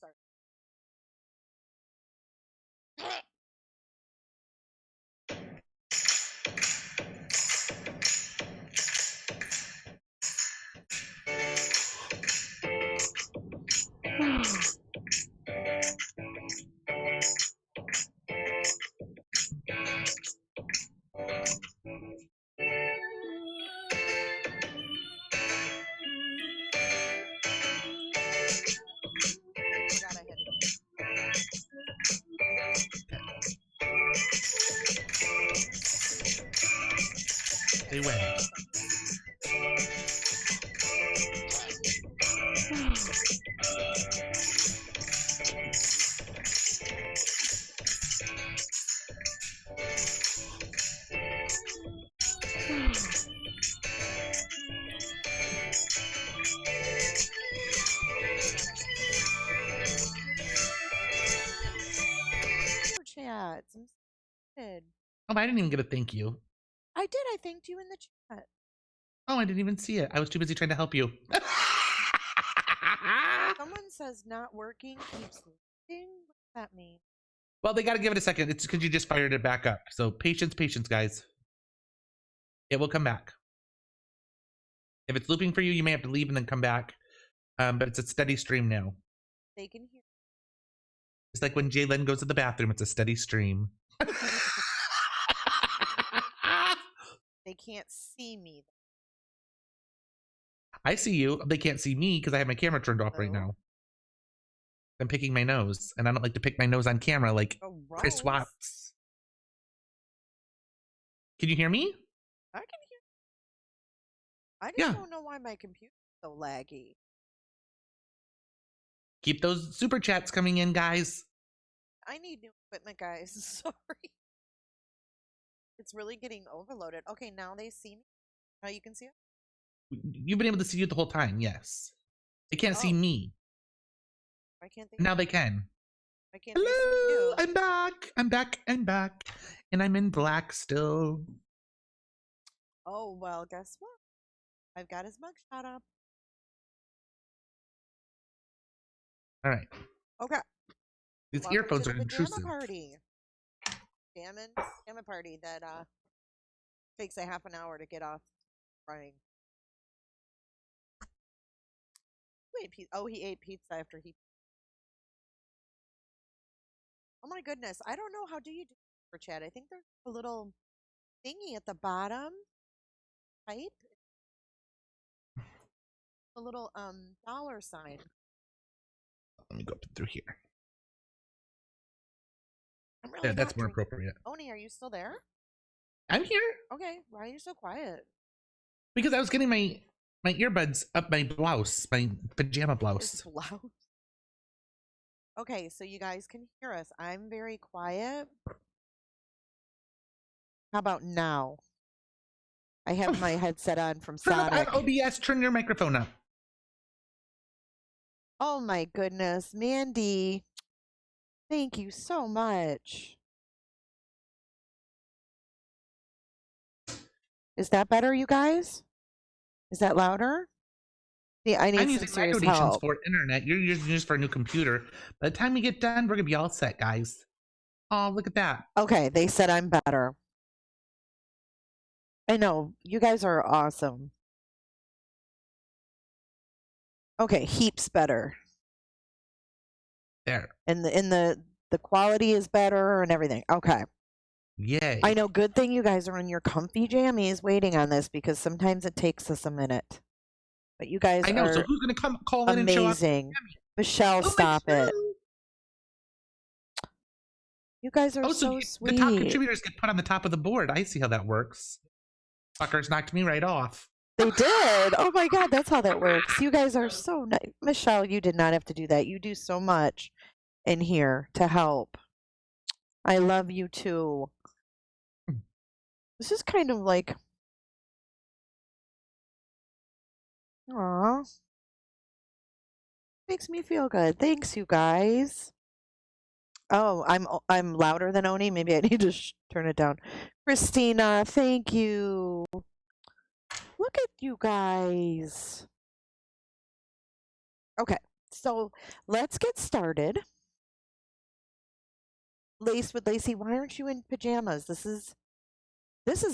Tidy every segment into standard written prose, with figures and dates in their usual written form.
sorry. Forgot I had it. They win. Chats. I'm excited. Oh, I didn't even get a thank you. I did. I thanked you in the chat. Oh, I didn't even see it. I was too busy trying to help you. Someone says not working keeps loading. What does that mean? Well, they got to give it a second. It's because you just fired it back up. So patience, guys. It will come back. If it's looping for you, you may have to leave and then come back. But it's a steady stream now. They can hear. It's like when Jalen goes to the bathroom. It's a steady stream. They can't see me. I see you. They can't see me because I have my camera turned off right now. I'm picking my nose, and I don't like to pick my nose on camera like Chris Watts. Can you hear me? I can hear. I just don't know why my computer's so laggy. Keep those super chats coming in, guys. I need new equipment, guys. Sorry. It's really getting overloaded. Okay, now they see me. Now you can see it? You've been able to see you the whole time, yes. They can't see me. Why can't they? Now they can. Why can't Hello, they see you? I'm back. I'm back. I'm back. And I'm in black still. Oh, well, guess what? I've got his mugshot up. All right. Okay. These earphones are intrusive. Party. Jammin' party that takes a half an hour to get off running. He ate pizza after he. Oh my goodness! I don't know, how do you do for chat? I think there's a little thingy at the bottom. Type. A little $sign. Let me go up through here. I'm really that's more appropriate. Oni, are you still there? I'm here. Okay, why are you so quiet? Because I was getting my earbuds up my blouse, my pajama blouse. Okay, so you guys can hear us. I'm very quiet. How about now? I have my headset on from Sonic. OBS, turn your microphone up. Oh my goodness, Mandy. Thank you so much. Is that better, you guys? Is that louder? Yeah, I'm using my donations for internet. You're using this for a new computer. By the time we get done, we're gonna be all set, guys. Oh, look at that. Okay, they said I'm better. I know, you guys are awesome. Okay, heaps better. There. And the quality is better and everything. Okay. Yay. I know, good thing you guys are in your comfy jammies waiting on this, because sometimes it takes us a minute. But you guys I know, are so who's gonna come call in and show up? amazing. Michelle, stop it. You guys are so sweet. The top contributors get put on the top of the board. I see how that works. Fuckers knocked me right off. They did. Oh my God, that's how that works. You guys are so nice. Michelle, you did not have to do that. You do so much in here to help. I love you too. This is kind of like, aw, makes me feel good. Thanks, you guys. Oh, I'm louder than Oni. Maybe I need to turn it down. Christina, thank you. Look at you guys. Okay, So let's get started. Lace with Lacey, why aren't you in pajamas? This is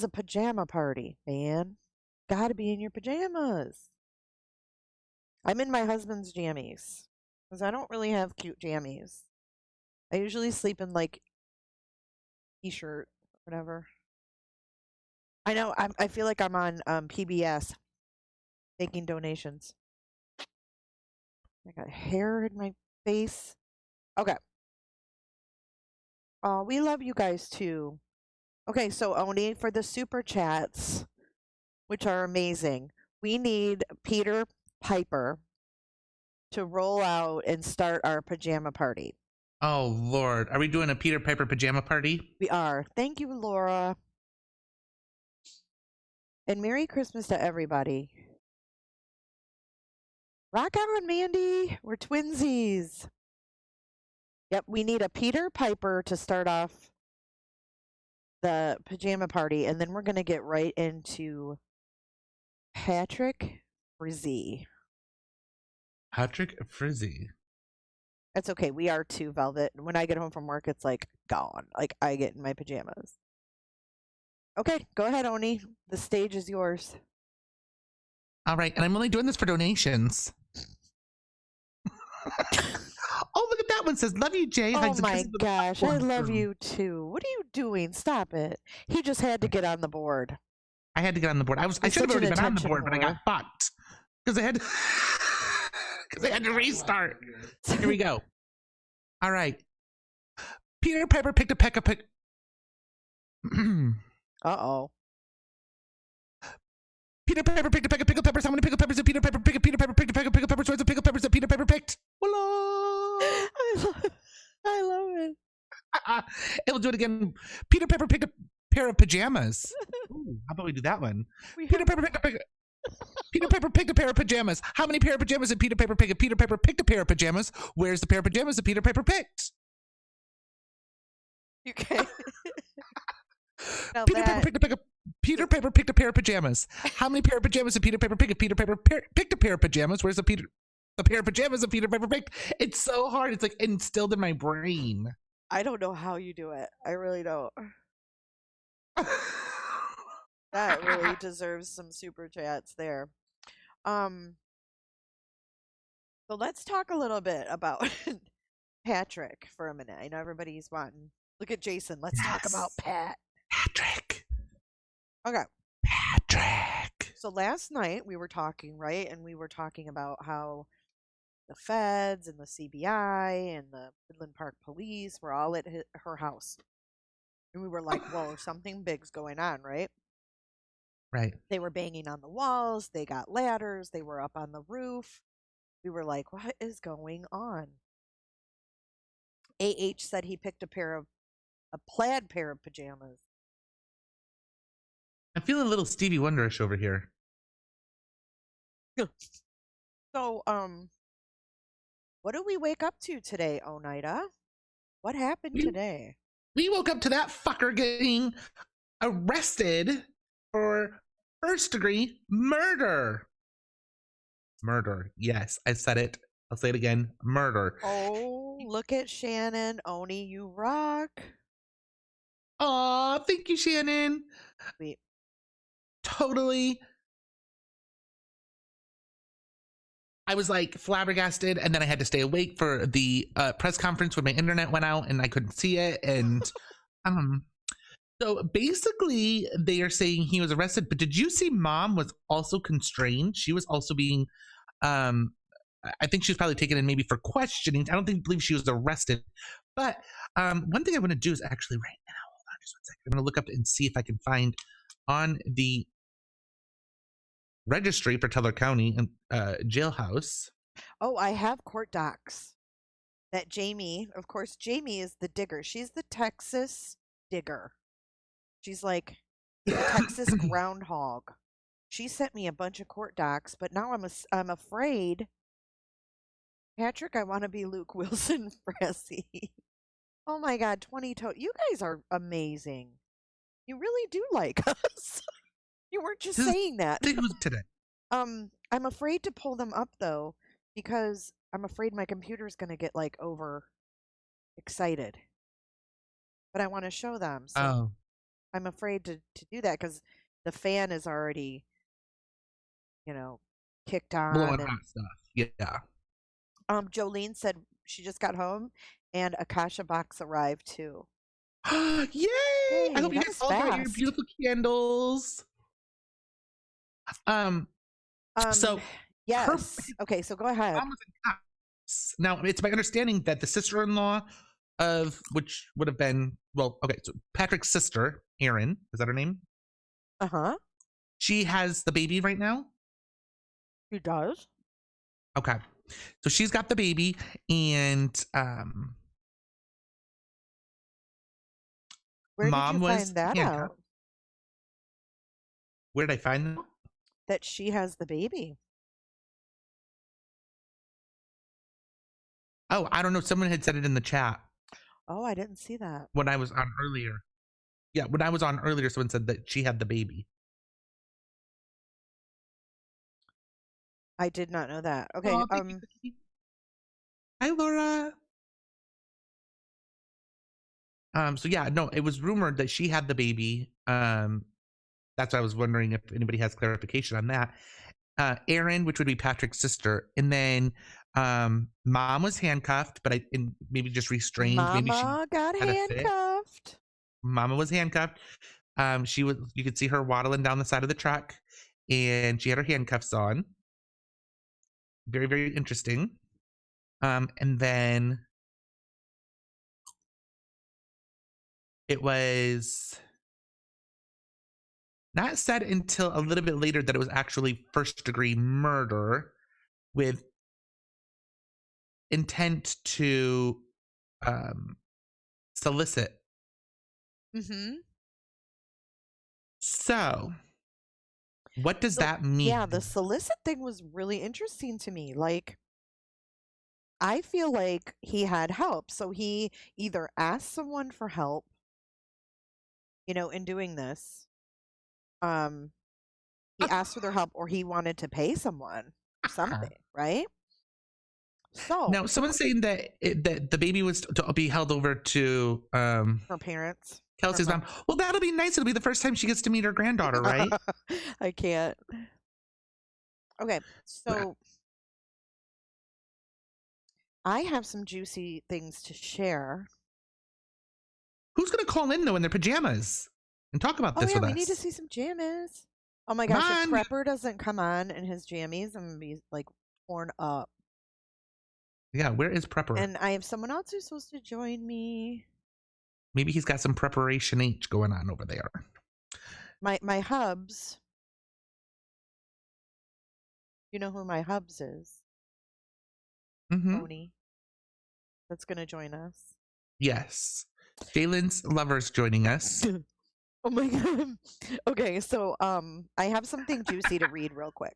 a pajama party, man. Gotta be in your pajamas. I'm in my husband's jammies because I don't really have cute jammies. I usually sleep in like t-shirt, whatever. I know. I feel like I'm on PBS taking donations. I got hair in my face. Okay. Oh, we love you guys too. Okay, so Oni, for the super chats, which are amazing, we need Peter Piper to roll out and start our pajama party. Oh, Lord. Are we doing a Peter Piper pajama party? We are. Thank you, Laura. And Merry Christmas to everybody. Rock on, Mandy. We're twinsies. Yep, we need a Peter Piper to start off the pajama party, and then we're going to get right into Patrick Frazee. Patrick Frazee. That's okay. We are too, Velvet. When I get home from work, it's like gone. Like I get in my pajamas. Okay, go ahead, Oni. The stage is yours. All right, and I'm only doing this for donations. Oh, look at that one. Says, love you, Jay. Oh my gosh, I love you too. What are you doing? Stop it. He just had to get on the board. I had to get on the board. I should have already been on the board, but I got fucked. Because I had to restart. Here we go. All right. Peter Piper picked a peck of Uh-oh. Peter Piper picked a peck of pickled peppers. How many pickled peppers did Peter Piper pick? Peter Piper picked a peck of pickled peppers. Where's the pickled peppers that Peter Piper picked? Voila! I love it. It'll do it again. Peter Piper picked a pair of pajamas. Ooh, how about we do that one? Peter Piper picked a pair of pajamas. How many pair of pajamas did Peter Piper pick? If Peter Piper picked a pair of pajamas, where's the pair of pajamas that Peter Piper picked? Okay. Peter Piper picked a pair of pajamas. How many pair of pajamas did Peter Piper pick? If Peter Piper picked a pair of pajamas, where's the pair of pajamas that Peter Piper picked? It's so hard. It's like instilled in my brain. I don't know how you do it. I really don't. That really deserves some super chats there. So let's talk a little bit about Patrick for a minute. I know everybody's wanting. Look at Jason. Let's talk about Patrick. Okay. Patrick. So last night we were talking, right? And we were talking about how the feds and the CBI and the Woodland Park Police were all at her house. And we were like, whoa, something big's going on, right? Right. They were banging on the walls. They got ladders. They were up on the roof. We were like, what is going on? AH said he picked a plaid pair of pajamas. I'm feeling a little Stevie Wonderish over here. So, what did we wake up to today, Oneida? What happened today? We woke up to that fucker getting arrested for first-degree murder. Murder. Yes, I said it. I'll say it again. Murder. Oh, look at Shannon. Oni, you rock. Aw, thank you, Shannon. Sweet. Totally. I was like flabbergasted, and then I had to stay awake for the press conference when my internet went out and I couldn't see it. And so basically they are saying he was arrested, but did you see Mom was also constrained? She was also being I think she was probably taken in maybe for questioning. I don't believe she was arrested. But one thing I want to do is actually right now, hold on just 1 second. I'm going to look up and see if I can find on the registry for Teller County jailhouse. Oh, I have court docs that Jamie, of course, Jamie is the digger. She's the Texas digger. She's like the Texas groundhog. She sent me a bunch of court docs, but now I'm afraid. Patrick, I want to be Luke Wilson Frazee. Oh my God, 20 You guys are amazing. You really do like us. You weren't just saying that. Today. I'm afraid to pull them up though, because I'm afraid my computer's going to get like over excited. But I want to show them. So Oh, I'm afraid to do that because the fan is already, you know, kicked on. blowing And hot stuff. Yeah. Jolene said she just got home and Akasha box arrived too. Yay! I Yay, hope you that guys was all got your fast. beautiful candles. Um, Um, so her yes. Okay, so go ahead. mom was in cuffs. Now it's my understanding that the sister-in-law of which would have been so Patrick's sister, Erin, is that her name? Uh-huh. She has the baby right now. She does. Okay. So she's got the baby, and Where did you mom was find that handcuffed. out? Where did I find them? That she has the baby. Oh, I don't know. Someone had said it in the chat Oh, I didn't see that. when I was on earlier. Yeah, when I was on earlier, someone said that she had the baby. I did not know that. Okay, Oh, thank you, Cookie. Hi, Laura. So yeah, no, it was rumored that she had the baby. That's why I was wondering if anybody has clarification on that. Erin, which would be Patrick's sister, and then mom was handcuffed, but maybe just restrained. Maybe she Mama got had a fit. handcuffed. Mama was handcuffed. You could see her waddling down the side of the truck, and she had her handcuffs on. Very, very interesting. And then it was not said until a little bit later that it was actually first degree murder with intent to solicit. Mm-hmm. So, what does So, that mean? yeah, the solicit thing was really interesting to me. Like, I feel like he had help. So he either asked someone for help, in doing this. He asked for their help or he wanted to pay someone for something, right? So Now, someone's saying that that the baby was to be held over to her parents. Kelsey's mom. Well, that'll be nice. It'll be the first time she gets to meet her granddaughter, right? I can't. Okay, so I have some juicy things to share. Who's going to call in, though, in their pajamas and talk about this with us? We need to see some jammies. Oh my gosh, if Prepper doesn't come on in his jammies, I'm going to be, like, torn up. Yeah, where is Prepper? And I have someone else who's supposed to join me. Maybe he's got some preparation H going on over there. My hubs. You know who my hubs is? Mm-hmm. Tony. That's going to join us. Yes. Jalen's lover's joining us. Oh my god. Okay, so I have something juicy to read real quick.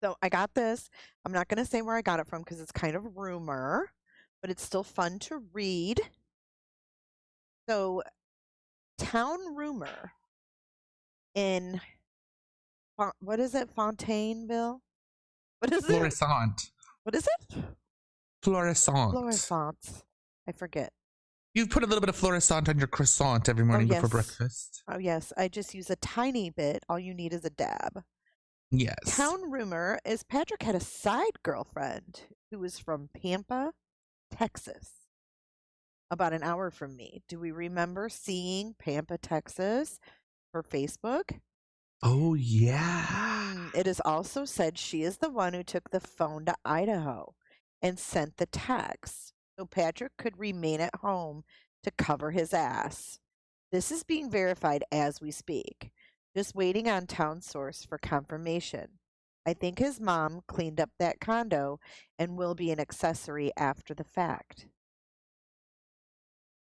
So I got this. I'm not going to say where I got it from because it's kind of rumor, but it's still fun to read. So, town rumor in what is it? Fontainebleau? What is it? Florissant. What is it? Florissant. Florissant. I forget. You put a little bit of Florissant on your croissant every morning before breakfast. Oh, yes. I just use a tiny bit. All you need is a dab. Yes. Town rumor is Patrick had a side girlfriend who was from Pampa, Texas, about an hour from me. Do we remember seeing Pampa, Texas, for Facebook? Oh, yeah. It is also said she is the one who took the phone to Idaho and sent the text so Patrick could remain at home to cover his ass. This is being verified as we speak. Just waiting on town source for confirmation. I think his mom cleaned up that condo and will be an accessory after the fact.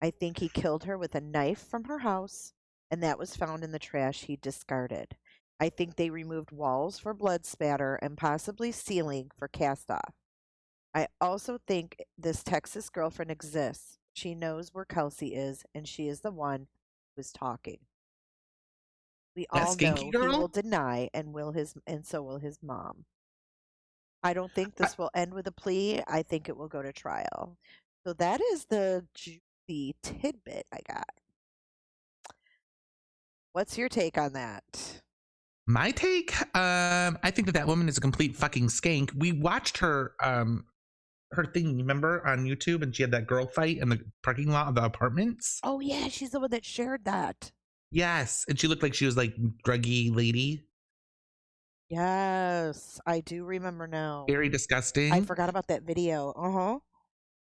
I think he killed her with a knife from her house, and that was found in the trash he discarded. I think they removed walls for blood spatter and possibly ceiling for cast off. I also think this Texas girlfriend exists. She knows where Kelsey is, and she is the one who is talking. We all know he will deny, and so will his mom. I don't think this will end with a plea. I think it will go to trial. So that is the juicy tidbit I got. What's your take on that? My take, I think that woman is a complete fucking skank. We watched her thing, remember, on YouTube, and she had that girl fight in the parking lot of the apartments. Oh yeah, she's the one that shared that. Yes, and she looked like she was like druggy lady. Yes, I do remember now. Very disgusting. I forgot about that video. Uh-huh.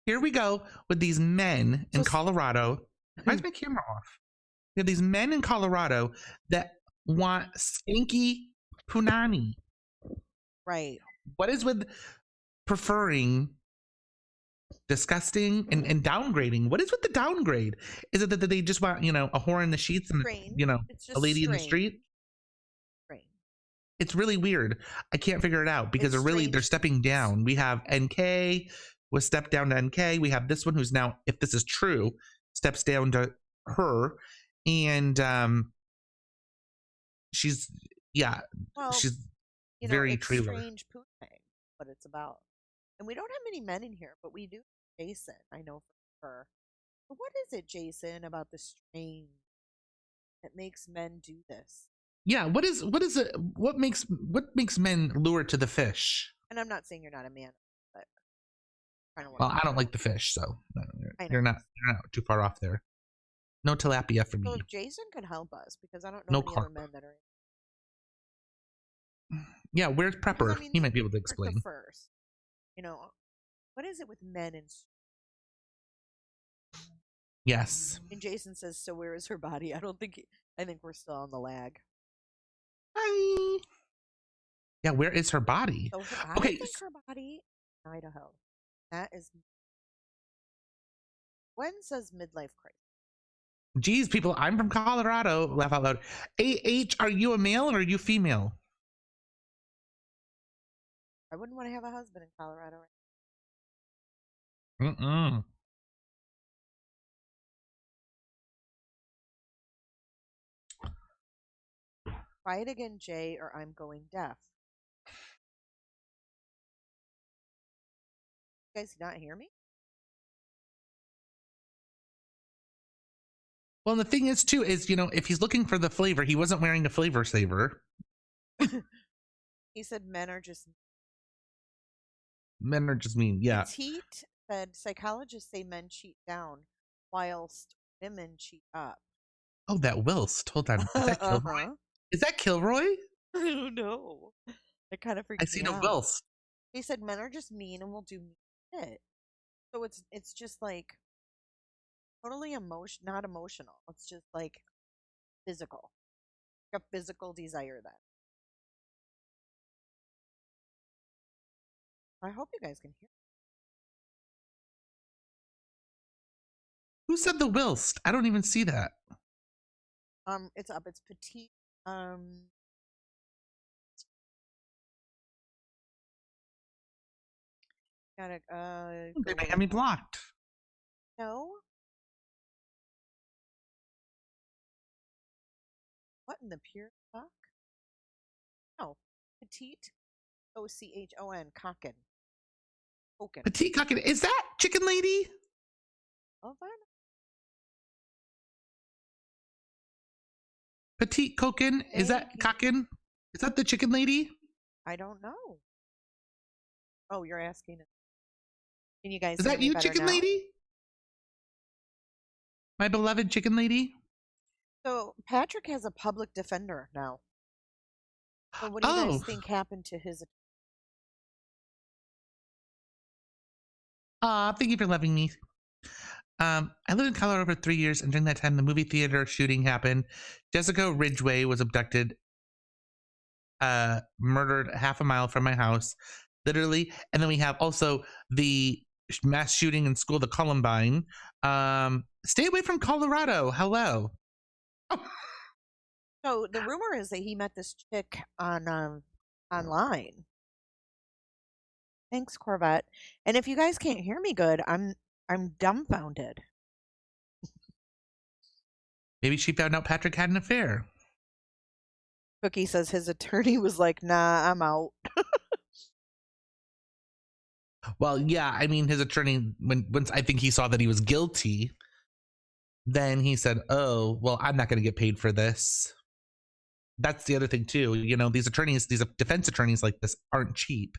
Here we go with these men in Colorado. Why is my camera off? We have these men in Colorado that want skanky punani. Right. What is with preferring disgusting and downgrading? What is with the downgrade? Is it that they just want, a whore in the sheets and, a lady in the street? Strange. It's really weird. I can't figure it out because they're stepping down. We have NK was stepped down to NK. We have this one who's now, if this is true, steps down to her. And she's very trailer. Strange poon thing, what it's about. And we don't have many men in here, but we do. Jason, I know for sure. But what is it, Jason, about the strange that makes men do this? Yeah, what is it? What makes men lure to the fish? And I'm not saying you're not a man, but well, I don't like the fish, so you're not too far off there. No tilapia for me. So if Jason could help us, because I don't know any other men that are. Yeah, where's Prepper? He might be able to explain. First, what is it with men and? Yes. And Jason says, "So where is her body?" I think we're still on the lag. Hi. Yeah, where is her body? So I think her body in Idaho. That is. Gwen says midlife crisis. Geez, people, I'm from Colorado. Laugh out loud. AH, are you a male or are you female? I wouldn't want to have a husband in Colorado. Mm-mm. Try it again, Jay, or I'm going deaf. You guys not hear me? Well, the thing is, too, is, if he's looking for the flavor, he wasn't wearing a flavor saver. He said men are just mean. Yeah. Petite said psychologists say men cheat down whilst women cheat up. Oh, that whilst. Hold on. Is that Kilroy? Is that Kilroy? I don't know. It kind of freaked me out. I see no whilst. He said men are just mean and will do shit. So it's just like totally not emotional. It's just like physical. Like a physical desire then. I hope you guys can hear. Who said the whilst? I don't even see that. It's up. It's petite. Gotta they may have me blocked. No. What in the pure fuck? No. Petite. OCHON. Cocken. Petite Cocken. Is that Chicken Lady? Oh, fine. Petite Cocken. Is that Cocken? Is that the Chicken Lady? I don't know. Oh, you're asking. Can you guys? Is that you, Chicken Lady? My beloved Chicken Lady? So Patrick has a public defender now. So what do you guys think happened to his? Thank you for loving me. I lived in Colorado for 3 years, and during that time, the movie theater shooting happened. Jessica Ridgway was abducted, murdered half a mile from my house, literally. And then we have also the mass shooting in school, the Columbine. Stay away from Colorado. Hello. So the rumor is that he met this chick on online. Thanks, Corvette. And if you guys can't hear me good, I'm dumbfounded. Maybe she found out Patrick had an affair. Cookie says his attorney was like, "Nah, I'm out." Well, yeah, I mean, his attorney, once I think he saw that he was guilty, then he said, "Oh, well, I'm not going to get paid for this." That's the other thing too. You know, these attorneys, these defense attorneys like this aren't cheap.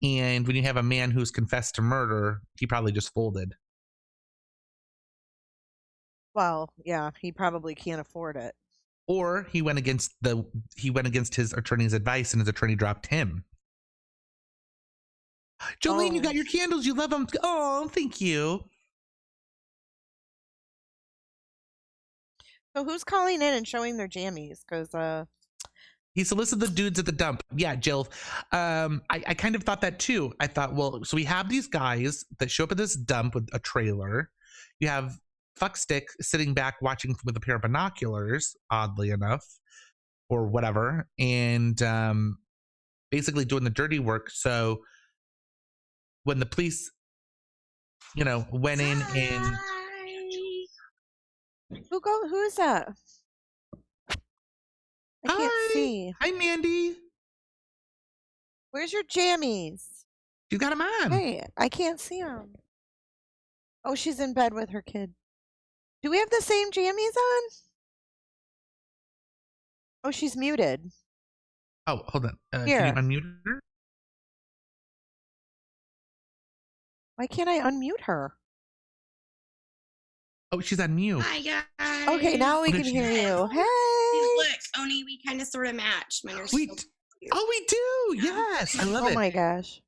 And when you have a man who's confessed to murder, he probably just folded. Well, yeah, he probably can't afford it. Or he went against his attorney's advice and his attorney dropped him. Jolene, you Oh. got your candles. You love them. Oh, thank you. So who's calling in and showing their jammies? Because He solicited the dudes at the dump. Yeah, Jill. I kind of thought that too. I thought, well, so we have these guys that show up at this dump with a trailer. You have Fuckstick sitting back watching with a pair of binoculars, oddly enough, or whatever, and basically doing the dirty work. So when the police, went in and who is that? I can't see. Hi, Mandy. Where's your jammies? You got them on. Wait, I can't see them. Oh, she's in bed with her kid. Do we have the same jammies on? Oh, she's muted. Oh, hold on. Can Here. you unmute her? Why can't I unmute her? Oh, she's on mute. Hi, guys. Okay, now we Okay, can hear she's- you. Hey! Look, Oni, we kind of sort of match. Mine are We so d- cute. Oh, we do. Yes, I love Oh it. my gosh.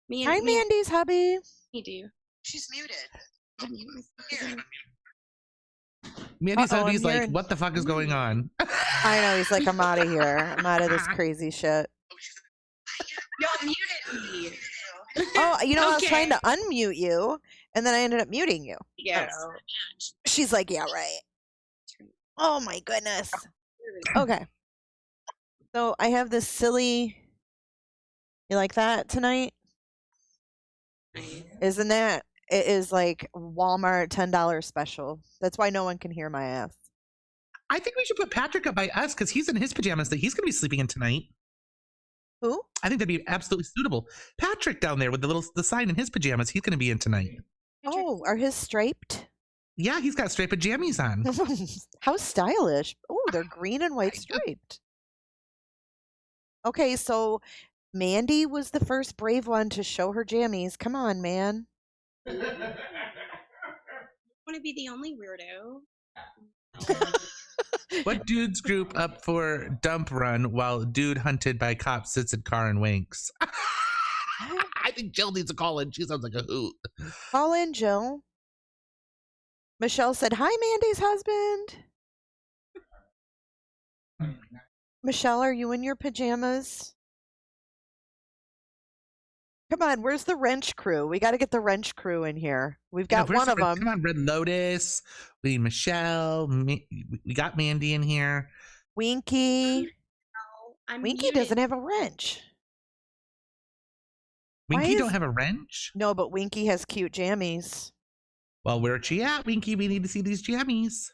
Me Hi, and me, Mandy's hubby. me do. She's muted. Unmute myself again. Mandy's Uh-oh, hubby's I'm like, hearing- what the fuck is going on? I know, he's like, I'm out of here. I'm out of this crazy shit. Y'all muted me. Oh, I was Okay. trying to unmute you, and then I ended up muting you. Yes. She's like, yeah, right. Oh my goodness. Okay. So I have this silly. You like that tonight? Isn't that? It is like Walmart $10 special. That's why no one can hear my ass. I think we should put Patrick up by us because he's in his pajamas that he's going to be sleeping in tonight. Who? I think that'd be absolutely suitable. Patrick down there with the sign in his pajamas, he's going to be in tonight. Oh, are his striped? Yeah, he's got striped pajamas on. How stylish. Oh, they're green and white striped. Okay, so Mandy was the first brave one to show her jammies. Come on, man. Want to be the only weirdo? What dude's group up for dump run while dude hunted by cops sits in car and winks? I think Jill needs a call in. She sounds like a hoot. Call in, Jill. Michelle said, hi, Mandy's husband. Michelle, are you in your pajamas? Come on, where's the wrench crew? We got to get the wrench crew in here. We've got Where's one the of Red- them. Come on, Red Lotus. We need Michelle. We got Mandy in here. Winky. No, I'm Winky muted. doesn't have a wrench. Why Winky is- don't have a wrench? No, but Winky has cute jammies. Well, where's she at, Winky? We need to see these jammies.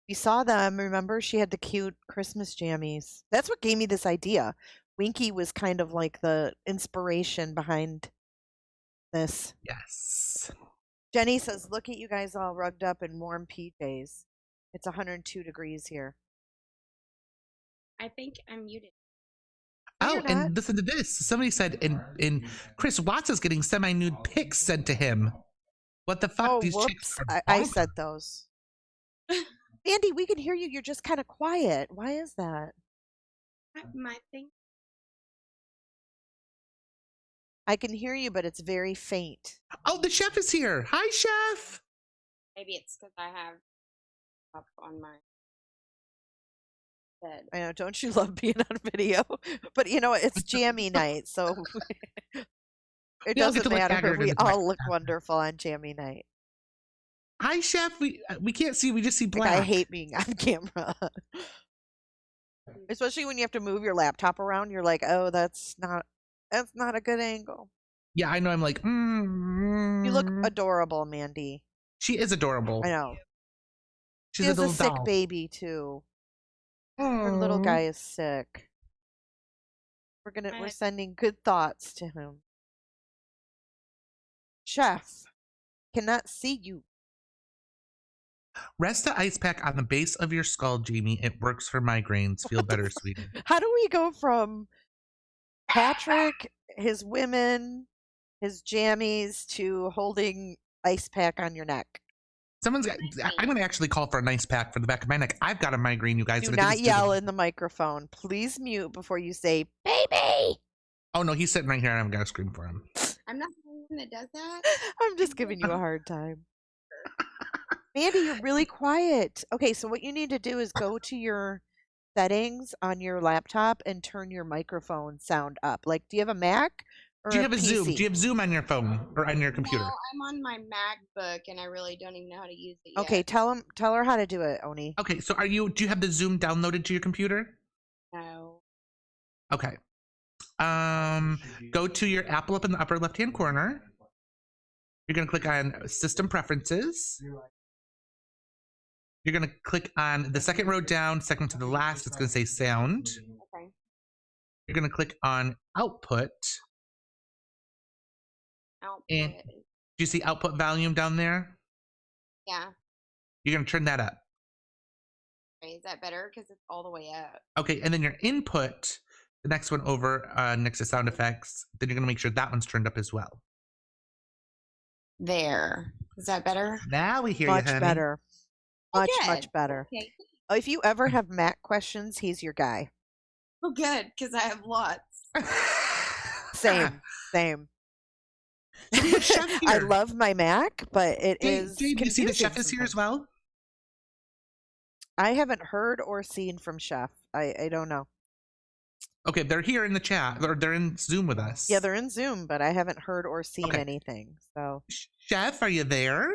We saw them. Remember, she had the cute Christmas jammies. That's what gave me this idea. Winky was kind of like the inspiration behind this. Yes. Jenny says, look at you guys all rugged up in warm PJs. It's 102 degrees here. I think I'm muted. No, Oh, you're and not. listen to this. Somebody said in Chris Watts is getting semi-nude pics sent to him. What the fuck? Oh, These whoops. chicks are I bonkers. said those. Andy, we can hear you. You're just kind of quiet. Why is that? My thing. I can hear you, but it's very faint. Oh, the chef is here. Hi, chef. Maybe it's because I have up on my bed. I know. Don't you love being on video? But you know what? It's jammy night, so it We all get doesn't to look matter. haggard We in the all back. look wonderful on jammy night. Hi, chef. We can't see. We just see Like, black. I hate being on camera. Especially when you have to move your laptop around. You're like, oh, that's not a good angle. Yeah, I know. I'm like, You look adorable, Mandy. She is adorable. I know. She's She has a a little sick doll. baby too. Her little Aw. guy is sick. We're I- sending good thoughts to him. Chef, cannot see you. Rest the ice pack on the base of your skull, Jamie. It works for migraines. Feel better, sweetie. How do we go from Patrick, his women, his jammies to holding ice pack on your neck? I'm going to actually call for an ice pack for the back of my neck. I've got a migraine, you guys. Do not yell in the microphone. Please mute before you say, baby. Oh, no, he's sitting right here and I'm going to scream for him. I'm not the one that does that. I'm just giving you a hard time. Mandy, you're really quiet. Okay, so what you need to do is go to your settings on your laptop and turn your microphone sound up. Like, do you have a Mac or do you have a PC? Zoom? Do you have Zoom on your phone or on your computer? No, I'm on my MacBook and I really don't even know how to use it yet. Okay, tell her how to do it, Oni. Okay, so do you have the Zoom downloaded to your computer? No. Okay. Go to your Apple up in the upper left-hand corner. You're going to click on System Preferences. You're going to click on the second row down, second to the last. It's going to say Sound. Okay. You're going to click on Output. And do you see Output Volume down there? Yeah. You're going to turn that up. Okay, is that better? Because it's all the way up. Okay, and then your Input, the next one over next to Sound Effects, then you're going to make sure that one's turned up as well. There. Is that better? Now we hear Much you, honey. better. Much better. Okay. If you ever have Mac questions, he's your guy. Oh, good, because I have lots. Same. So we have Chef here. I love my Mac, but it is. Jay, do you see the Chef is here sometimes. as well? I haven't heard or seen from Chef. I don't know. Okay, they're here in the chat. Or they're in Zoom with us. Yeah, they're in Zoom, but I haven't heard or seen Okay. anything. So, Chef, are you there?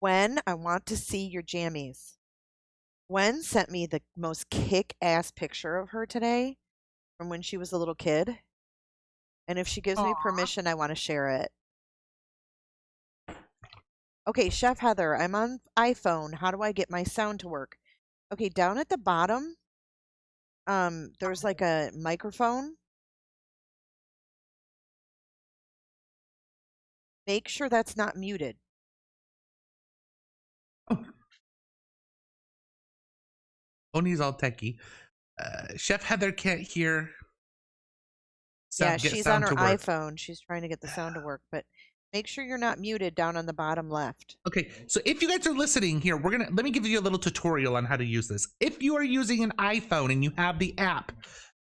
Gwen, I want to see your jammies. Gwen sent me the most kick-ass picture of her today from when she was a little kid. And if she gives me permission, I want to share it. Okay, Chef Heather, I'm on iPhone. How do I get my sound to work? Okay, down at the bottom, there's like a microphone. Make sure that's not muted. Oni's all techie. Chef Heather can't hear. Yeah, she's on her iPhone. She's trying to get the sound to work, but make sure you're not muted down on the bottom left. Okay, so if you guys are listening here, let me give you a little tutorial on how to use this. If you are using an iPhone and you have the app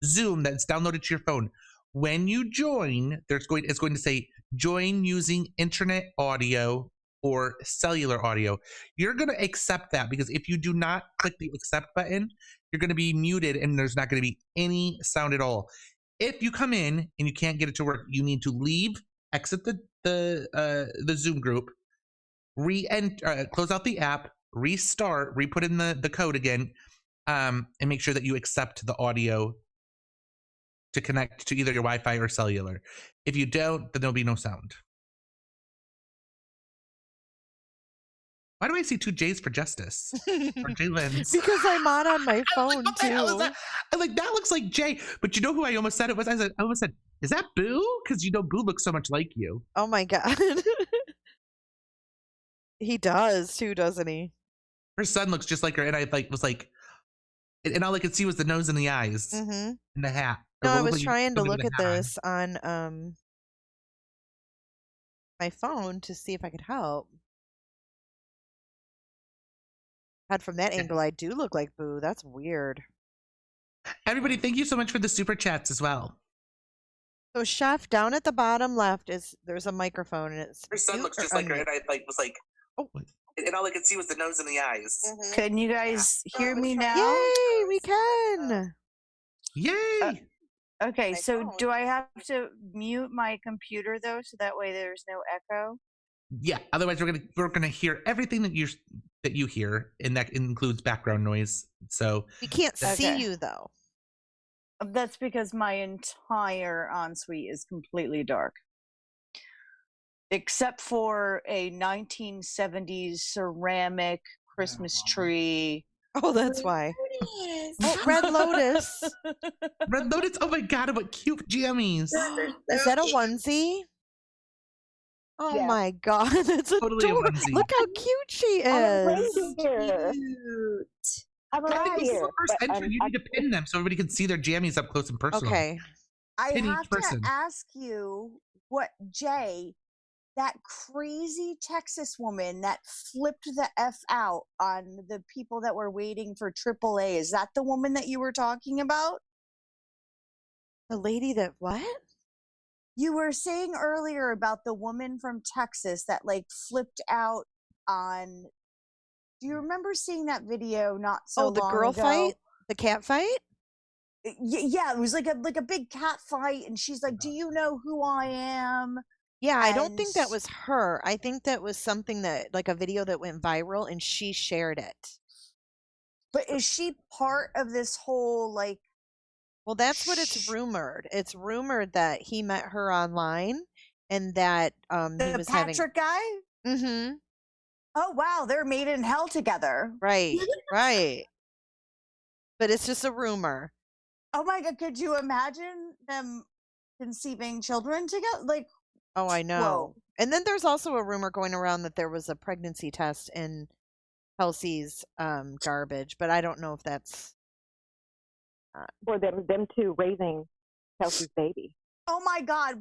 Zoom that's downloaded to your phone, when you join, it's going to say join using internet audio or cellular audio. You're going to accept that, because if you do not click the accept button, you're going to be muted and there's not going to be any sound at all. If you come in and you can't get it to work, you need to leave, exit the Zoom group, close out the app, restart, re-put in the code again, and make sure that you accept the audio to connect to either your Wi-Fi or cellular. If you don't, then there'll be no sound. Why do I see two J's for Justice? Or J-Lens? Because I'm on my phone what the hell is too. that? I'm like, that looks like Jay. But you know who I almost said it was? I almost said, is that Boo? Because you know Boo looks so much like you. Oh my god. He does too, doesn't he? Her son looks just like her, and I was like, and all I could see was the nose and the eyes Mm-hmm. and the hat. No, I Or was like trying to something look with at a hat on. this on my phone to see if I could help. God, from that angle, I do look like Boo. That's weird. Everybody, thank you so much for the super chats as well. So, Chef, down at the bottom left there's a microphone, and it's Her son mute looks or just like her, unmute? and I was like, oh, and all I could see was the nose and the eyes. Mhm. Can you guys hear me now? Yay, we can. Yay! Okay, My so phone. do I have to mute my computer though, so that way there's no echo? Yeah. Otherwise, we're gonna hear everything that you hear, and that includes background noise. So We can't see Okay. you though. That's because my entire ensuite is completely dark. Except for a 1970s ceramic Christmas tree. Oh, that's why. There it is. Oh, Red Lotus. Red Lotus. Oh my god! What cute jammies! Is that a onesie? Oh Yeah. my god, that's Totally a adorable. onesie. Look how cute she I'm a is. reindeer. Cute. I'm a I think this is reindeer. the first but entry. You need to pin them so everybody can see their jammies up close and personal. Okay. I Pin each have to person. ask you what Jay, that crazy Texas woman that flipped the F out on the people that were waiting for AAA. Is that the woman that you were talking about? The lady that what? You were saying earlier about the woman from Texas that like flipped out on. Do you remember seeing that video not so Oh, the long girl ago? fight? The cat fight? Yeah, it was like a big cat fight, and she's like, "Do you know who I am?" Yeah, I don't think that And- was her. I think that was something that, like a video that went viral and she shared it. But is she part of this whole like? Well, that's what it's rumored. It's rumored that he met her online and that he The was Patrick guy? having Mm-hmm. Oh wow, they're made in hell together. Right. Right. But it's just a rumor. Oh my god, could you imagine them conceiving children together? Like, Oh, I know. whoa. And then there's also a rumor going around that there was a pregnancy test in Kelsey's garbage, but I don't know if that's for them two raising Kelsey's baby. Oh my god,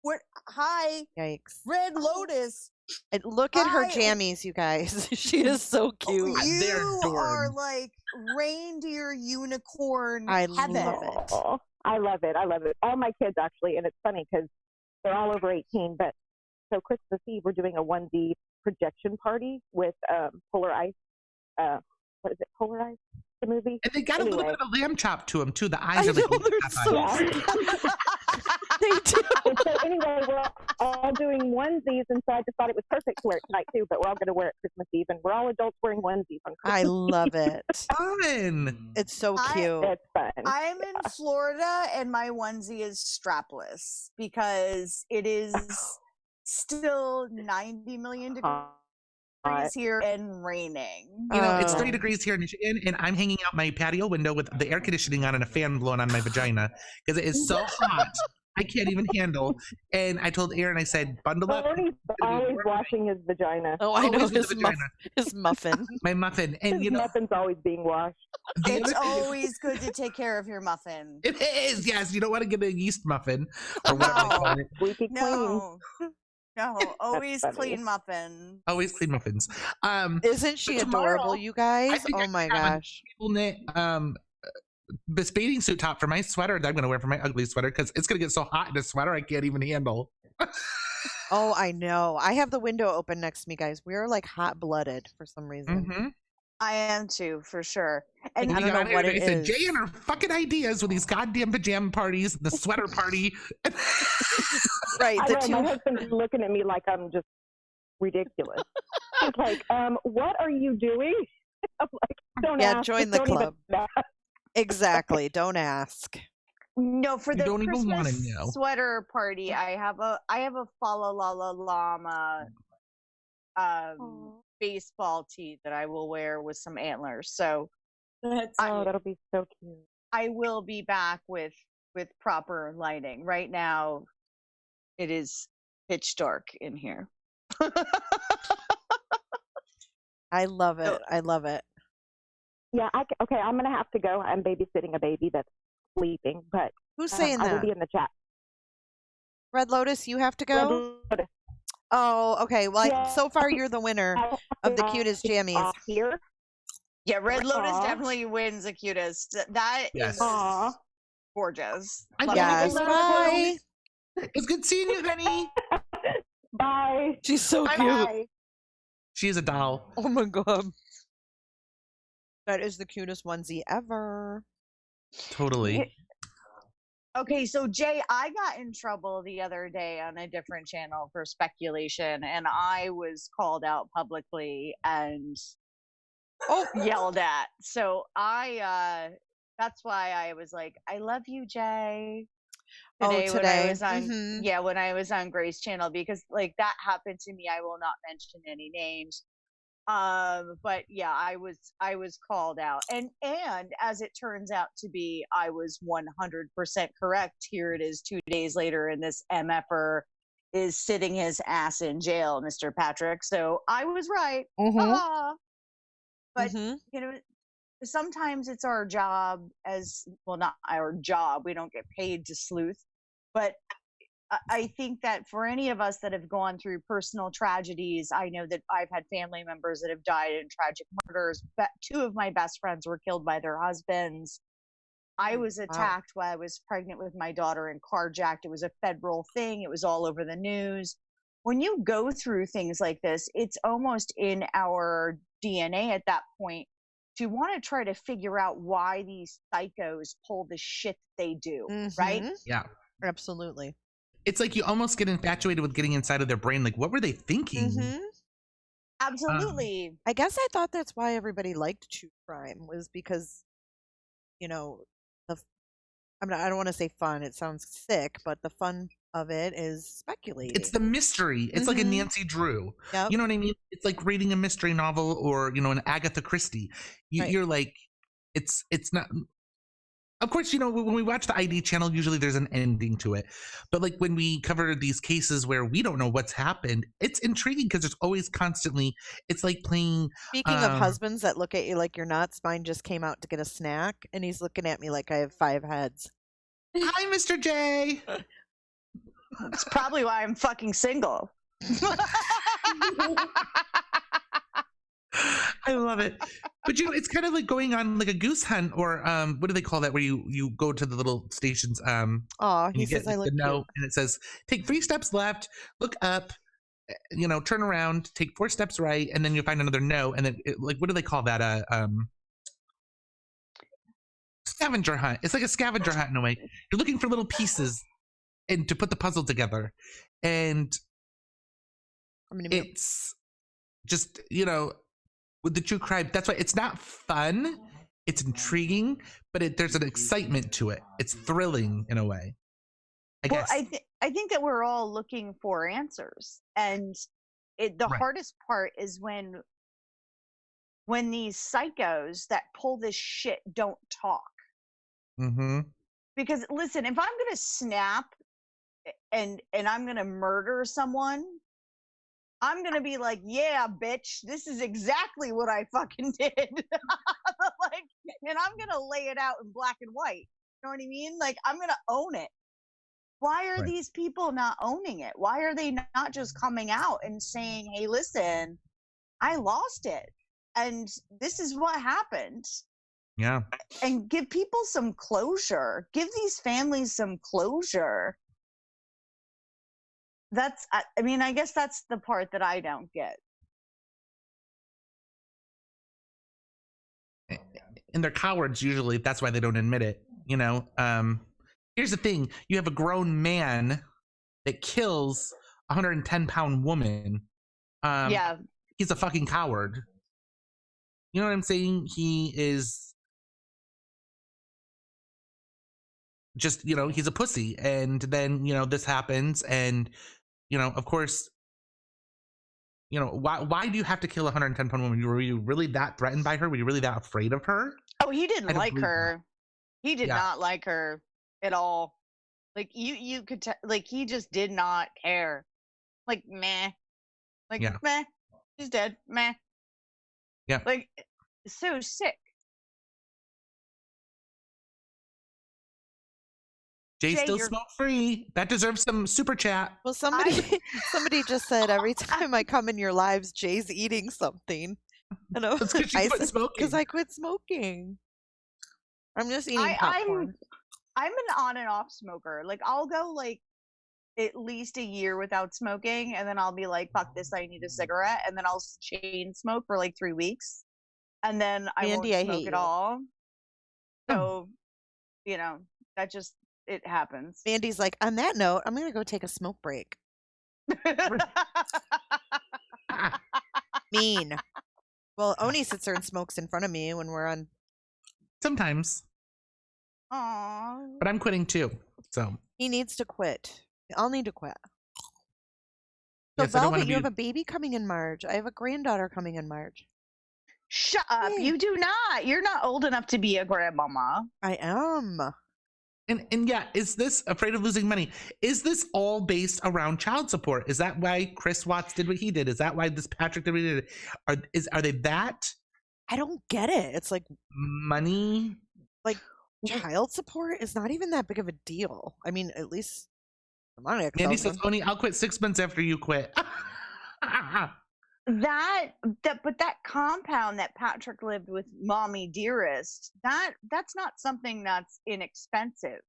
what? Hi, yikes. Red Lotus. And look at her I- jammies, you guys. She is so cute. They're You adorable. are like reindeer unicorn I heaven. love it. Oh, I love it. I love it. All my kids actually, and it's funny because they're all over 18. But so Christmas Eve, we're doing a onesie projection party with Polar Ice. What is it? Polar Ice, the movie. And they got a little Anyway. bit of a lamb chop to them too. The eyes I are like know, they're lamb so chop eyes. Yeah. They do. And so anyway, we're all doing onesies, and so I just thought it was perfect to wear it tonight too. But we're all going to wear it Christmas Eve, and we're all adults wearing onesies on Christmas. I love it. Fun. It's so I- cute. It's fun. I'm in Florida and my onesie is strapless because it is still 90 million degrees here and raining. You know, it's Oh. 30 degrees here in Michigan, and I'm hanging out my patio window with the air conditioning on and a fan blowing on my vagina because it is so hot. I can't even handle. And I told Aaron, I said, bundle up. Tony's always washing his vagina. Oh, I know Always with the vagina. his muffin. My muffin. And His you know, muffin's always being washed. the It's other thing is- always good to take care of your muffin. it is, yes. You don't want to get a yeast muffin or whatever they call it. Squeaky clean. No. No, always funny. clean muffin. Always clean muffins. Isn't she Tomorrow, adorable, you guys? think I Oh my can have a gosh. People knit this bathing suit top for my sweater that I'm going to wear for my ugly sweater because it's going to get so hot in a sweater I can't even handle. Oh, I know. I have the window open next to me, guys. We're like hot blooded for some reason. Mm-hmm. I am too, for sure. And I don't know what it I said, is. Jay and her fucking ideas with these goddamn pajama parties, the sweater party. Right. I The know, my two husband's looking at me like I'm just ridiculous. He's like, what are you doing? I'm like, don't Yeah, ask. join just the don't even club. ask. exactly. Don't ask. no, for You the don't even wanna Christmas know. sweater party, I have a fa la la la llama baseball tee that I will wear with some antlers. So That's Oh, that'll be so cute. I will be back with proper lighting. Right now, it is pitch dark in here. I love it. I love it. Yeah, okay, I'm going to have to go. I'm babysitting a baby that's sleeping, but Who's saying I will that? be in the chat. Red Lotus, you have to go? Red Oh, okay. Well, Yeah. so far you're the winner of the cutest jammies. off here. Yeah, Red Lotus Aw. definitely wins the cutest. That Yes. is Aw. gorgeous. I Love love it. Yes. Red Bye. Lotus. It's good seeing you, honey. Bye. She's so cute. Bye. She is a doll. Oh my god. That is the cutest onesie ever. Totally. Okay, so Jay, I got in trouble the other day on a different channel for speculation, and I was called out publicly and yelled at. So that's why I was like, I love you, Jay. Oh, When I today. was on Mhm. when I was on Grace channel, because like that happened to me. I will not mention any names. But yeah, I was called out, and as it turns out to be, I was 100% correct. Here it is 2 days later, and this MFer is sitting his ass in jail, Mr. Patrick. So I was right. Mm-hmm. Ah. But Mm-hmm. you know, sometimes it's our job as well, not our job. We don't get paid to sleuth, but I think that for any of us that have gone through personal tragedies, I know that I've had family members that have died in tragic murders. But 2 of my best friends were killed by their husbands. I was attacked while I was pregnant with my daughter and carjacked. It was a federal thing. It was all over the news. When you go through things like this, it's almost in our DNA at that point to want to try to figure out why these psychos pull the shit they do, right? Yeah. Absolutely. It's like you almost get infatuated with getting inside of their brain. Like, what were they thinking? Mm-hmm. Absolutely. I guess I thought that's why everybody liked true crime, was because, you know, I don't want to say fun. It sounds sick, but the fun of it is speculating. It's the mystery. It's like a Nancy Drew. Yep. You know what I mean? It's like reading a mystery novel or, you know, an Agatha Christie. You're like, it's not. Of course, you know, when we watch the ID channel, usually there's an ending to it. But like when we cover these cases where we don't know what's happened, it's intriguing because there's always constantly, it's like playing. Speaking of husbands that look at you like you're nuts, mine just came out to get a snack and he's looking at me like I have 5 heads. Hi, Mr. J. It's probably why I'm fucking single. I love it. But you know, it's kind of like going on like a goose hunt, or what do they call that, where you go to the little stations, Oh, he says I look cute. note and it says take 3 steps left, look up, you know, turn around, take 4 steps right, and then you'll find another no, and then like, what do they call that, scavenger hunt. It's like a scavenger hunt in a way. You're looking for little pieces and to put the puzzle together, and it's just, you know, with the true crime, that's why it's not fun. It's intriguing, but there's an excitement to it. It's thrilling in a way, I guess. I think that we're all looking for answers, and the hardest part is when these psychos that pull this shit don't talk. Mm-hmm. Because listen, if I'm gonna snap and I'm gonna murder someone, I'm going to be like, yeah, bitch, this is exactly what I fucking did. Like, and I'm going to lay it out in black and white. You know what I mean? Like, I'm going to own it. Why are these people not owning it? Why are they not just coming out and saying, hey, listen, I lost it, and this is what happened? Yeah. And give people some closure. Give these families some closure. I mean, I guess that's the part that I don't get. And they're cowards usually. That's why they don't admit it. You know, here's the thing. You have a grown man that kills a 110-pound woman. Yeah. He's a fucking coward. You know what I'm saying? He is just, you know, he's a pussy. And then, you know, this happens, and you know, of course, you know, why do you have to kill a 110-pound woman? Were you really that threatened by her? Were you really that afraid of her? Oh, he didn't like her. He did not like her at all. Like you could like he just did not care. Like meh. Like meh. She's dead. Meh. Yeah. Like so sick. Jay still smoke free. That deserves some super chat. Well, somebody just said every time I come in your lives, Jay's eating something. And I said, because I quit smoking. I'm just eating popcorn. I'm an on and off smoker. Like I'll go like at least a year without smoking, and then I'll be like, fuck this, I need a cigarette, and then I'll chain smoke for like 3 weeks, and then I won't smoke at all. So, you know, that just it happens. Mandy's like, on that note, I'm gonna go take a smoke break. Mean. Well, Oni sits there and smokes in front of me when we're on. Sometimes. Aww. But I'm quitting too. So he needs to quit. I'll need to quit. So Velvet, you have a baby coming in March. I have a granddaughter coming in March. Shut up. You do not. You're not old enough to be a grandmama. I am. And yeah, is this afraid of losing money? Is this all based around child support? Is that why Chris Watts did what he did? Is that why this Patrick did what he did? Are they that I don't get it. It's like money? child support is not even that big of a deal. I mean, at least for my Mandy says, ex-husband. Oni, I'll quit 6 months after you quit. But that compound that Patrick lived with Mommy Dearest, that's not something that's inexpensive.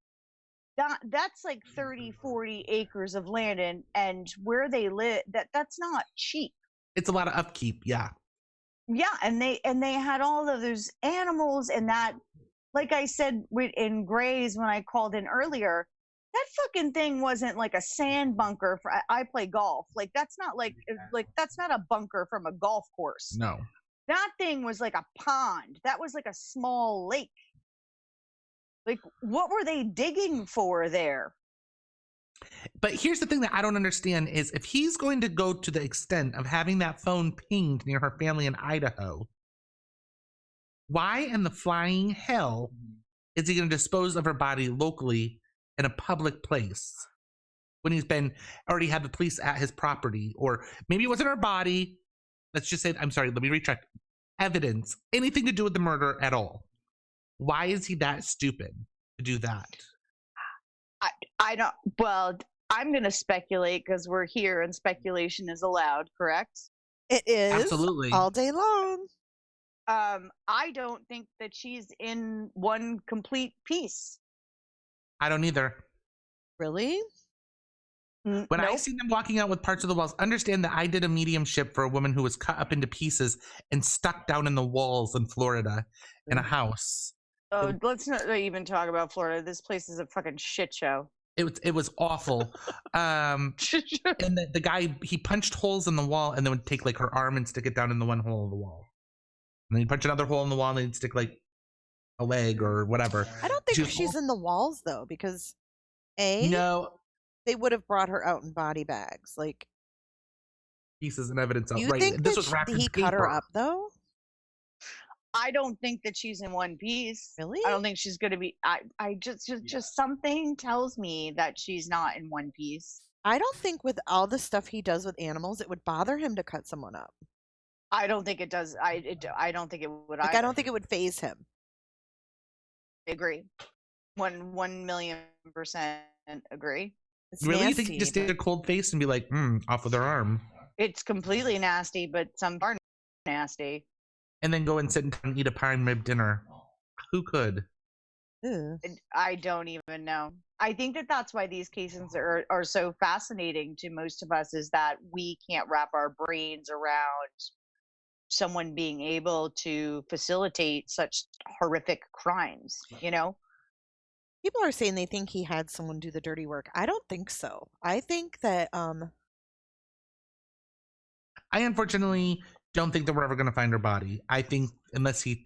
That's like 30, 40 acres of land, and where they live, that's not cheap. It's a lot of upkeep, yeah. Yeah, and they had all of those animals, and that, like I said in Gray's when I called in earlier, that fucking thing wasn't like a sand bunker for I play golf. Like that's not that's not a bunker from a golf course. No. That thing was like a pond. That was like a small lake. Like what were they digging for there? But here's the thing that I don't understand is if he's going to go to the extent of having that phone pinged near her family in Idaho, why in the flying hell is he going to dispose of her body locally in a public place when he's already had the police at his property? Or maybe it wasn't her body. Let's just say, I'm sorry, let me recheck. Evidence, anything to do with the murder at all. Why is he that stupid to do that? I don't, well, I'm going to speculate because we're here and speculation is allowed, correct? It is. Absolutely. All day long. I don't think that she's in one complete piece. I don't either. Really? When Nope. I see them walking out with parts of the walls, understand that I did a mediumship for a woman who was cut up into pieces and stuck down in the walls in Florida in a house. Oh, let's not even talk about Florida. This place is a fucking shit show. It was awful. And the guy, he punched holes in the wall and then would take like her arm and stick it down in the one hole of the wall. And then he'd punch another hole in the wall and then he'd stick like a leg or whatever. I don't think she's in the walls though, because no, they would have brought her out in body bags. Like, pieces and evidence out. you Right. think This that was wrapped in he cut her paper. up though? I don't think that she's in one piece. Really? I don't think she's going to be. I just something tells me that she's not in one piece. I don't think with all the stuff he does with animals, it would bother him to cut someone up. I don't think it does. I don't think it would. Like, I don't think it would faze him. I agree. 1,000,000% agree. It's Really? You think nasty, he just stayed a cold face and be like, off with her arm? It's completely nasty, but some are nasty. And then go and sit down and eat a prime rib dinner. Who could? Ew. I don't even know. I think that that's why these cases are so fascinating to most of us, is that we can't wrap our brains around someone being able to facilitate such horrific crimes, you know? People are saying they think he had someone do the dirty work. I don't think so. I think that I unfortunately don't think that we're ever going to find her body. I think unless he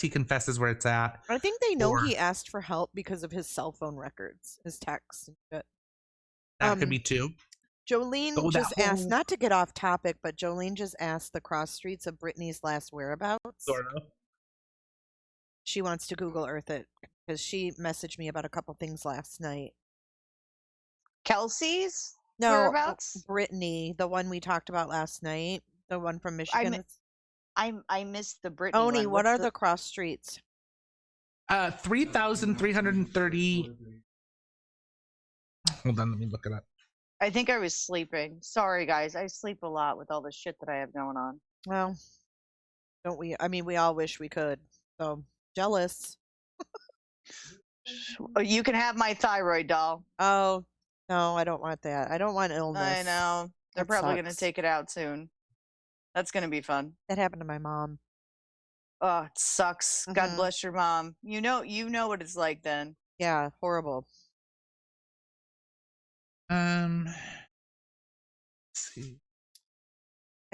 confesses where it's at. I think they know Or- he asked for help because of his cell phone records, his texts and shit. That could be too. Jolene Oh, that just asked, whole- not to get off topic, but Jolene just asked the cross streets of Brittany's last whereabouts. Sort of. She wants to Google Earth it because she messaged me about a couple things last night. Kelsey's No, whereabouts? Brittany, the one we talked about last night, the one from Michigan. It's- I missed the Brittany Oni, one. what What's are the cross streets? 3,330. Hold on, let me look it up. I think I was sleeping. Sorry, guys. I sleep a lot with all the shit that I have going on. Well, don't we? I mean, we all wish we could. So jealous. You can have my thyroid, doll. Oh, no, I don't want that. I don't want illness. I know. They're That probably going to sucks. take it out soon. That's going to be fun. That happened to my mom. Oh, it sucks. God Mhm. bless your mom. You know what it's like then. Yeah, horrible. Let's see.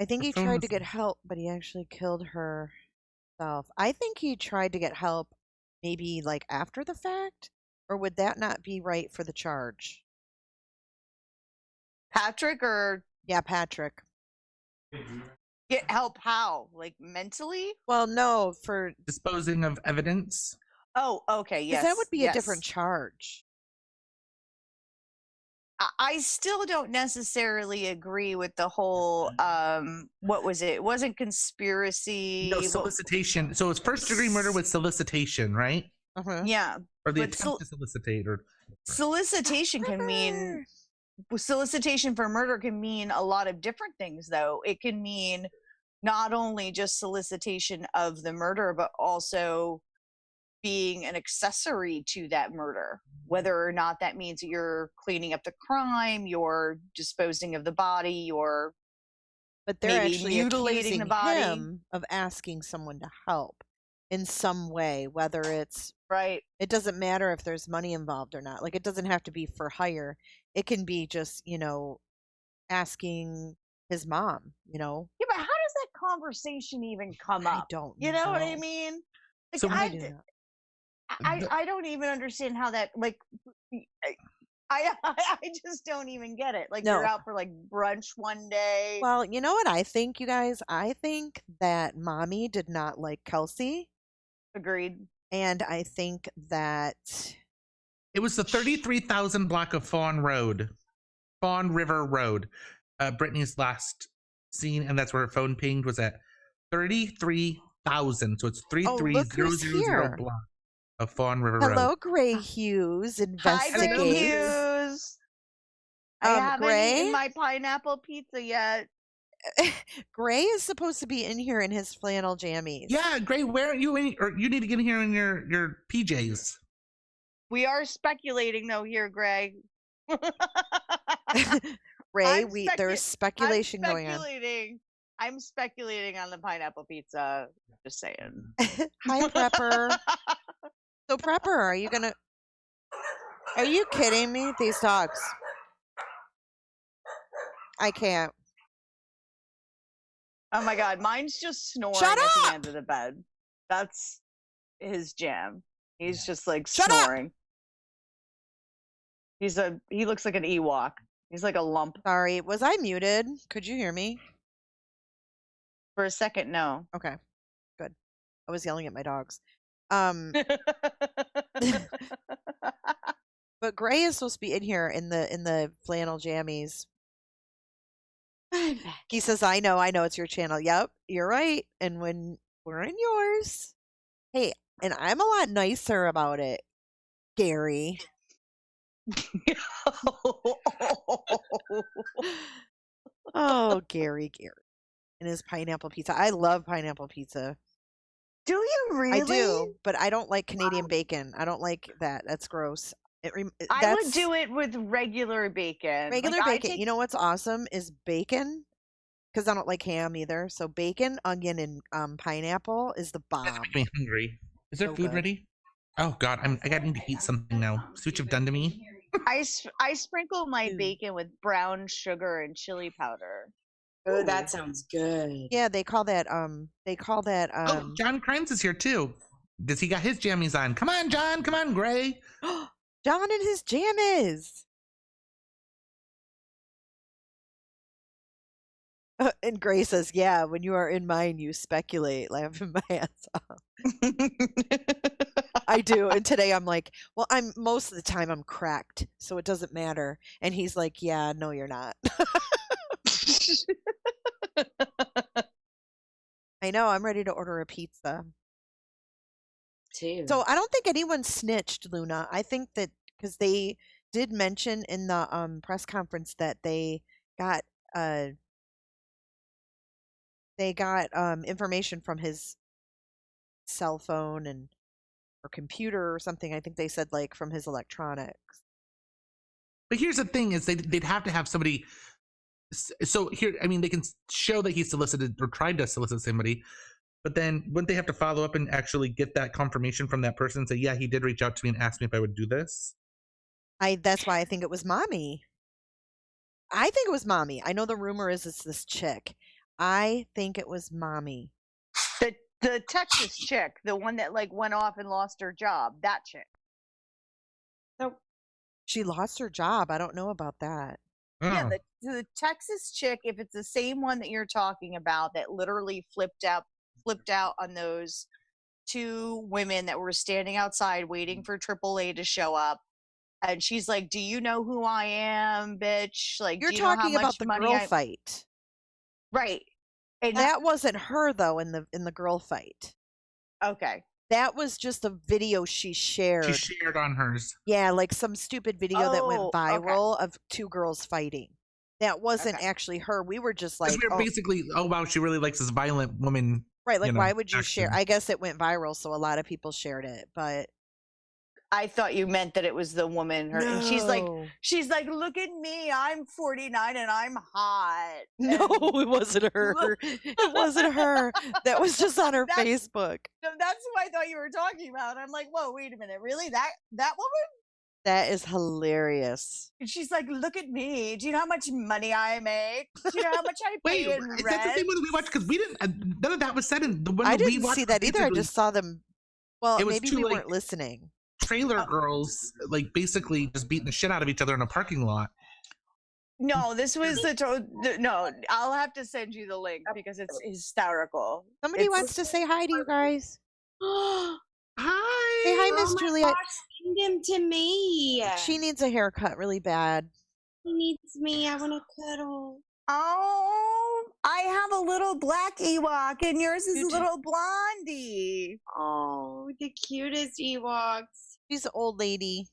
I think Her he phone tried was- to get help, but he actually killed herself. I think he tried to get help maybe like after the fact, or would that not be right for the charge? Patrick, or Yeah, Patrick. get help how? Like mentally? Well, no, for Disposing of evidence. Oh, okay. because Yes. that would be a yes. different charge. I still don't necessarily agree with the whole what was it? It wasn't conspiracy. No, solicitation. So it's first degree murder with solicitation, right? Uh-huh. Yeah. Or the But attempt to solicitate, or solicitation can mean solicitation for murder can mean a lot of different things, though. It can mean not only just solicitation of the murder, but also being an accessory to that murder, whether or not that means you're cleaning up the crime, you're disposing of the body, you're But they're maybe actually mutilating the accusing body. him of asking someone to help in some way, whether it's Right. it doesn't matter if there's money involved or not. Like, it doesn't have to be for hire. It can be just, asking his mom, Yeah, but how does that conversation even come I up? don't You know what I know. mean? Like, So I do not. I don't even understand how that, like, I just don't even get it. Like, No. you're out for like brunch one day. Well, you know what I think, you guys? I think that mommy did not like Kelsey, Agreed. and I think that it was the 33,000 block of Fawn River Road, Brittany's last scene, and that's where her phone pinged was at 33,000. So it's look who's 33000 here. block of Fawn River Road. Hello, Gray Hughes, Hi, Gray investigate. Hughes. I haven't Gray? eaten my pineapple pizza yet. Gray is supposed to be in here in his flannel jammies. Yeah, Gray, where are you in? Or you need to get in here in your PJs. We are speculating though here, Greg. Ray, I'm there's speculation going on. I'm speculating on the pineapple pizza. Just saying. Hi, Prepper. So, Prepper, are you kidding me? These dogs. I can't. Oh my god, mine's just snoring Shut at up! the end of the bed. That's his jam. He's just like Shut up! snoring. He looks like an Ewok. He's like a lump. Sorry, was I muted? Could you hear me? For a second, no. Okay, good. I was yelling at my dogs. But Gray is supposed to be in here in the flannel jammies. He says, I know, it's your channel. Yep, you're right. And when we're in yours, hey, and I'm a lot nicer about it, Gary. Oh, Gary. And his pineapple pizza. I love pineapple pizza. Do you really? I do, but I don't like Canadian bacon. I don't like that. That's gross. I would do it with regular bacon. Regular bacon. You know what's awesome is bacon, because I don't like ham either. So bacon, onion, and pineapple is the bomb. That's making me hungry. Is there So food good. ready? Oh God, I gotta need to eat something now. See what you've done to me. I sprinkle my bacon with brown sugar and chili powder. Oh, that sounds good. Yeah, they call that Oh, John Crimes is here too. Does he got his jammies on? Come on, John. Come on, Gray. John and his jammies. And Gray says, yeah, when you are in mine, you speculate, laughing my ass off. I do. And today I'm like, well, most of the time I'm cracked, so it doesn't matter. And he's like, yeah, no, you're not. I know, I'm ready to order a pizza. Too. So I don't think anyone snitched, Luna. I think that because they did mention in the press conference that they got information from his cell phone or computer or something. I think they said like from his electronics. But here's the thing: is they'd have to have somebody. So here, I mean, they can show that he solicited or tried to solicit somebody, but then wouldn't they have to follow up and actually get that confirmation from that person and say, yeah, he did reach out to me and ask me if I would do this? That's why I think it was mommy. I think it was mommy. I know the rumor is it's this chick. I think it was mommy. The Texas chick, the one that like went off and lost her job, that chick. Nope. She lost her job. I don't know about that. Yeah, Oh. the Texas chick, if it's the same one that you're talking about that literally flipped out on those two women that were standing outside waiting for AAA to show up, and she's like, "Do you know who I am, bitch? Like, You're do you know how talking much about the money girl I fight. right?" And That wasn't her though in the girl fight. okay, That was just a video she shared. She shared on hers. Yeah, like some stupid video that went Oh, okay. viral of two girls fighting. That wasn't Okay. actually her. We were just Because like, we were oh, basically, oh wow, she really likes this violent woman. right. Like, you know, why would you share? action. I guess it went viral, so a lot of people shared it. But I thought you meant that it was the woman. Her and she's like, no. "Look at me, I'm 49 and I'm hot." No, And it wasn't her. look- It wasn't her. That was just on her That's- Facebook. No, that's who I thought you were talking about. I'm like, "Whoa, wait a minute, really? That woman?" That is hilarious. And she's like, "Look at me. Do you know how much money I make? Do you know how much I Wait, pay in is that the rent?" same one that we watched? Because we didn't. None of that was said in the one I that we didn't watched. see that either. I basically just saw them. Well, It was maybe two, we like, weren't listening. trailer girls, like basically just beating the shit out of each other in a parking lot. No, this was no. I'll have to send you the link because it's hysterical. Somebody It's- wants to say hi to you guys. Hi. Say hi, Miss Oh my Juliet. gosh, send him to me. She needs a haircut really bad. He needs me. I want to cuddle. Oh, I have a little black Ewok, and yours is You a do- little blondie. Oh, the cutest Ewoks. She's an old lady.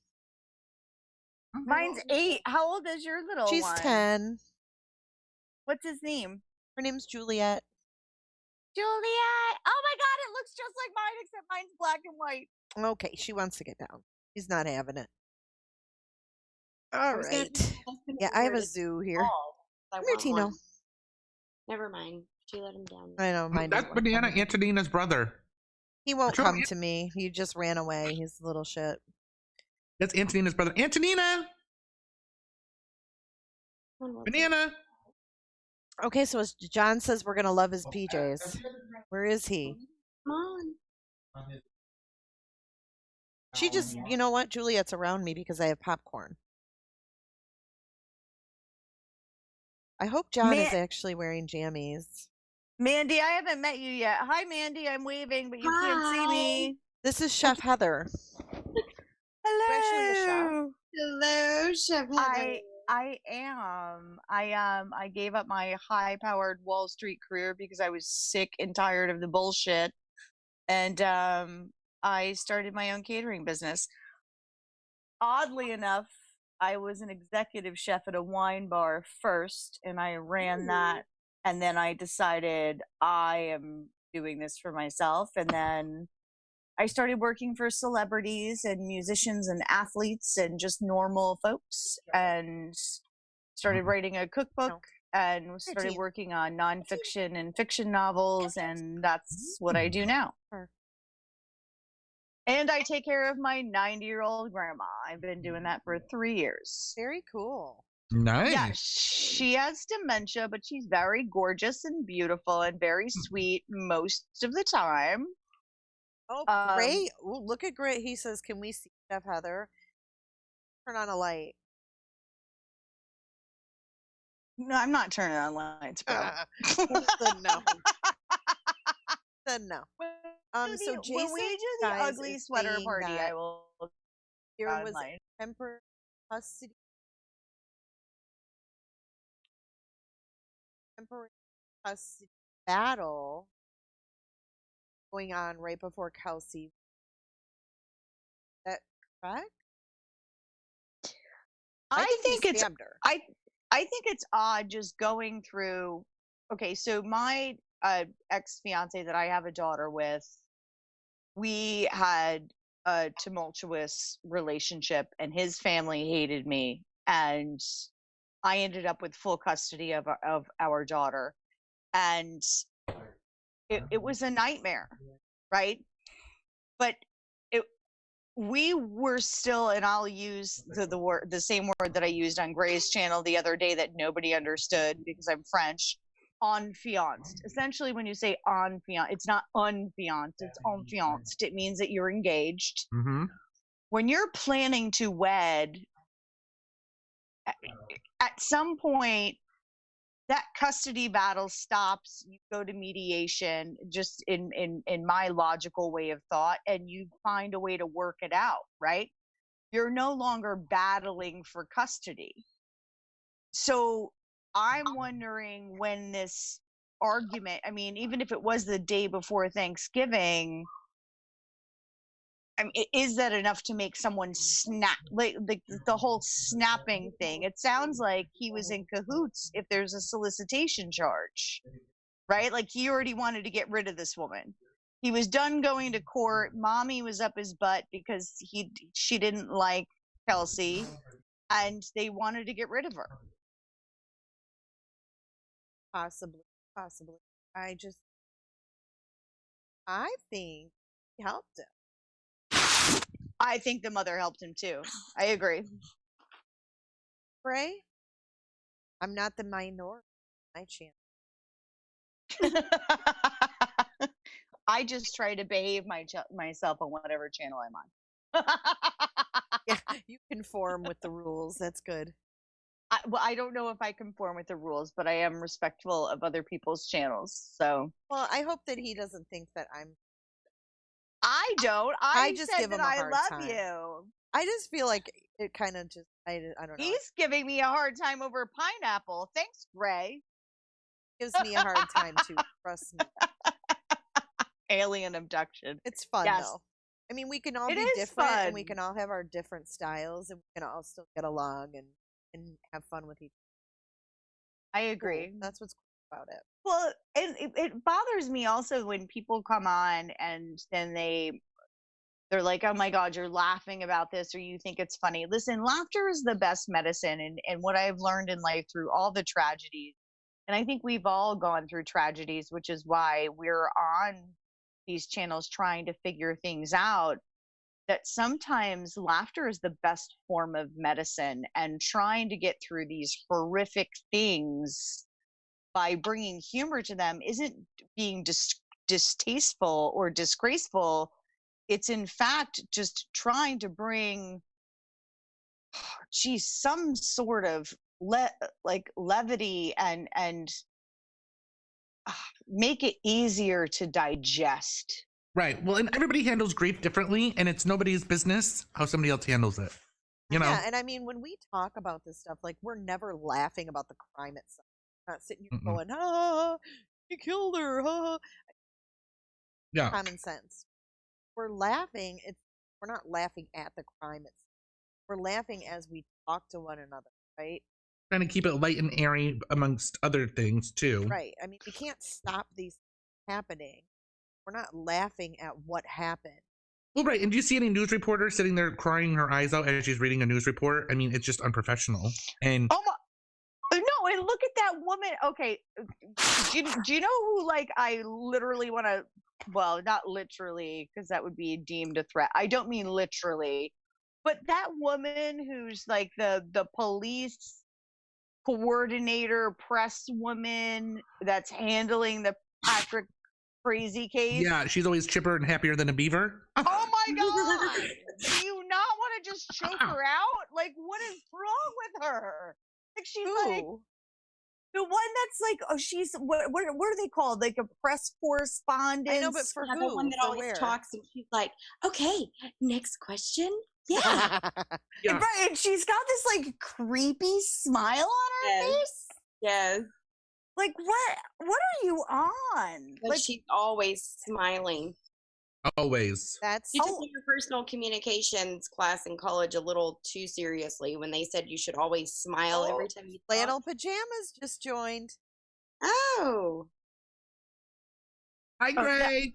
Mine's 8. How old is your little She's one? 10. What's his name? Her name's Juliet. Juliet. Oh my God, it looks just like mine, except mine's black and white. Okay, she wants to get down. She's not having it. All was gonna right. say, I was gonna Yeah, say I have where a to zoo here. call, 'cause I Come here, want Tino. one. Never mind. She let him down. I know. Mine That's doesn't wanna Banana come here. Antonina's brother. He won't What's wrong, come to me. He just ran away. He's a little shit. That's Antonina's brother. Antonina! Banana! Okay, so as John says, we're gonna love his PJs. Where is he? Come on. She just, you know what? Juliet's around me because I have popcorn. I hope John is actually wearing jammies. Mandy, I haven't met you yet. Hi, Mandy. I'm waving, but you can't see me. This is Chef Heather. Hello. actually a chef? Hello, Chef Heather. I am. I gave up my high-powered Wall Street career because I was sick and tired of the bullshit, and I started my own catering business. Oddly enough, I was an executive chef at a wine bar first, and I ran that, and then I decided I am doing this for myself, and then I started working for celebrities and musicians and athletes and just normal folks, and started writing a cookbook and started working on nonfiction and fiction novels, and that's what I do now. And I take care of my 90-year-old grandma. I've been doing that for 3 years. Very cool. Nice. Yeah, she has dementia, but she's very gorgeous and beautiful and very sweet most of the time. Oh, great. Ooh, look at Grit. He says, can we see Chef Heather? Turn on a light. No, I'm not turning on lights, bro. Then no. Then no. So Jason, when we do the guys, ugly is sweater saying party, that I will. Here on was light. temporary custody. Temporary custody battle going on right before Kelsey. Is that correct? I think he it's scammed her. I think it's odd just going through. Okay, so my ex-fiance that I have a daughter with, we had a tumultuous relationship, and his family hated me, and I ended up with full custody of our daughter, and it was a nightmare, right? But we were still, and I'll use the same word that I used on Gray's channel the other day that nobody understood because I'm French. Enfianced. Essentially, when you say enfianced, it's not unfianced, it's enfianced. It means that you're engaged. Mm-hmm. When you're planning to wed, at some point, that custody battle stops. You go to mediation, just in my logical way of thought, and you find a way to work it out, right? you're no longer battling for custody. So I'm wondering when this argument, I mean, even if it was the day before Thanksgiving, I mean, is that enough to make someone snap? Like the whole snapping thing. It sounds like he was in cahoots if there's a solicitation charge, right? Like he already wanted to get rid of this woman. He was done going to court. Mommy was up his butt because she didn't like Kelsey, and they wanted to get rid of her. Possibly. I think he helped him. I think the mother helped him too. I agree. Ray, I'm not the minority. My chance. I just try to behave myself on whatever channel I'm on. Yeah, you conform with the rules. That's good. Well, I don't know if I conform with the rules, but I am respectful of other people's channels. So, well, I hope that he doesn't think that I'm. I don't. I just said give him that a I hard love time. you. I just feel like it kind of just. I don't know. He's giving me a hard time over pineapple. Thanks, Ray. Gives me a hard time too. Trust me. Alien abduction. It's fun Yes. though. I mean, we can all It be is different, and we fun. can all have our different styles, and we can all still get along and have fun with each I other. agree. That's what's cool about it. Well, and it bothers me also when people come on and then they're like, oh my God, you're laughing about this, or you think it's funny. Listen, laughter is the best medicine. And what I've learned in life through all the tragedies, and I think we've all gone through tragedies, which is why we're on these channels trying to figure things out, that sometimes laughter is the best form of medicine, and trying to get through these horrific things by bringing humor to them isn't being distasteful or disgraceful. It's in fact just trying to bring, some sort of levity and make it easier to digest. Right. Well, and everybody handles grief differently, and it's nobody's business how somebody else handles it. You know? Yeah, and I mean, when we talk about this stuff, like we're never laughing about the crime itself. We're not sitting here going, "Ah, he killed her." Ah. Yeah. Common sense. We're laughing. We're not laughing at the crime itself. We're laughing as we talk to one another, right? Trying to keep it light and airy amongst other things too. Right. I mean, we can't stop these happening. We're not laughing at what happened. Well, right. And do you see any news reporter sitting there crying her eyes out as she's reading a news report? I mean, it's just unprofessional. And oh my, no, and look at that woman. Okay, do you know who? Like, I literally want to. Well, not literally, because that would be deemed a threat. I don't mean literally, but that woman who's like the police coordinator, press woman that's handling the Patrick Frazee case. yeah, she's always chipper and happier than a beaver. Oh my God! Do you not want to just choke her out? Like, what is wrong with her? Like, she's like the one that's like, oh, she's what are they called? Like a press correspondent. I know, but for who? The one that For always where? talks, and she's like, "Okay, next question." Yeah, Yeah. Right, and she's got this like creepy smile on her Yes. face. yes. Like, what are you on? Like she's always smiling. Always. That's You just took your personal communications class in college a little too seriously when they said you should always smile every time you talk. flannel pajamas just joined. Oh, Hi, Gray.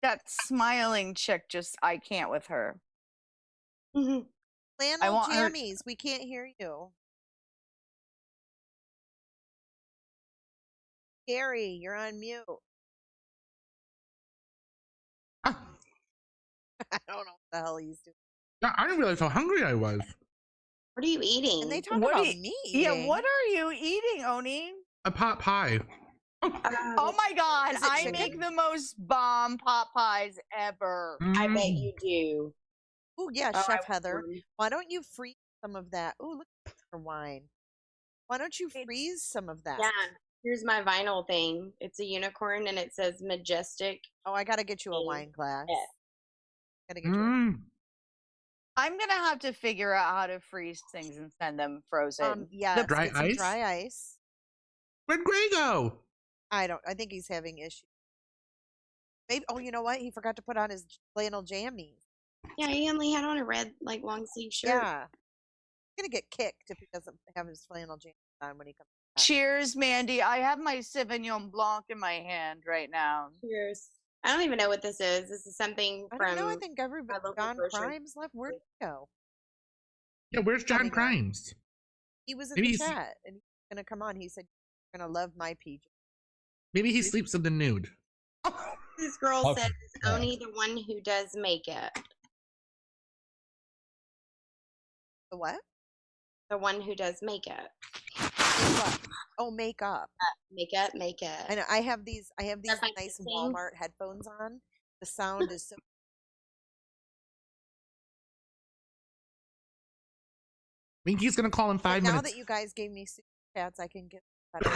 that smiling chick, just I can't with her. Mhm. Flannel want her- jammies. We can't hear you. Gary, you're on mute. Ah, I don't know what the hell he's doing. I didn't realize how hungry I was. what are you eating? And they talk What about do you- me. Yeah, eating. what are you eating, Oni? A pot pie. Oh my God, Is it I chicken? make the most bomb pot pies ever. I bet Mm. you do. Oh yeah, Oh, Chef I Heather. wonder. Why don't you freeze some of that? Oh, look at her wine. Why don't you freeze some of that? Yeah. Here's my vinyl thing. It's a unicorn and it says majestic. Oh, I gotta get you a Mm. wine glass. Yeah. Gotta get you. Mm. I'm gonna have to figure out how to freeze things and send them frozen. Yeah, Dry get some ice? dry ice. Where'd Gray go? I think he's having issues. Maybe. Oh, you know what? He forgot to put on his flannel jammies. Yeah, he only had on a red, like, long sleeve shirt. Yeah, he's gonna get kicked if he doesn't have his flannel jammies on when he comes back. Cheers, Mandy. I have my Sauvignon Blanc in my hand right now. Cheers. I don't even know what this is. This is something I from. don't know. I think everybody. local John grocery. Crimes left. Where'd he go? Yeah, where's John Coming up. Crimes? He was in Maybe the he's- chat, and he's gonna come on. He said, "You're gonna love my PJ." Maybe he sleeps in the nude. This girl Okay. says only the one who does make it. The what? The one who does make it. Make what? Oh, makeup. Make it. I know. I have these my nice thing? Walmart headphones on. The sound is so. Winky's gonna call in 5 Now minutes. that you guys gave me super chats, I can get better.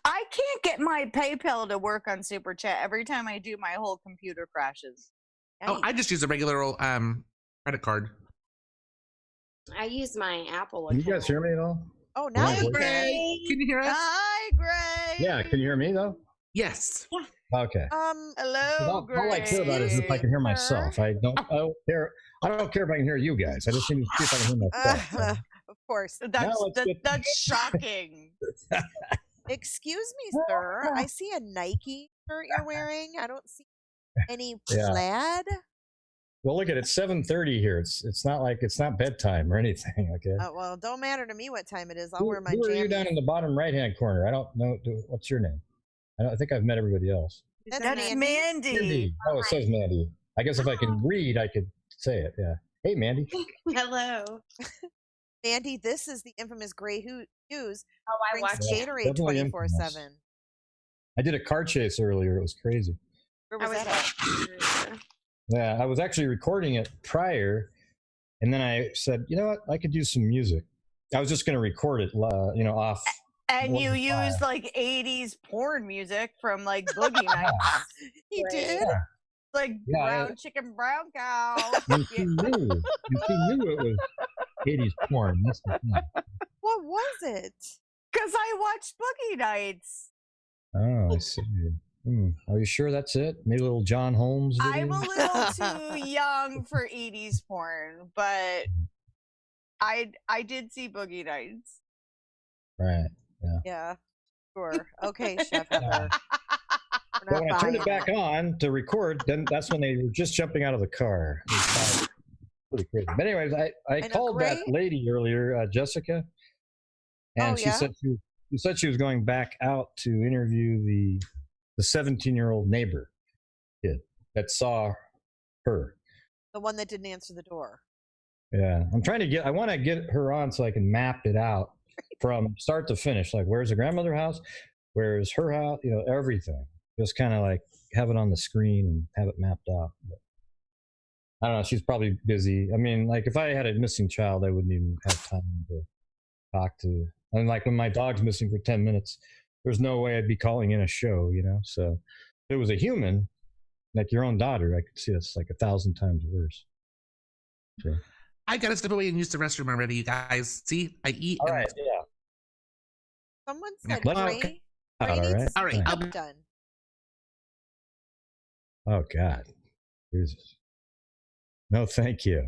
I can't get my PayPal to work on Super Chat. Every time I do, my whole computer crashes. Oh, I just use a regular old credit card. I use my Apple Can you account. guys hear me at all? Oh, now Hey, you Gray. can. Can you hear us? Hi, Gray. Yeah, can you hear me though? Yes. Okay. Hello, Gray. All I care about is if I can hear myself. I don't care. I don't care if I can hear you guys. I just need to see if I can hear myself. Of course. That's shocking. Excuse me, sir. I see a Nike shirt you're wearing. I don't see any Yeah. plaid. Well, look at it. It's 7:30 here. It's not like it's not bedtime or anything. Okay. Well, it don't matter to me what time it is. I'll wear my Who are you jammies. down in the bottom right-hand corner? I don't know. What's your name? I think I've met everybody else. That's That's Mandy. Mandy. Oh, it says Mandy. I guess if I can read, I could say it. Yeah. Hey, Mandy. Hello. Mandy, this is the infamous Gray Hughes. Oh, I Drinks watched it. Gatorade Definitely 24/7. I did a car chase earlier. It was crazy. Where I was was that at? Yeah, I was actually recording it prior, and then I said, you know what, I could use some music. I was just going to record it, off. And you What was that? used like 80s porn music from like Boogie Nights. He did? Yeah. Like Yeah, brown chicken, brown cow. And she knew it was 80s porn. That's the thing. What was it? Because I watched Boogie Nights. Oh, I see. Are you sure that's it? Maybe a little John Holmes video? I'm a little too young for 80s porn, but I did see Boogie Nights. Right. Yeah, sure. Okay, Chef Heather. We're But not when I turned it buying back on to record, then that's when they were just jumping out of the car. It was pretty crazy. But anyways, I And a called that gray- lady earlier, Jessica, and Oh, she yeah? said she was going back out to interview the 17-year-old neighbor kid that saw her. The one that didn't answer the door. Yeah, I want to get her on so I can map it out from start to finish. Like, where's the grandmother house? Where's her house? Everything. Just kind of like have it on the screen and have it mapped out. But I don't know. She's probably busy. I mean, like if I had a missing child, I wouldn't even have time to talk to. And like when my dog's missing for 10 minutes, there's no way I'd be calling in a show, So if it was a human, like your own daughter, I could see it's like 1,000 times worse. So, I gotta step away and use the restroom already, you guys. See, I eat. all and- right. Yeah. Someone Yeah, said let's- Gray. All Gray needs right. his All right, makeup I'll be- done. Oh God, Jesus! No, thank you.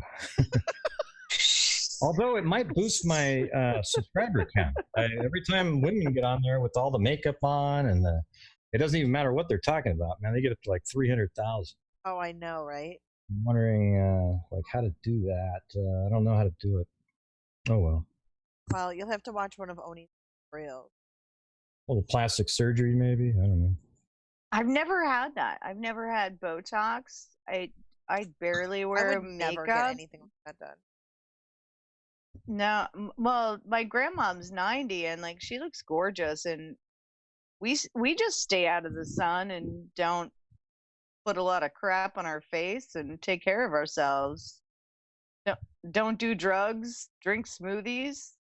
Although it might boost my subscriber count. Every time women get on there with all the makeup on, and it doesn't even matter what they're talking about, man. They get up to like 300,000. Oh, I know, right? I'm wondering, like, how to do that. I don't know how to do it. Oh well. Well, you'll have to watch one of Oni's reels. A little plastic surgery, maybe. I don't know. I've never had that. I've never had Botox. I barely I wear would never get makeup. anything like that done. No, well, my grandmom's 90 and like she looks gorgeous, and we just stay out of the sun and don't put a lot of crap on our face and take care of ourselves. Don't do drugs, drink smoothies.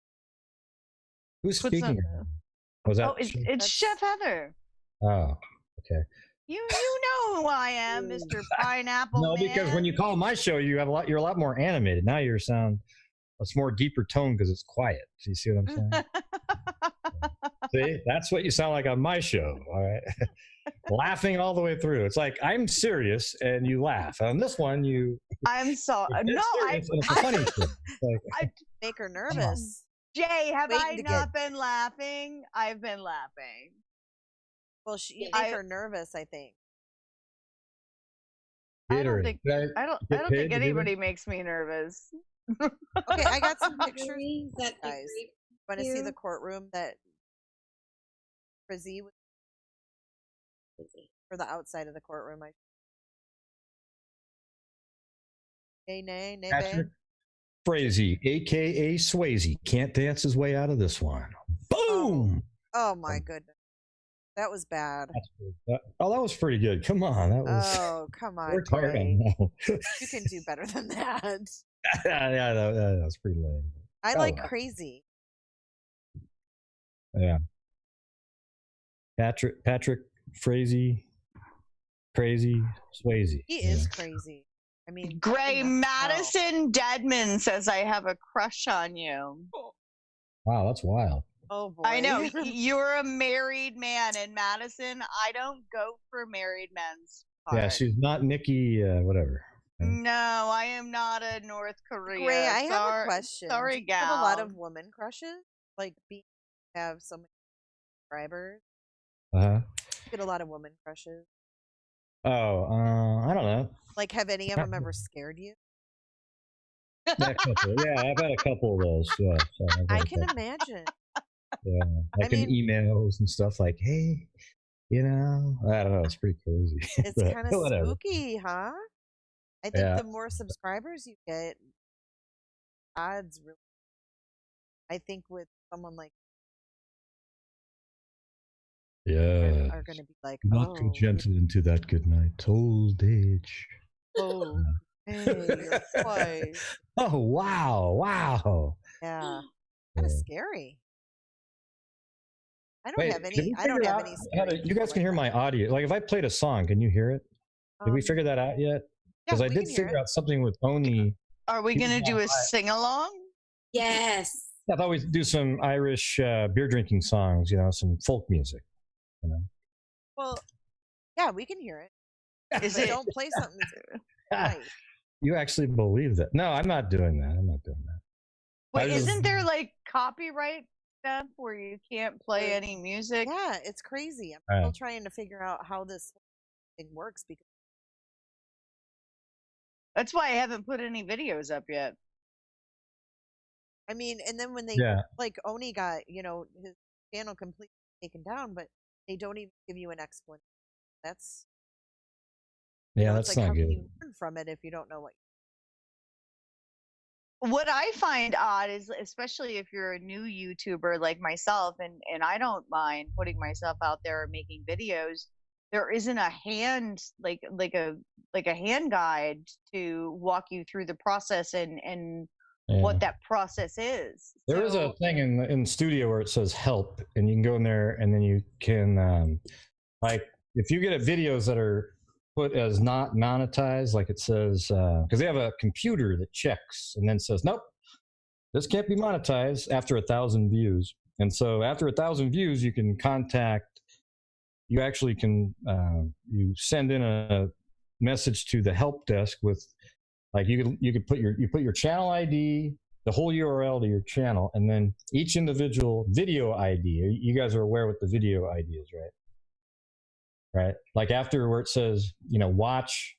Who's Put speaking? some- Was that? Oh, it's That's- Chef Heather. Oh, okay. You know who I am, Mr. Pineapple No, Man. because when you call my show, you're a lot more animated. Now you sound it's more deeper tone because it's quiet. Do you see what I'm saying? See, that's what you sound like on my show. All right, laughing all the way through. It's like I'm serious and you laugh. On this one, I'm sorry. No, serious and it's a funny thing. Like, Make her nervous. Jay, have I Waiting to not been laughing? I've been laughing. Well, you make her nervous, I think. I don't think Gatorade. I don't get paid think to do anybody makes me nervous. Okay, I got some pictures, Really? Is that the guys. grape Want to see here? the courtroom that Frazee was for the outside of the courtroom? Nay, Patrick Frazee, aka Swayze, can't dance his way out of this one. Boom! Oh my goodness, that was bad. That was pretty good. Come on, that was. Oh come on, Worked hard Gray. on that. You can do better than that. Yeah, that was pretty lame. I Oh, like well. crazy. Yeah. Patrick Frazee, crazy Swayze. He is crazy. I mean, Gray in the hell. Madison Deadman says I have a crush on you. Wow, that's wild. Oh boy, I know you're a married man, and Madison, I don't go for married men's part. Yeah, she's not Nikki, whatever. No, I am not a North Korea. Gray, I have a question. Sorry, Do you have a lot gal. of woman crushes? Like, have so many subscribers? Uh-huh. Get a lot of woman crushes. Oh, I don't know. Like, have any of them ever scared you? Yeah, I've had a couple of those. Yeah, so I've had I a can couple. imagine. Yeah, like in emails and stuff like, hey, I don't know, it's pretty crazy. It's But kind of whatever. spooky, huh? I think Yeah. the more subscribers you get, odds really. I think with someone like Yeah. are going to be like, Not go gentle into that good night, old age. oh, hey, you're twice. Oh, wow. Yeah, kind of Yeah. scary. I don't Wait, have did any. we I don't figure have out any. how to- scary you guys people can hear like my audio. Like if I played a song, can you hear it? Did we that. figure that out yet? Because Yeah, I we did can hear figure it. out something with Oni. Are we People going to do want a sing along? Yes. I thought we'd do some Irish beer drinking songs, some folk music. Well, yeah, we can hear it. Is But it? don't play something that's right. You actually believe that? No, I'm not doing that. Wait, I was- isn't there like copyright stuff where you can't play Right. any music? Yeah, it's crazy. I'm Right. still trying to figure out how this thing works because That's why I haven't put any videos up yet. I mean, and then when they Yeah. like Oni got, his channel completely taken down, but they don't even give you an explanation. That's Yeah, it's that's like not how good. can you learn from it if you don't know what What I find odd is, especially if you're a new YouTuber like myself, and I don't mind putting myself out there and making videos, there isn't a hand like a hand guide to walk you through the process and Yeah. what that process is. There is a thing in studio where it says help, and you can go in there and then you can like if you get videos that are put as not monetized, like it says, because they have a computer that checks and then says, nope, this can't be monetized after 1,000 views. And so after 1,000 views, you can you actually can, you send in a message to the help desk with, like you could put your channel ID, the whole URL to your channel, and then each individual video ID. You guys are aware what the video ID is, right? Right, like after where it says, watch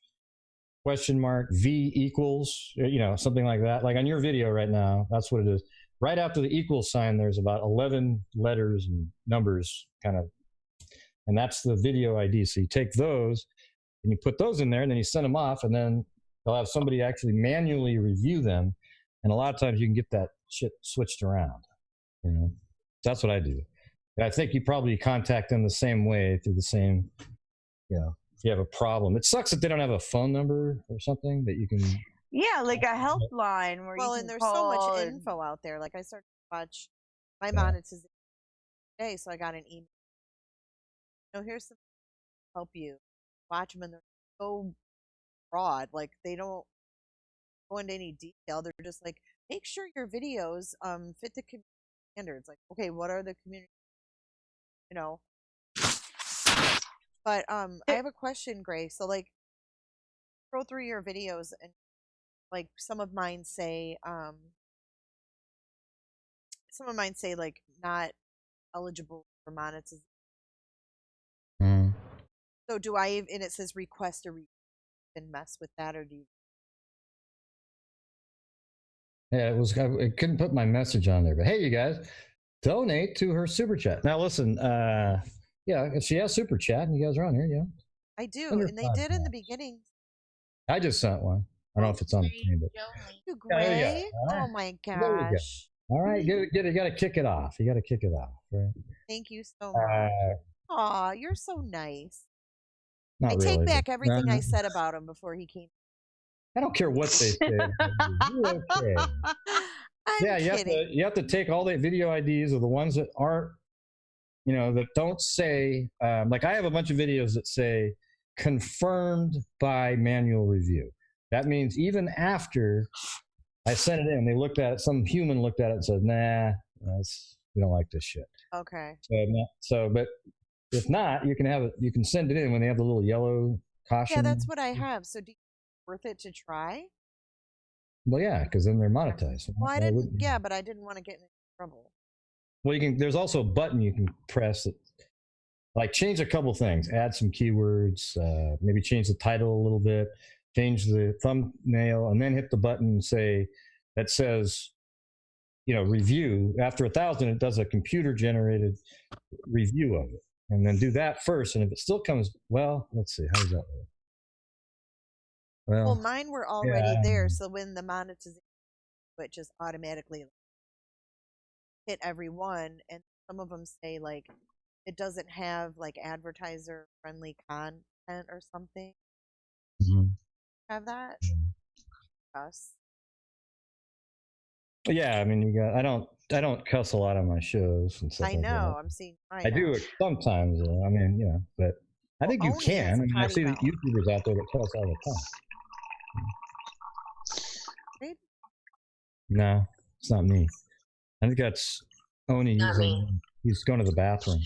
V equals, something like that. Like on your video right now, that's what it is. Right after the equal sign, there's about 11 letters and numbers, kind of, and that's the video ID. So you take those and you put those in there, and then you send them off, and then they'll have somebody actually manually review them. And a lot of times you can get that shit switched around. That's what I do. I think you probably contact them the same way through the same, if you have a problem. It sucks that they don't have a phone number or something that you can. Yeah, like a helpline where you well, can and there's call so much and- info out there. Like I started to watch my Yeah. monetization today, so I got an email. Here's some help you. watch them and they're so broad. Like they don't go into any detail. They're just like, make sure your videos fit the community standards. Like, okay, what are the community, you know? But I have a question, Gray. So like, scroll through your videos and like some of mine say like not eligible for monetization. Mm. So do I? And it says request a review and mess with that, or do you? Yeah, I couldn't put my message on there, but hey, you guys, donate to her super chat. Now, listen, yeah, if she has super chat and you guys are on here, yeah. I do, Under and they did in the beginning. I just sent one. I don't know if it's on the screen, but You, yeah, there you go. Gray. All right. Oh my There you go. gosh! All right, you got to kick it off. You got to kick it off, right? Thank you so much. Aw, you're so nice. Not I really, take but- back everything No, I said about him before he came. I don't care what they say. You're okay. I'm Yeah, kidding. you have to take all the video IDs of the ones that aren't, that don't say, like I have a bunch of videos that say confirmed by manual review. That means even after I sent it in, they looked at it, some human looked at it and said, nah, we don't like this shit. Okay. But if not, you can send it in when they have the little yellow caution. Yeah, that's what I have. So, do you worth it to try? Well, yeah, because then they're monetized. Well, I didn't. Yeah, but I didn't want to get in trouble. Well, there's also a button you can press that, like, change a couple things, add some keywords, maybe change the title a little bit, change the thumbnail, and then hit the button that says, review. After 1,000, it does a computer-generated review of it, and then do that first. And if it still comes, well, let's see, how does that work? Well, mine were already there, so when the monetization switch just automatically hit every one, and some of them say like it doesn't have like advertiser friendly content or something. Mm-hmm. Have that? Us. Yeah, I mean, I don't cuss a lot on my shows and stuff. I know. Like I'm seeing. I do it sometimes. I mean, but I think you Oni can. has I mean, I potty see the mouth. YouTubers out there that cuss all the time. Maybe. No, it's not me. I think that's Oni. Not me. He's going to the bathroom.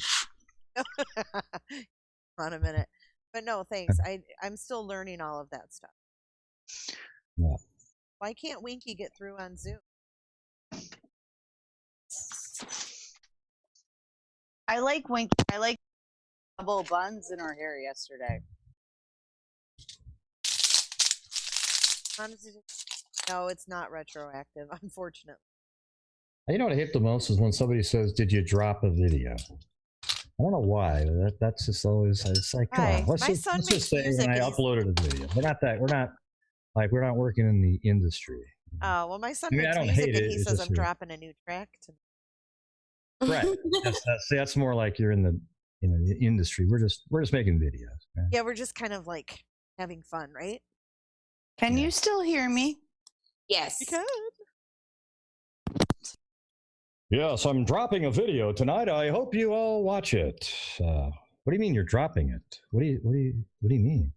On a minute, but no, thanks. I'm still learning all of that stuff. Yeah. Why can't Winky get through on Zoom? I like Winky. I like double buns in her hair yesterday. Honestly, no, it's not retroactive, unfortunately. You know what I hate the most is when somebody says, "Did you drop a video?" I don't know why. That's just always. It's like, come on. Let's just say when I uploaded a video. We're not working in the industry. Oh well, my son I makes don't music hate and it, he it's says just I'm dropping a new track tonight. Right. That's more like you're in the the industry. We're just making videos. Man. Yeah, we're just kind of like having fun, right? Can you still hear me? Yes. You can. Yes, I'm dropping a video tonight. I hope you all watch it. What do you mean you're dropping it? What do you mean?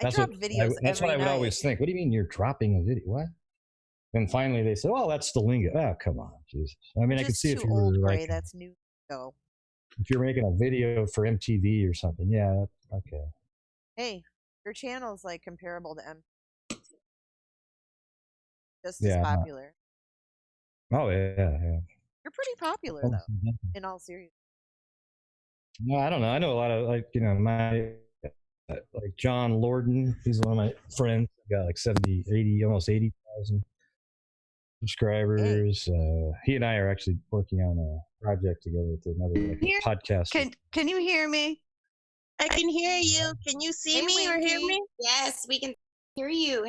I drop videos That's what I would always think. What do you mean you're dropping a video? What? And finally they say, "Oh, that's the lingo." Oh, come on, Jesus. I mean, I could see if you were like, that's new. Go. If you're making a video for MTV or something, yeah, okay. Hey, your channel's like comparable to MTV. Just Yeah. as popular. Oh yeah. You're pretty popular though, in all seriousness. No, I don't know. I know a lot of my like John Lorden. He's one of my friends. Got like 70, 80, almost 80,000 subscribers. He and I are actually working on a project together with another podcast. Can you hear me? I can hear you. Can you see me or hear me? Yes, we can hear you.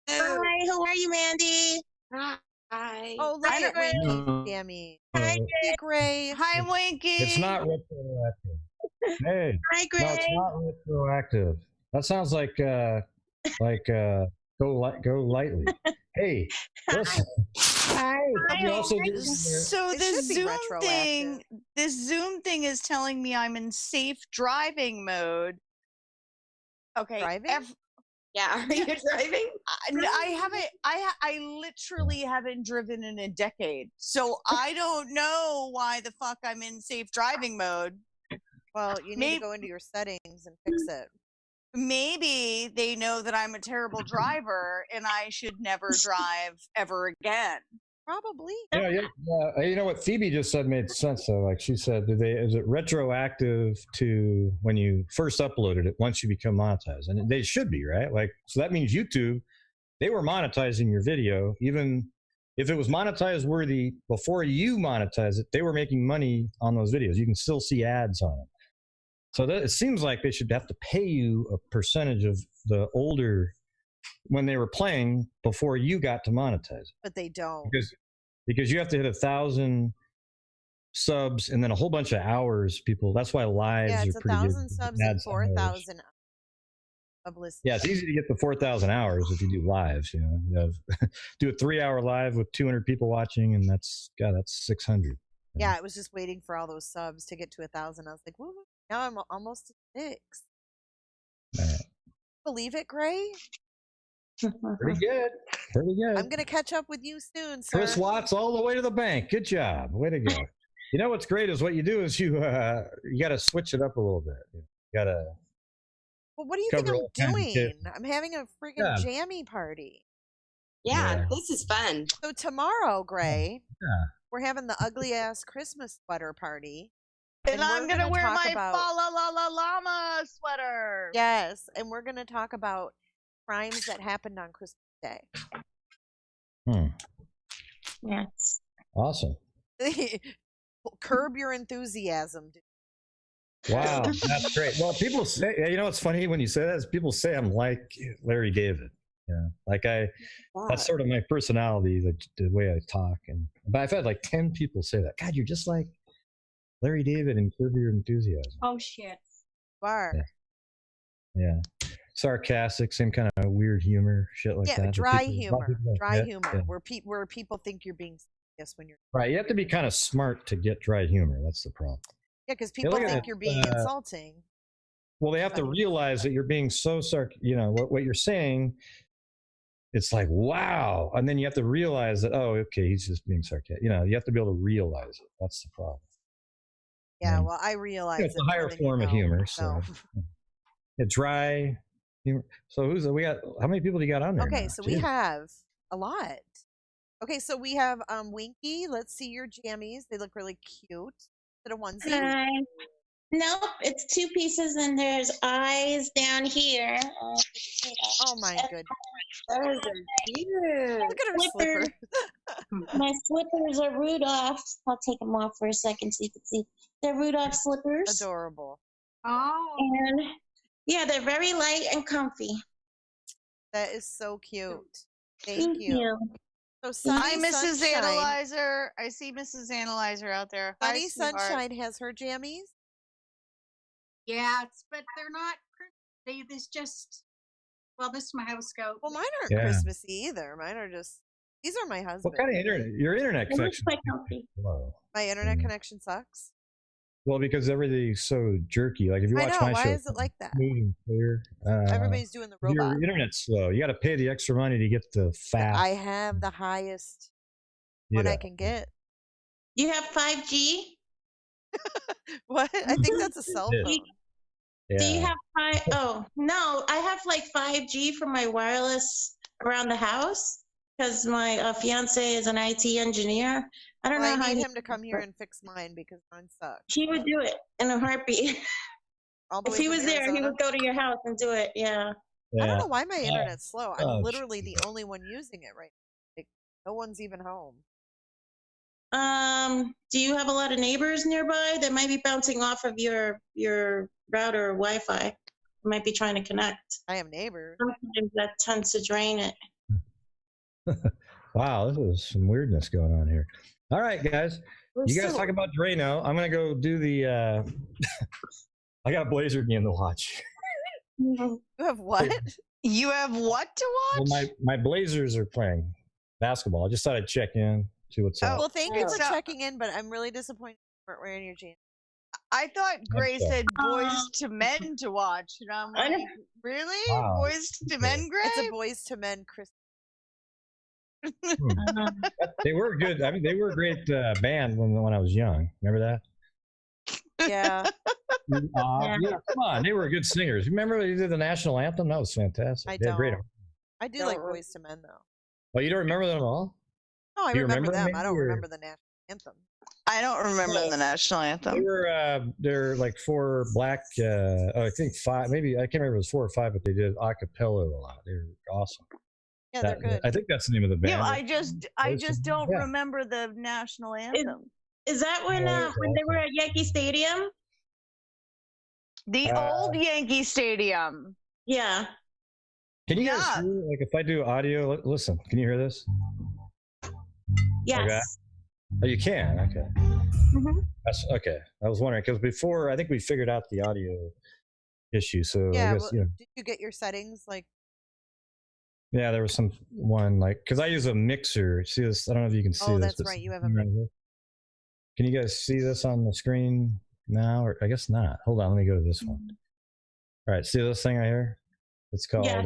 Hi, how are you, Mandy? Hi. Oh, look at Winky, Sammy. Hi, Hey, Gray. Hi, Winky. It's not retroactive. Hey. Hi, Gray. No, it's not retroactive. That sounds like go lightly. Hey, listen. Hi. So It this should be retroactive. Zoom thing is telling me I'm in safe driving mode, Okay. Driving? Yeah, are you driving? I haven't. I literally haven't driven in a decade, so I don't know why the fuck I'm in safe driving mode. Well, you need to go into your settings and fix it. Maybe they know that I'm a terrible driver and I should never drive ever again. Probably. Yeah. You know what Phoebe just said made sense though. Like she said, is it retroactive to when you first uploaded it once you become monetized? And they should be, right? Like, so that means YouTube, they were monetizing your video, even if it was monetized worthy before you monetize it, they were making money on those videos. You can still see ads on it. So it seems like they should have to pay you a percentage of the older when they were playing before you got to monetize it. But they don't. Because you have to hit 1,000 subs and then a whole bunch of hours, people. That's why lives are pretty good. Yeah, it's 1,000 subs and 4,000 of listeners. Yeah, it's easy to get the 4,000 hours if you do lives. You have do a 3-hour live with 200 people watching, and that's 600. Yeah, it was just waiting for all those subs to get to 1,000. I was like, woo, now I'm almost at 6. Believe it, Gray? Pretty good. I'm going to catch up with you soon, sir. Chris Watts all the way to the bank. Good job. Way to go. You know what's great is what you do is you got to switch it up a little bit. You got to. Well, what do you think I'm doing? I'm having a friggin' jammy party. Yeah, this is fun. So tomorrow, Gray, we're having the ugly ass Christmas sweater party. And I'm going to wear my Fa La La La Llama sweater. Yes, and we're going to talk about crimes that happened on Christmas Day. Yes. Awesome. Curb your enthusiasm. Wow, that's great. Well, people say, you know what's funny when you say that is people say I'm like Larry David. Yeah, like that's sort of my personality, the way I talk. But I've had like 10 people say that. God, you're just like Larry David and Curb Your Enthusiasm. Oh shit. Bar. Yeah. Sarcastic, same kind of weird humor, shit like that. Yeah, dry humor. Where people think you're being serious when you're right. You have to be kind of smart to get dry humor. That's the problem. Yeah, because people think you're being insulting. Well, they have to realize that you're being so what you're saying. It's like, wow. And then you have to realize that, oh, okay, he's just being sarcastic. You have to be able to realize it. That's the problem. Yeah, well, I realize it's a higher form of humor. So, dry humor. So we got, how many people do you got on there? Okay, so we have a lot. Okay, so we have Winky. Let's see your jammies. They look really cute. Is it a onesie? Hi. Nope, it's 2 pieces and there's eyes down here. Oh my goodness. Those are cute. Look at her slipper. My slippers are Rudolph's. I'll take them off for a second so you can see. They're Rudolph slippers. Adorable. Oh. And yeah, they're very light and comfy. That is so cute. Thank you. So Hi, Mrs. Analyzer. I see Mrs. Analyzer out there. Sunny Sunshine has her jammies. Yeah, but they're not. This just. Well, this is my house coat. Well, mine aren't Christmassy either. Mine are just. These are my husband. What kind of internet? Your internet connection. My internet connection sucks. Well, because everything's so jerky. Like if you watch my show, why is it like that? Clear. Everybody's doing the robot. Your internet's slow. You got to pay the extra money to get the fast. I have the highest one I can get. You have 5G? What? I think that's a cell phone. Yeah. Do you have 5? Oh, no. I have like 5G for my wireless around the house because my fiance is an IT engineer. I don't know how I need him to come here and fix mine because mine sucks. He would do it in a heartbeat. If he was there, he would go to your house and do it. Yeah. I don't know why my internet's slow. I'm literally the only one using it right now. Like, no one's even home. Do you have a lot of neighbors nearby that might be bouncing off of your router or Wi-Fi? You might be trying to connect. I have neighbors. Sometimes that tends to drain it. Wow, this is some weirdness going on here. All right, guys. You guys talk about Drano. I'm going to go do the... I got a Blazer game to watch. You have what? You have what to watch? Well, my Blazers are playing basketball. I just thought I'd check in, see what's up. Well, thank you for checking in, but I'm really disappointed you weren't wearing your jeans. I thought Gray so. said Boys to Men to watch, and I'm I know. like, really? Wow. Boys to Men, Gray? It's a Boys to Men Chris. They were good. I mean, they were a great band when I was young. Remember that? Yeah. Yeah, come on. They were good singers. Remember they did the national anthem? That was fantastic. I They had great. don't. I do like Boys to Men though. Well, you don't remember them at all? No, I Do you remember them. maybe, I don't or- remember the national anthem. I don't remember the national They anthem. were they're like 4 black I think 5, maybe I can't remember if it was 4 or 5, but they did a cappella a lot. They were awesome. Yeah, they're good. I think that's the name of the band. Yeah, I just don't Yeah. remember the national anthem. Is that when they were at Yankee Stadium? The old Yankee Stadium. Yeah. Can you guys Yeah. hear, like if I do audio, listen, can you hear this? Yes. Okay. Oh, you can. Okay. Mm-hmm. That's okay. I was wondering because before I think we figured out the audio issue. So Yeah. I guess Well, did you get your settings like? yeah, there was one like because I use a mixer. See this? I don't know if you can see Oh, this. that's but right. You have a something mixer. right here. Can you guys see this on the screen now? Or I guess not. Hold on. Let me go to this one. All right. See this thing right here? It's called Yes.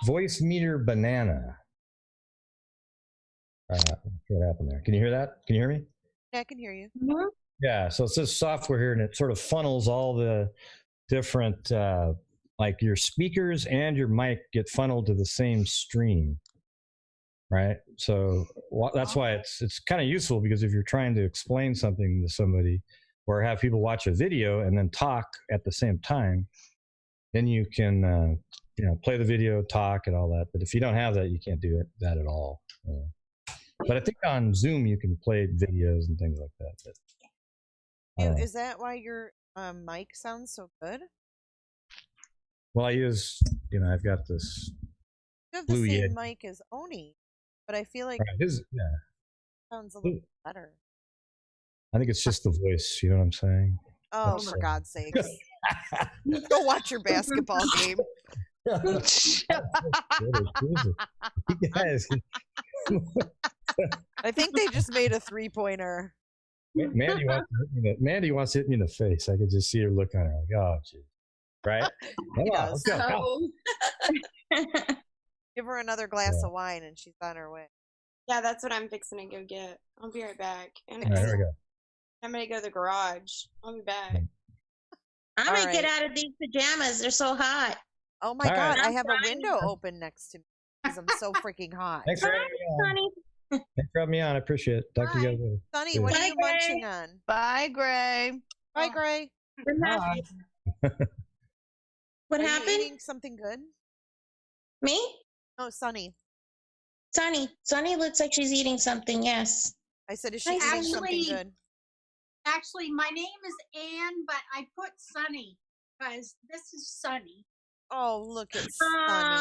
Voice Meter Banana. What happened there? Can you hear that? Can you hear me? Yeah, I can hear you. Mm-hmm. Yeah, so it's this software here, and it sort of funnels all the different, like your speakers and your mic get funneled to the same stream, right? So that's why it's kind of useful because if you're trying to explain something to somebody or have people watch a video and then talk at the same time, then you can, play the video, talk, and all that. But if you don't have that, you can't do that at all. But I think on Zoom you can play videos and things like that. But, Is that why your mic sounds so good? well, I use, I've got this. You have the Blue same Yeti. mic as Oni, but I feel like Right, it sounds a little better. I think it's just the voice. You know what I'm saying? Oh, That's, for God's sakes. Go watch your basketball game. You guys, I think they just made a 3-pointer. Mandy wants to hit me in the face. I could just see her look on her like, oh, geez. Right? Come on, let's go. Come. Give her another glass of wine and she's on her way. Yeah, that's what I'm fixing to go get. I'll be right back. And All right, there we go. I'm gonna go to the garage. I'll be back. I'm All gonna right. get out of these pajamas. They're so hot. Oh my All God, right. I have a window open next to me because I'm so freaking hot. Thanks for having me on. Honey. Thanks for having me on. I appreciate it. Talk to you guys later. Sonny, See what ya. are you Bye, munching on? Bye, Gray. Bye, Gray. Bye. What Are you happened? eating something good? Me? No, Sonny. Sunny looks like she's eating something. Yes. I said, is she I eating something actually- good? Actually, my name is Anne, but I put Sunny because this is Sunny. Oh, look at Sonny.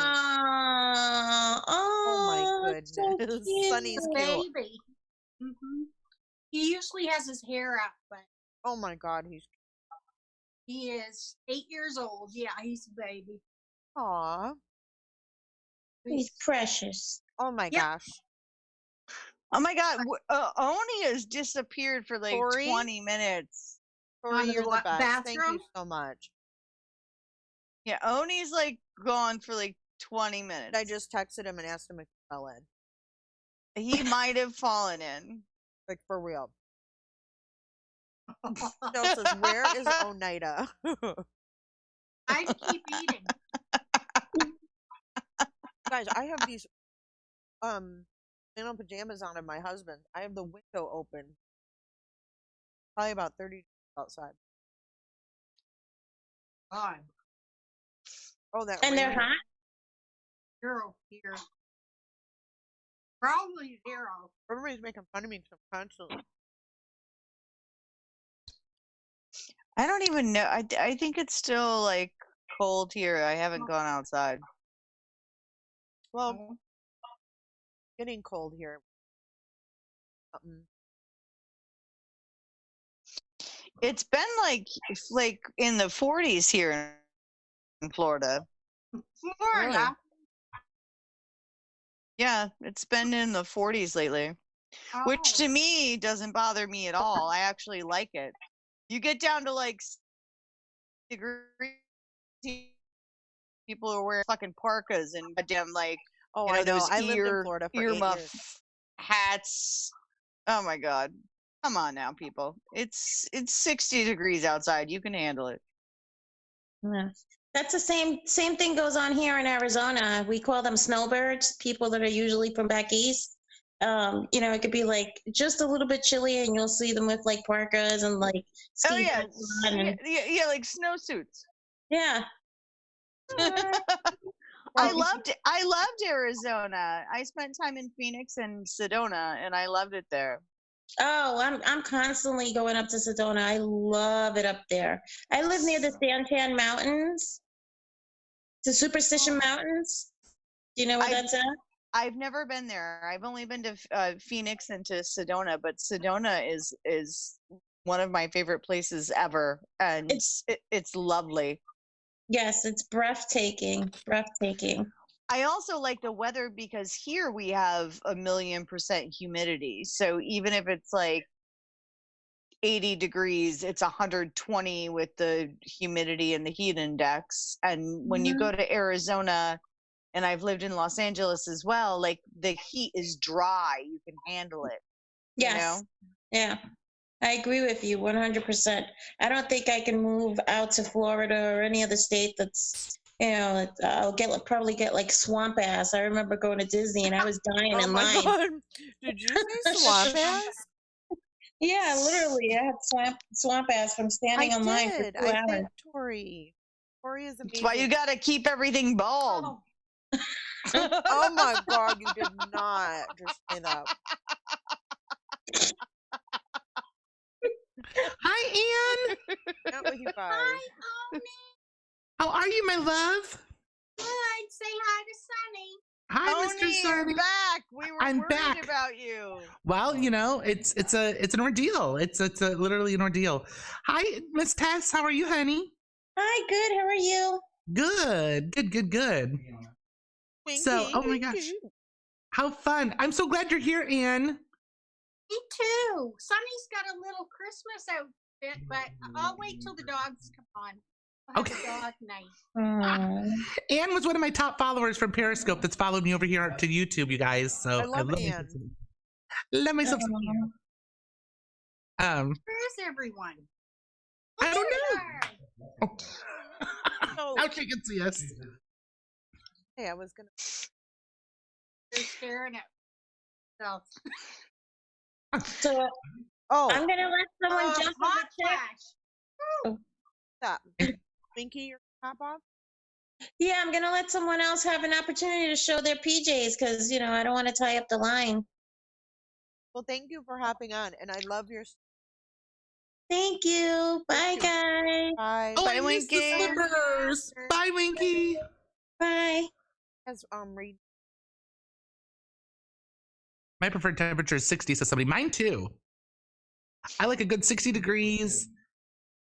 Oh my goodness. so cute. Sonny's cute. Baby. hmm He usually has his hair up, but Oh my God, he is 8 years old. Yeah, he's a baby. Aw. He's precious. Oh my Yep. gosh. Oh my God, Oni has disappeared for like Tori? 20 minutes. Tori, On the you're the best. Thank bathroom? you so much. Yeah, Oni's like gone for like 20 minutes. I just texted him and asked him if he fell in. He might have fallen in. Like, for real. Joe says, where is Oneida? I keep eating. Guys, I have these flannel pajamas on of my husband. I have the window open. Probably about 30 degrees outside. God, Oh, that And they're rain. hot? 0 here. Probably 0. Everybody's making fun of me because I'm constantly. I don't even know. I think it's still like cold here. I haven't gone outside. Well, getting cold here. It's been like in the 40s here in Florida. Florida. Yeah, it's been in the 40s lately, which Oh. to me doesn't bother me at all. I actually like it. You get down to like degrees, people are wearing fucking parkas and goddamn like Oh, you know I know. those I lived in Florida for 8 earmuff years. hats. Oh my god. Come on now, people. It's 60 degrees outside. You can handle it. Yeah. That's the same thing goes on here in Arizona. We call them snowbirds, people that are usually from back east. You know, it could be like just a little bit chilly and you'll see them with like parkas and like Oh ski yeah. boots on and Yeah, like snowsuits. yeah. I loved Arizona. I spent time in Phoenix and Sedona and I loved it there. Oh, I'm constantly going up to Sedona. I love it up there. I live near the Santan Mountains, the Superstition Mountains. Do you know where that's at? I've never been there. I've only been to Phoenix and to Sedona, but Sedona is one of my favorite places ever, and it's lovely. Yes, it's breathtaking. I also like the weather because here we have 1,000,000% humidity. So even if it's like 80 degrees, it's 120 with the humidity and the heat index. And when you go to Arizona, and I've lived in Los Angeles as well, like the heat is dry. You can handle it. Yes. You know? Yeah. I agree with you 100%. I don't think I can move out to Florida or any other state that's, you know, I'll probably get like swamp ass. I remember going to Disney and I was dying in line. God. Did you say swamp ass? Yeah, literally. I had swamp ass from standing in line for 2 hours. I think Tori is amazing. That's why you got to keep everything bald. Oh my God, you did not just say that. Hi, Anne. Not with you guys. Hi, Omi. How are you, my love? Good. Say hi to Sunny. Hi, Mr. Tony, Sunny. you're back. We were I'm worried back. about you. Well, you know, it's an ordeal. It's literally an ordeal. Hi, Miss Tess. How are you, honey? Hi, good. How are you? Good. So, oh my gosh, how fun! I'm so glad you're here, Anne. Me too. Sunny's got a little Christmas outfit, but I'll wait till the dogs come on. I'll have a dog night. Anne was one of my top followers from Periscope that's followed me over here to YouTube, you guys. So I love Anne. Love myself. Where's everyone? I don't know. Oh. Now she can see us. Hey, I was gonna. They're staring at themselves. So, I'm gonna let someone jump on hot the check. flash. Stop. Winky, your top off? Yeah, I'm gonna let someone else have an opportunity to show their PJs because, you know, I don't want to tie up the line. Well, thank you for hopping on, and I love your. Thank you. Bye, guys. Bye. Oh, Bye, I missed the Winky. slippers. Bye, Winky. Bye. Has read. My preferred temperature is 60, says somebody. Mine too. I like a good 60 degrees.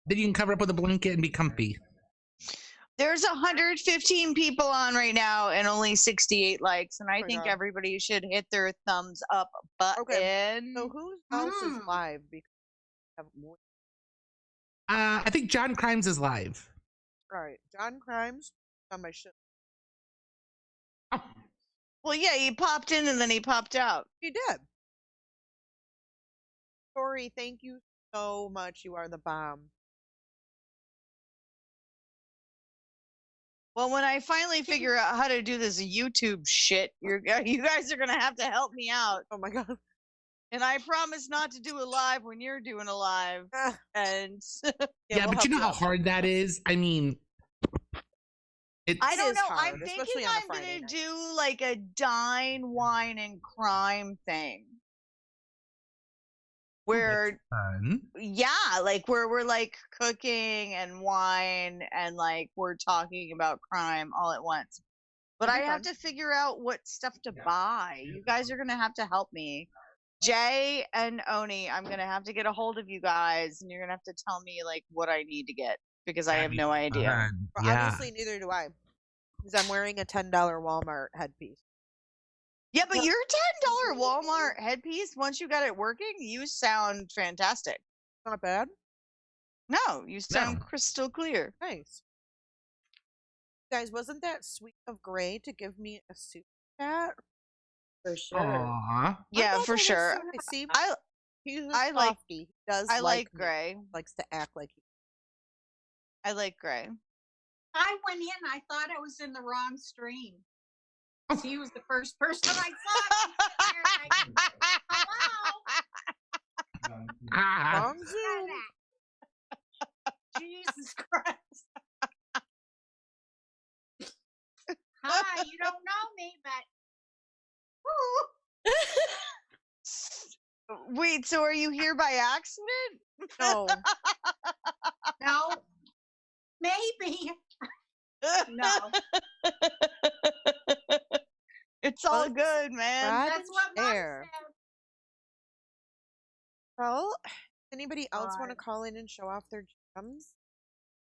Then you can cover up with a blanket and be comfy. There's 115 people on right now and only 68 likes, and I think God. everybody should hit their thumbs up button. Okay. So whose house is live? Because I think John Crimes is live. all right, John Crimes on my show. Well, yeah, he popped in and then he popped out. He did. Tori, thank you so much. You are the bomb. Well, when I finally figure out how to do this YouTube shit, you guys are gonna have to help me out. Oh my God. And I promise not to do a live when you're doing a live. And yeah, but you know how hard that is? I mean, I don't know. hard, I'm thinking I'm gonna do like a dine, wine, and crime thing. Where yeah, like where we're like cooking and wine and like we're talking about crime all at once. But I have to figure out what stuff to buy. You guys are gonna have to help me. Jay and Oni, I'm gonna have to get a hold of you guys and you're gonna have to tell me like what I need to get because I have no idea. Well, obviously neither do I. Because I'm wearing a $10 Walmart headpiece. Yeah, but your $10 Walmart headpiece, once you got it working, you sound fantastic. Not bad. No, you sound No. crystal clear. Nice. Guys, wasn't that sweet of Gray to give me a soup cat? For sure. Aww. Yeah, thought for that was sure. so nice. See, I he's a I like- softie. He does I like me. Gray. Likes to act like he. I like Gray. I went in. I thought I was in the wrong stream. He was the first person I saw. Like, hello. Ah. Wrong Zoom. Jesus Christ. Hi, you don't know me, but Wait, so are you here by accident? No. no, maybe no. It's all Well, good, man. Rod That's and what Mom share. said. Well, anybody else want to God. call in and show off their gems?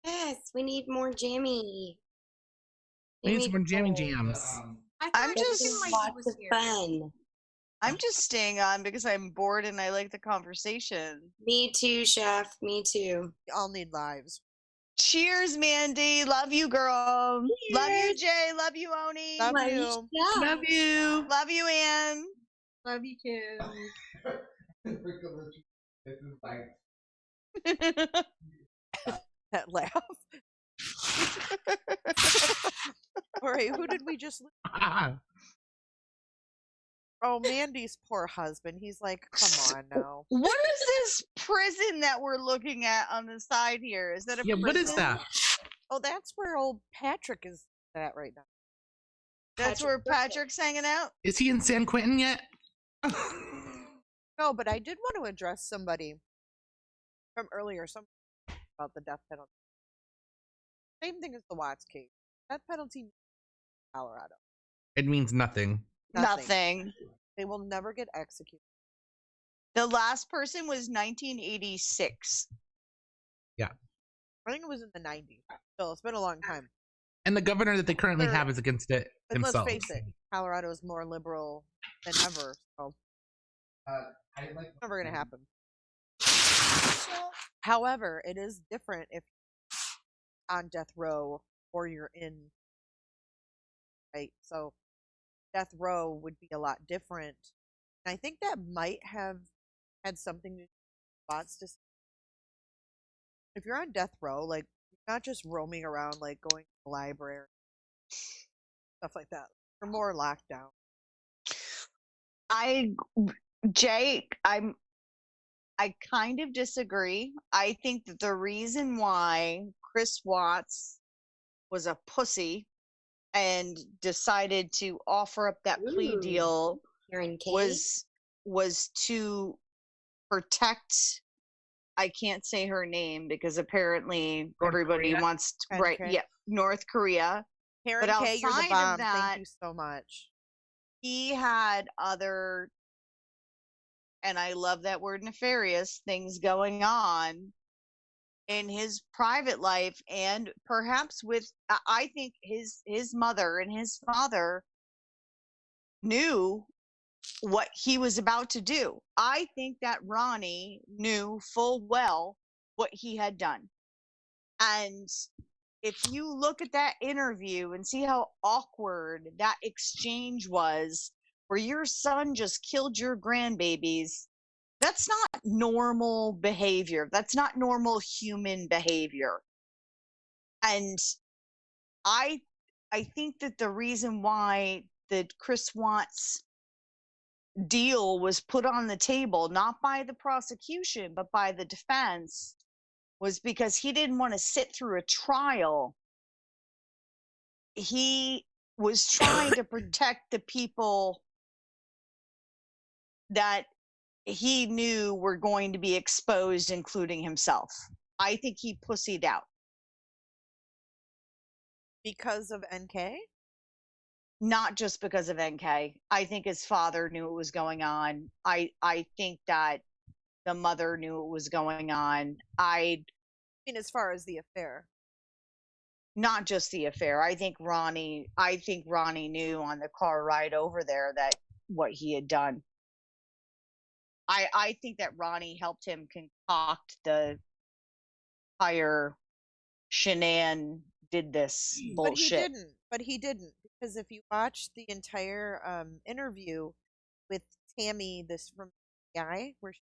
Yes, we need more jammy. We need some more jammy gold. jams. I thought I'm Chicken just- Lady Lots was of here. fun. I'm just staying on because I'm bored and I like the conversation. Me too, Chef. Me too. We all need lives. Cheers, Mandy. Love you, girl. Love you, Cheers. Jay. Love you, Oni. Love Love you. Yeah. Love you. Love you, Ann. Love you too. That laugh. All right, who did we just? Oh, Mandy's poor husband. He's like, come on now. What is this prison that we're looking at on the side here? Is that a Yeah, prison? what is that? Oh, that's where old Patrick is at right now. That's where Patrick's hanging out? Is he in San Quentin yet? No, but I did want to address somebody from earlier, some about the death penalty. Same thing as the Watts case. Death penalty in Colorado. It means nothing. Nothing. They will never get executed. The last person was 1986. I think it was in the 90s. Still, it's been a long time. And the governor that they currently Sure. have is against it And himself. let's face it, Colorado is more liberal than ever. So it's never going to happen. However, it is different if you're on death row or you're in, right? So death row would be a lot different. And I think that might have had something to do with Watts. If you're on death row, like, you're not just roaming around, like going to the library, stuff like that. You're more locked down. Jake, I kind of disagree. I think that the reason why Chris Watts was a pussy and decided to offer up that plea Ooh. deal You're in K? was to protect. I can't say her name because apparently North everybody Korea? wants to, Karen right? K. Yeah, North Korea. Karen But K, you're the outside of bomb. that- Thank you so much. He had other, and I love that word, nefarious things going on in his private life, and perhaps with, I think his mother and his father knew what he was about to do. I think that Ronnie knew full well what he had done. And if you look at that interview and see how awkward that exchange was, where your son just killed your grandbabies, that's not normal behavior. That's not normal human behavior. And I think that the reason why the Chris Watts deal was put on the table, not by the prosecution, but by the defense, was because he didn't want to sit through a trial. He was trying to protect the people that he knew were going to be exposed, including himself. I think he pussied out. Because of NK? Not just because of NK. I think his father knew what was going on. I think that the mother knew what was going on. I mean, as far as the affair. Not just the affair. I think Ronnie knew on the car ride over there that what he had done. I think that Ronnie helped him concoct the entire Shanann did this bullshit. But he didn't because if you watch the entire interview with Tammy, this from guy, where she,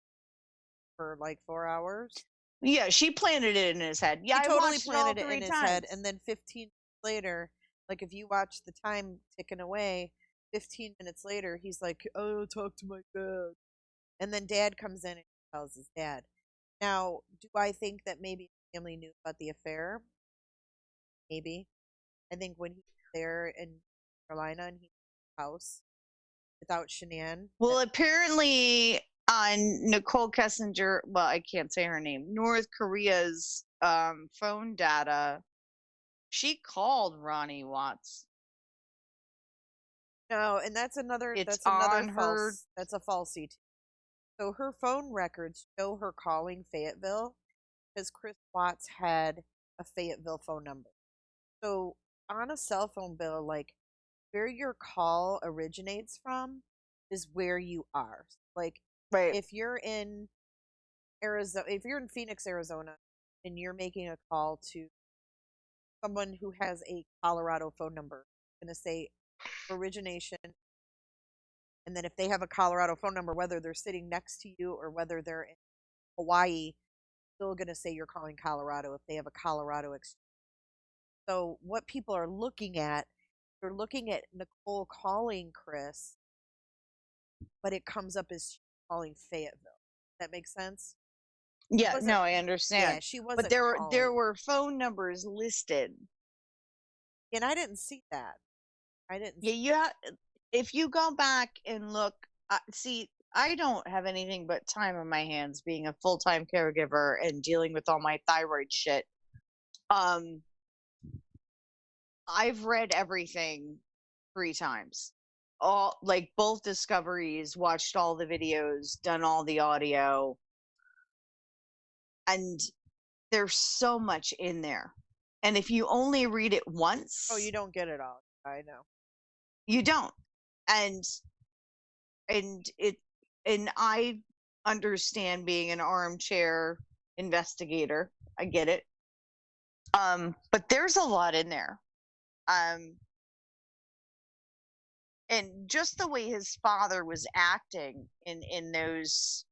for like 4 hours. Yeah, she planted it in his head. Yeah, He I totally watched it all planted it 3 in his times. head, and then 15 minutes later, like if you watch the time ticking away, 15 minutes later, he's like, "Oh, talk to my dad," and then Dad comes in and tells his dad. Now, do I think that maybe the family knew about the affair? Maybe. I think when he was there in Carolina and he was in the house without Shanann. Well, apparently on Nicole Kessinger, well, I can't say her name, North Korea's phone data, she called Ronnie Watts. No, and that's another It's that's another on her. false that's a falsity. So her phone records show her calling Fayetteville because Chris Watts had a Fayetteville phone number. So on a cell phone bill, like where your call originates from is where you are. Like Right. if you're in Arizona, if you're in Phoenix, Arizona, and you're making a call to someone who has a Colorado phone number, I'm going to say origination, and then if they have a Colorado phone number, whether they're sitting next to you or whether they're in Hawaii, still going to say you're calling Colorado if they have a Colorado exchange. So what people are looking at, they're looking at Nicole calling Chris, but it comes up as calling Fayetteville. That makes sense? Yeah, no, I understand. Yeah, she wasn't. But there were phone numbers listed. And I didn't see that. I didn't. Yeah, if you go back and look, see, I don't have anything but time on my hands being a full-time caregiver and dealing with all my thyroid shit. I've read everything 3 times. All like both discoveries, watched all the videos, done all the audio. And there's so much in there. And if you only read it once, oh, you don't get it all. I know. You don't. And I understand being an armchair investigator. I get it. But there's a lot in there. And just the way his father was acting in those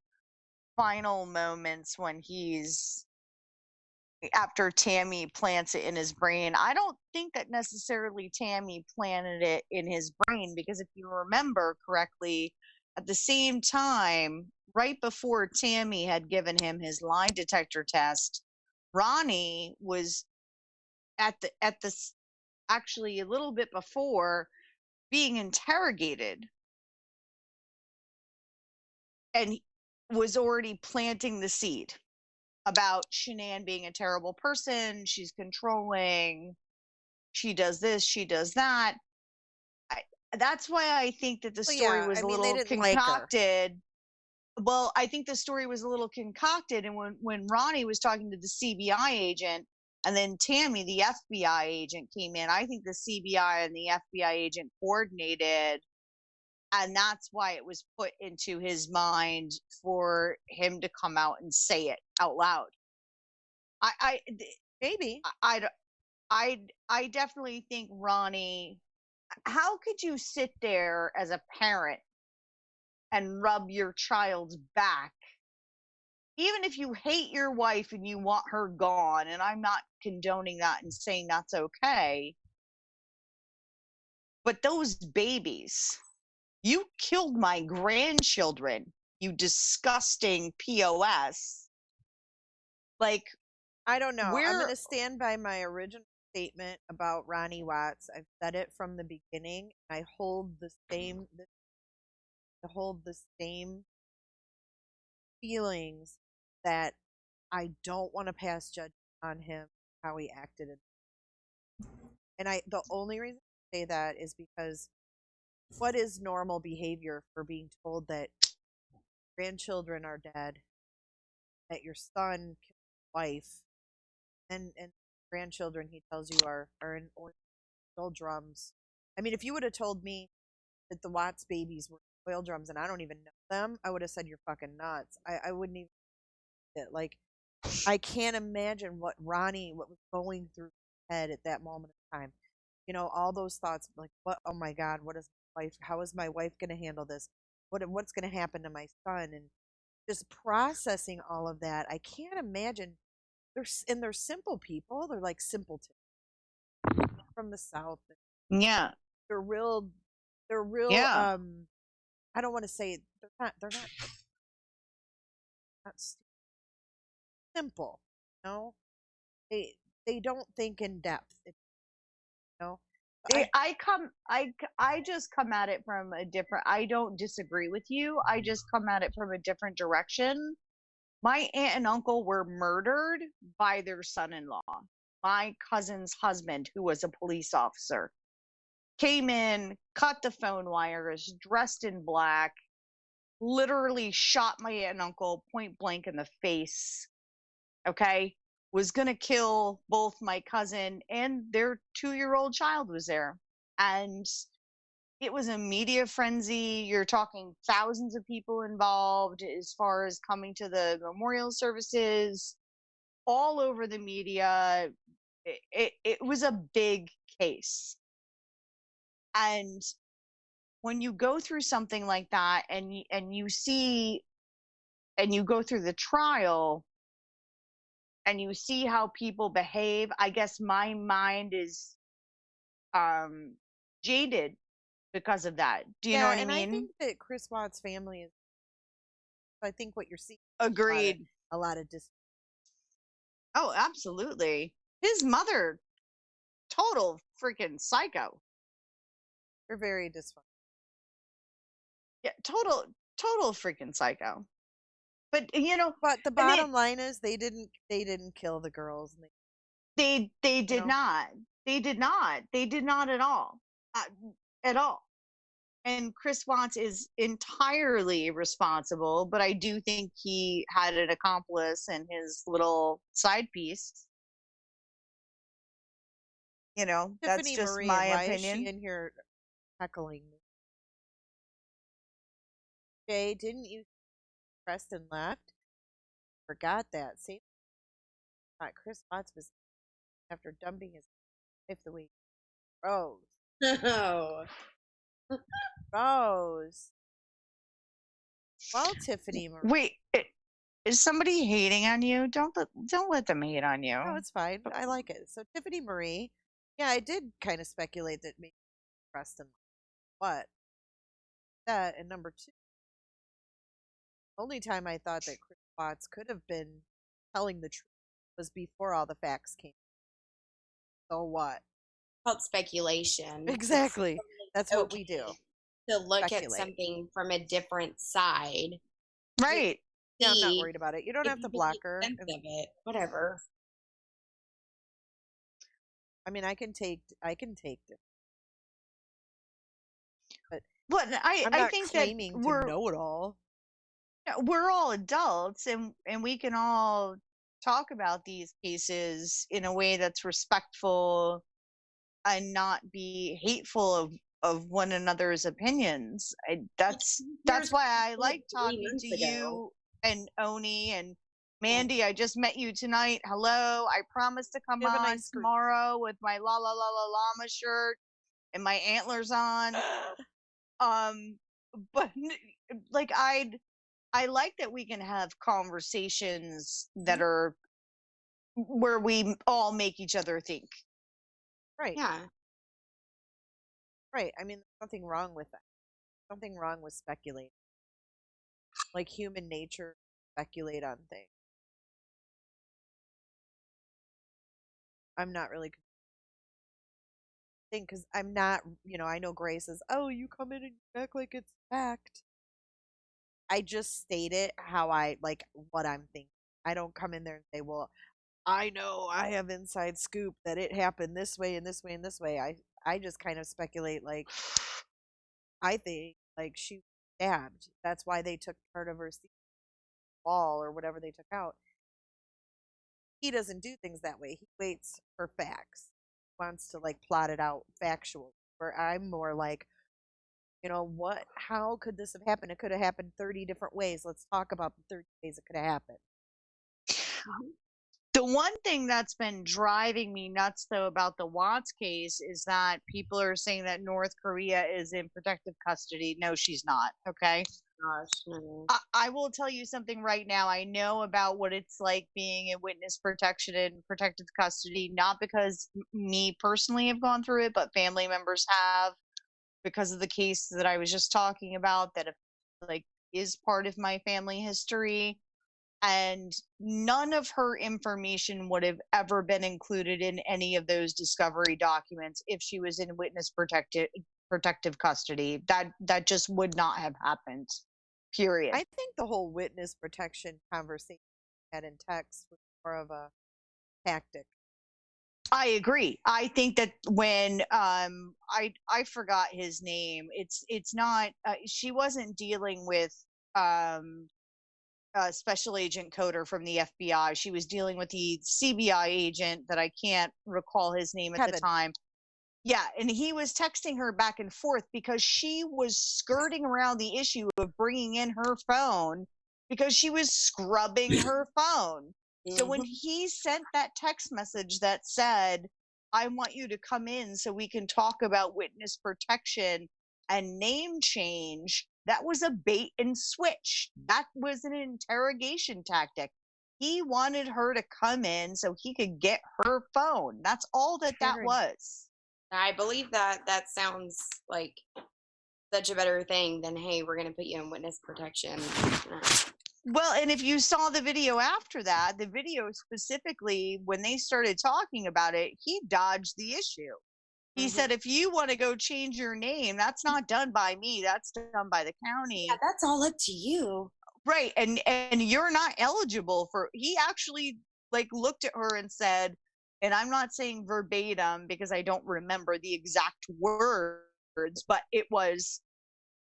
final moments when he's after Tammy plants it in his brain. I don't think that necessarily Tammy planted it in his brain, because if you remember correctly, at the same time, right before Tammy had given him his lie detector test, Ronnie was at the actually a little bit before being interrogated and was already planting the seed about Shanann being a terrible person. She's controlling. She does this. She does that. That's why I think that the story was a little concocted. Well, I think the story was a little concocted. And when Ronnie was talking to the CBI agent and then Tammy, the FBI agent, came in, I think the CBI and the FBI agent coordinated. And that's why it was put into his mind for him to come out and say it out loud. I definitely think Ronnie. How could you sit there as a parent and rub your child's back, even if you hate your wife and you want her gone? And I'm not condoning that and saying that's okay. But those babies. You killed my grandchildren, you disgusting POS. Like, I don't know. I'm going to stand by my original statement about Ronnie Watts. I've said it from the beginning. I hold the same feelings that I don't want to pass judgment on him, how he acted. And the only reason I say that is because what is normal behavior for being told that grandchildren are dead, that your son killed his wife, and grandchildren he tells you are in oil drums. I mean, if you would have told me that the Watts babies were oil drums and I don't even know them, I would have said you're fucking nuts. I wouldn't even like I can't imagine what was going through her head at that moment of time. All those thoughts like, what? Oh my God, what is my wife? How is my wife going to handle this? What's going to happen to my son? And just processing all of that. I can't imagine. They're simple people. They're like simpletons from the South. Yeah. They're real. They're real. Yeah. I don't want to say they're not. Not simple. No, they don't think in depth. know. I just come at it from a different. I don't disagree with you. I just come at it from a different direction. My aunt and uncle were murdered by their son-in-law. My cousin's husband, who was a police officer, came in, cut the phone wires, dressed in black, literally shot my aunt and uncle point blank in the face. Okay? Was going to kill both my cousin and their 2-year-old child was there. And it was a media frenzy. You're talking thousands of people involved as far as coming to the memorial services, all over the media. It was a big case. And when you go through something like that and you see and you go through the trial and you see how people behave, I guess my mind is jaded because of that. Do you know what I mean? I think that Chris Watts' family is. I think what you're seeing. Agreed. A lot of Oh, absolutely. His mother, total freaking psycho. They're very dysfunctional. Yeah, total freaking psycho. But but the bottom line is they didn't kill the girls. They did not. They did not. They did not at all. At all. And Chris Watts is entirely responsible, but I do think he had an accomplice in his little side piece. Tiffany that's just Marie, my why opinion. Is she in here heckling me? Jay, didn't you Preston left? Forgot that. See, Chris Watts was after dumping his wife the week. Rose. No. Rose. Well, Tiffany Marie. Wait, is somebody hating on you? Don't let them hate on you. No, it's fine. I like it. So Tiffany Marie, yeah, I did kind of speculate that maybe Preston, but that and number 2. Only time I thought that Chris Watts could have been telling the truth was before all the facts came. So what? Called speculation. Exactly. That's what we do. To look at something from a different side. Right. Yeah, I'm not worried about it. You don't have to block her. Of it. Whatever. I mean, I can take it. But I think that we're know it all. We're all adults and we can all talk about these cases in a way that's respectful and not be hateful of one another's opinions. That's why I like talking to you and Oni and Mandy. I just met you tonight. Hello. I promise to come on tomorrow with my la la la la llama shirt and my antlers on. But like I like that we can have conversations that are where we all make each other think. Right. Yeah. Right. I mean, there's nothing wrong with that. Something wrong with speculating. Like human nature, speculate on things. I'm not really because I'm not, I know Grace says, oh, you come in and act like it's fact. I just state it how I like what I'm thinking. I don't come in there and say, well, I know I have inside scoop that it happened this way and this way and this way. I just kind of speculate like I think like she was stabbed. That's why they took part of her wall or whatever they took out. He doesn't do things that way. He waits for facts. He wants to like plot it out factual. Where I'm more like, how could this have happened? It could have happened 30 different ways. Let's talk about the 30 ways it could have happened. The one thing that's been driving me nuts, though, about the Watts case is that people are saying that North Korea is in protective custody. No, she's not. Okay. Gosh, no. I will tell you something right now. I know about what it's like being in witness protection and protective custody, not because me personally have gone through it, but family members have, because of the case that I was just talking about that like is part of my family history. And none of her information would have ever been included in any of those discovery documents if she was in witness protective custody. That just would not have happened. Period. I think the whole witness protection conversation had in text was more of a tactic. I agree. I think that when I forgot his name. It's not. She wasn't dealing with Special Agent Coder from the FBI. She was dealing with the CBI agent that I can't recall his name at the time. Yeah, and he was texting her back and forth because she was skirting around the issue of bringing in her phone because she was scrubbing her phone. So when he sent that text message that said, I want you to come in so we can talk about witness protection and name change, that was a bait and switch. That was an interrogation tactic. He wanted her to come in so he could get her phone. That's all that was. I believe that. That sounds like such a better thing than, hey, we're going to put you in witness protection. Well, and if you saw the video after that, the video specifically, when they started talking about it, he dodged the issue. He said, if you want to go change your name, that's not done by me. That's done by the county. Yeah, that's all up to you. Right. And you're not eligible for, he actually like looked at her and said, and I'm not saying verbatim because I don't remember the exact words, but it was,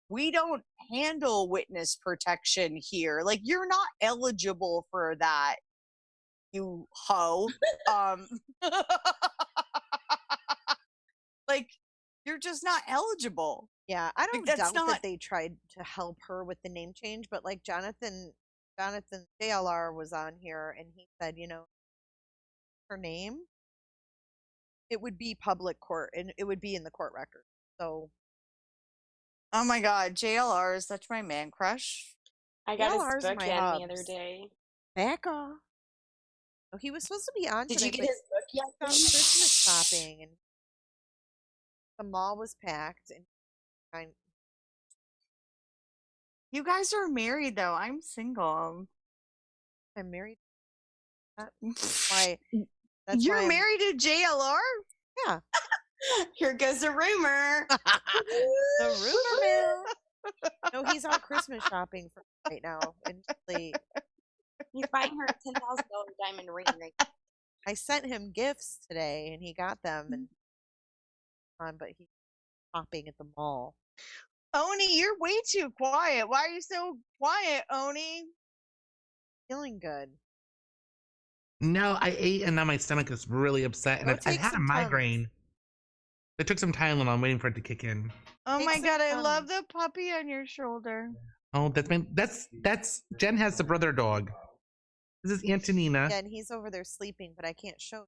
we don't handle witness protection here. Like, you're not eligible for that, you hoe. Like, you're just not eligible. Yeah, I don't Like, doubt that they tried to help her with the name change, but like Jonathan JLR was on here and he said, you know, her name, it would be public court and it would be in the court record. So, oh my God, JLR is such my man crush. I got JLR's his book my in hubs. the other day. Back off. Oh, he was supposed to be on Did today, you get but his book yet? he was out Christmas shopping and the mall was packed and You guys are married though. I'm single. I'm married. That's why. You're married to JLR? Yeah. Here goes a rumor. The rumor mill. No, he's out Christmas shopping for right now. And He's buying her a $10,000 diamond ring right now. I sent him gifts today, and he got them. And but he's shopping at the mall. Oni, you're way too quiet. Why are you so quiet, Oni? Feeling good. No, I ate and now my stomach is really upset. And I had a migraine. I took some Tylenol. I'm waiting for it to kick in. Oh my God, I love the puppy on your shoulder. Oh, that's Jen has the brother dog. This is Antonina. Yeah, and he's over there sleeping, but I can't show.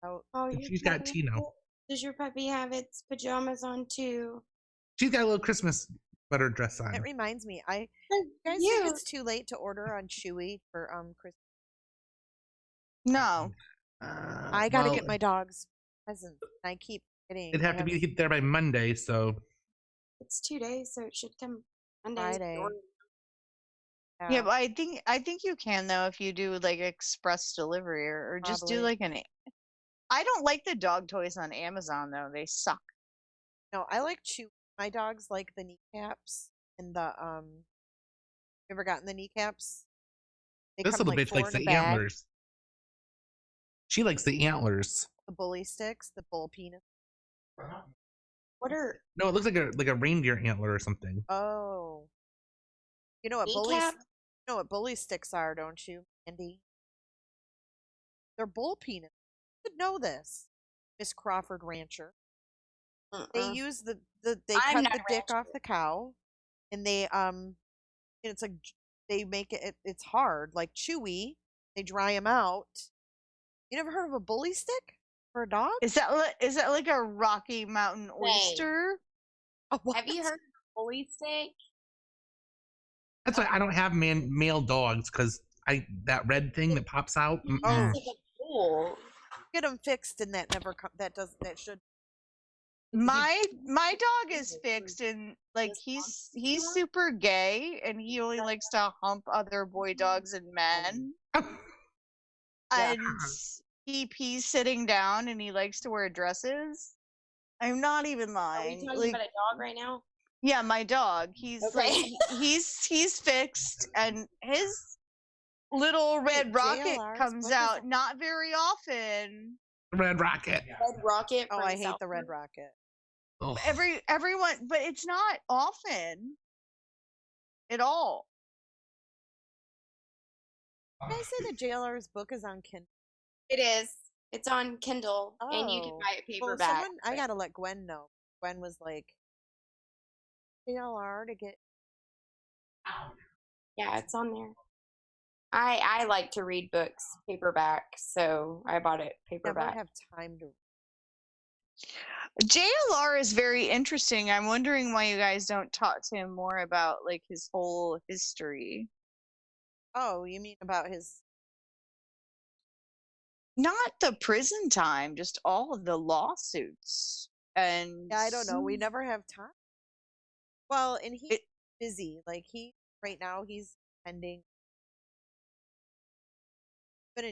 Oh, she's got Tino. Does your puppy have its pajamas on too? She's got a little Christmas sweater dress on. It reminds me, you guys think it's too late to order on Chewy for Christmas? No. I gotta get my dog's presents. I keep getting. It'd have to be there by Monday, so. It's 2 days, so it should come Monday. Friday. Yeah, but I think you can though if you do like express delivery or just do like an. I don't like the dog toys on Amazon though; they suck. No, I like Chewy. My dogs like the kneecaps and the You ever gotten the kneecaps? This little bitch likes the antlers. She likes the antlers. The bully sticks, the bull penis. What are? No, it looks like a reindeer antler or something. Oh, you know what bully sticks are, don't you, Andy? They're bull penis. You should know this, Miss Crawford Rancher. They use they cut the dick off the cow, and they it's like they make it. It's hard, like Chewy. They dry them out. You never heard of a bully stick for a dog? Is that like a Rocky Mountain oyster? Oh, Have you heard of a bully stick? That's why I don't have male dogs, because that red thing that pops out. It's Oh. like a bull. Get them fixed, and that never that should. My dog is fixed, and like he's super gay, and he only likes to hump other boy dogs and men. And he pees sitting down, and he likes to wear dresses. I'm not even Are lying. we talking Like, about a dog right now? yeah, my dog. He's Okay. like he's fixed, and his little red rocket JLR's comes book is out on- not very often. Red Rocket. Red Rocket. Oh, from I hate South the Red Park. Rocket. Ugh. Everyone, but it's not often at all. Did I say the JLR's book is on Kindle? It is. It's on Kindle, and you can Oh. buy it Well, paperback. I gotta let Gwen know. Gwen was like, JLR to get. Yeah, it's on there. I like to read books paperback, so I bought it Never paperback. have time to. JLR is very interesting. I'm wondering why you guys don't talk to him more about like his whole history. Oh, you mean about his? Not the prison time, just all of the lawsuits. And Yeah, I don't know. We never have time. Well, and he's It- busy. Like right now he's pending.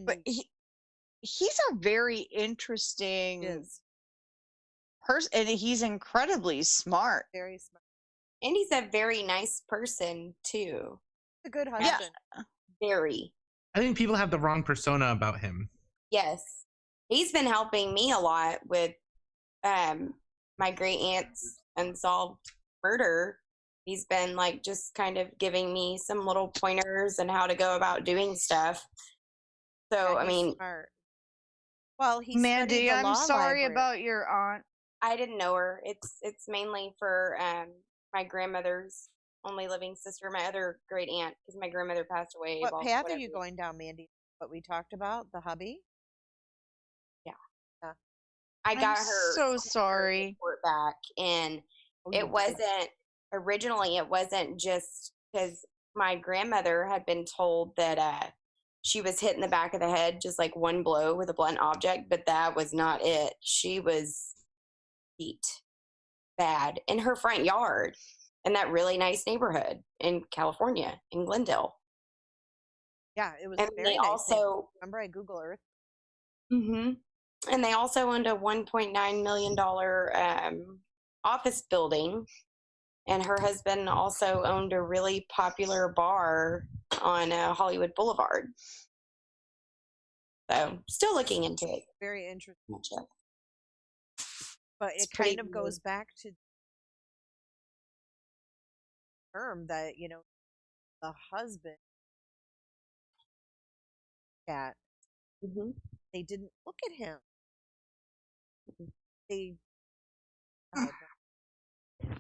but he's a very interesting is person, and he's incredibly smart. very smart. And he's a very nice person too. A good Yeah. husband. Very. I think people have the wrong persona about him. Yes. He's been helping me a lot with my great aunt's unsolved murder. He's been like just kind of giving me some little pointers and how to go about doing stuff. So Yeah, I he's mean, smart. Well, he Mandy, studied the I'm law sorry library. about your aunt. I didn't know her. It's mainly for my grandmother's only living sister, my other great aunt, because my grandmother passed away. What well, path are whatever. you going down, Mandy? What we talked about, the hubby? I got I'm her so sorry. report back, and Oh, you it did. wasn't originally. It wasn't just because my grandmother had been told that she was hit in the back of the head, just like one blow with a blunt object, but that was not it. She was beat bad in her front yard in that really nice neighborhood in California, in Glendale. Yeah, it was And very they nice. also, Remember, I Google Earth. and they also owned a $1.9 million office building. And her husband also owned a really popular bar on Hollywood Boulevard. So, still looking into it. Very interesting. Much of. But It's it kind pretty of goes back to the term that, the husband that Mhm. they didn't look at him. They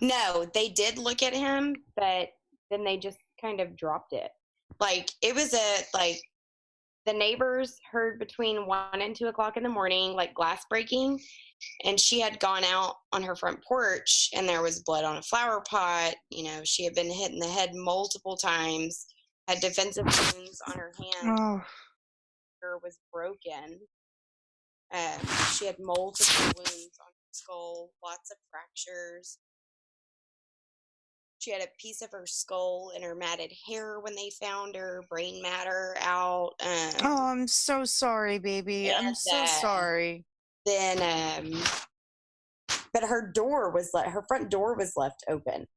No, they did look at him, but then they just kind of dropped it. Like, it was the neighbors heard between 1 and 2 o'clock in the morning, like glass breaking, and she had gone out on her front porch and there was blood on a flower pot. She had been hit in the head multiple times, had defensive wounds on her hand, Oh, her was broken. She had multiple wounds on her skull, lots of fractures. She had a piece of her skull in her matted hair when they found her, brain matter out. oh, I'm so sorry, baby. I'm And, so sorry. Then, but her front door was left open.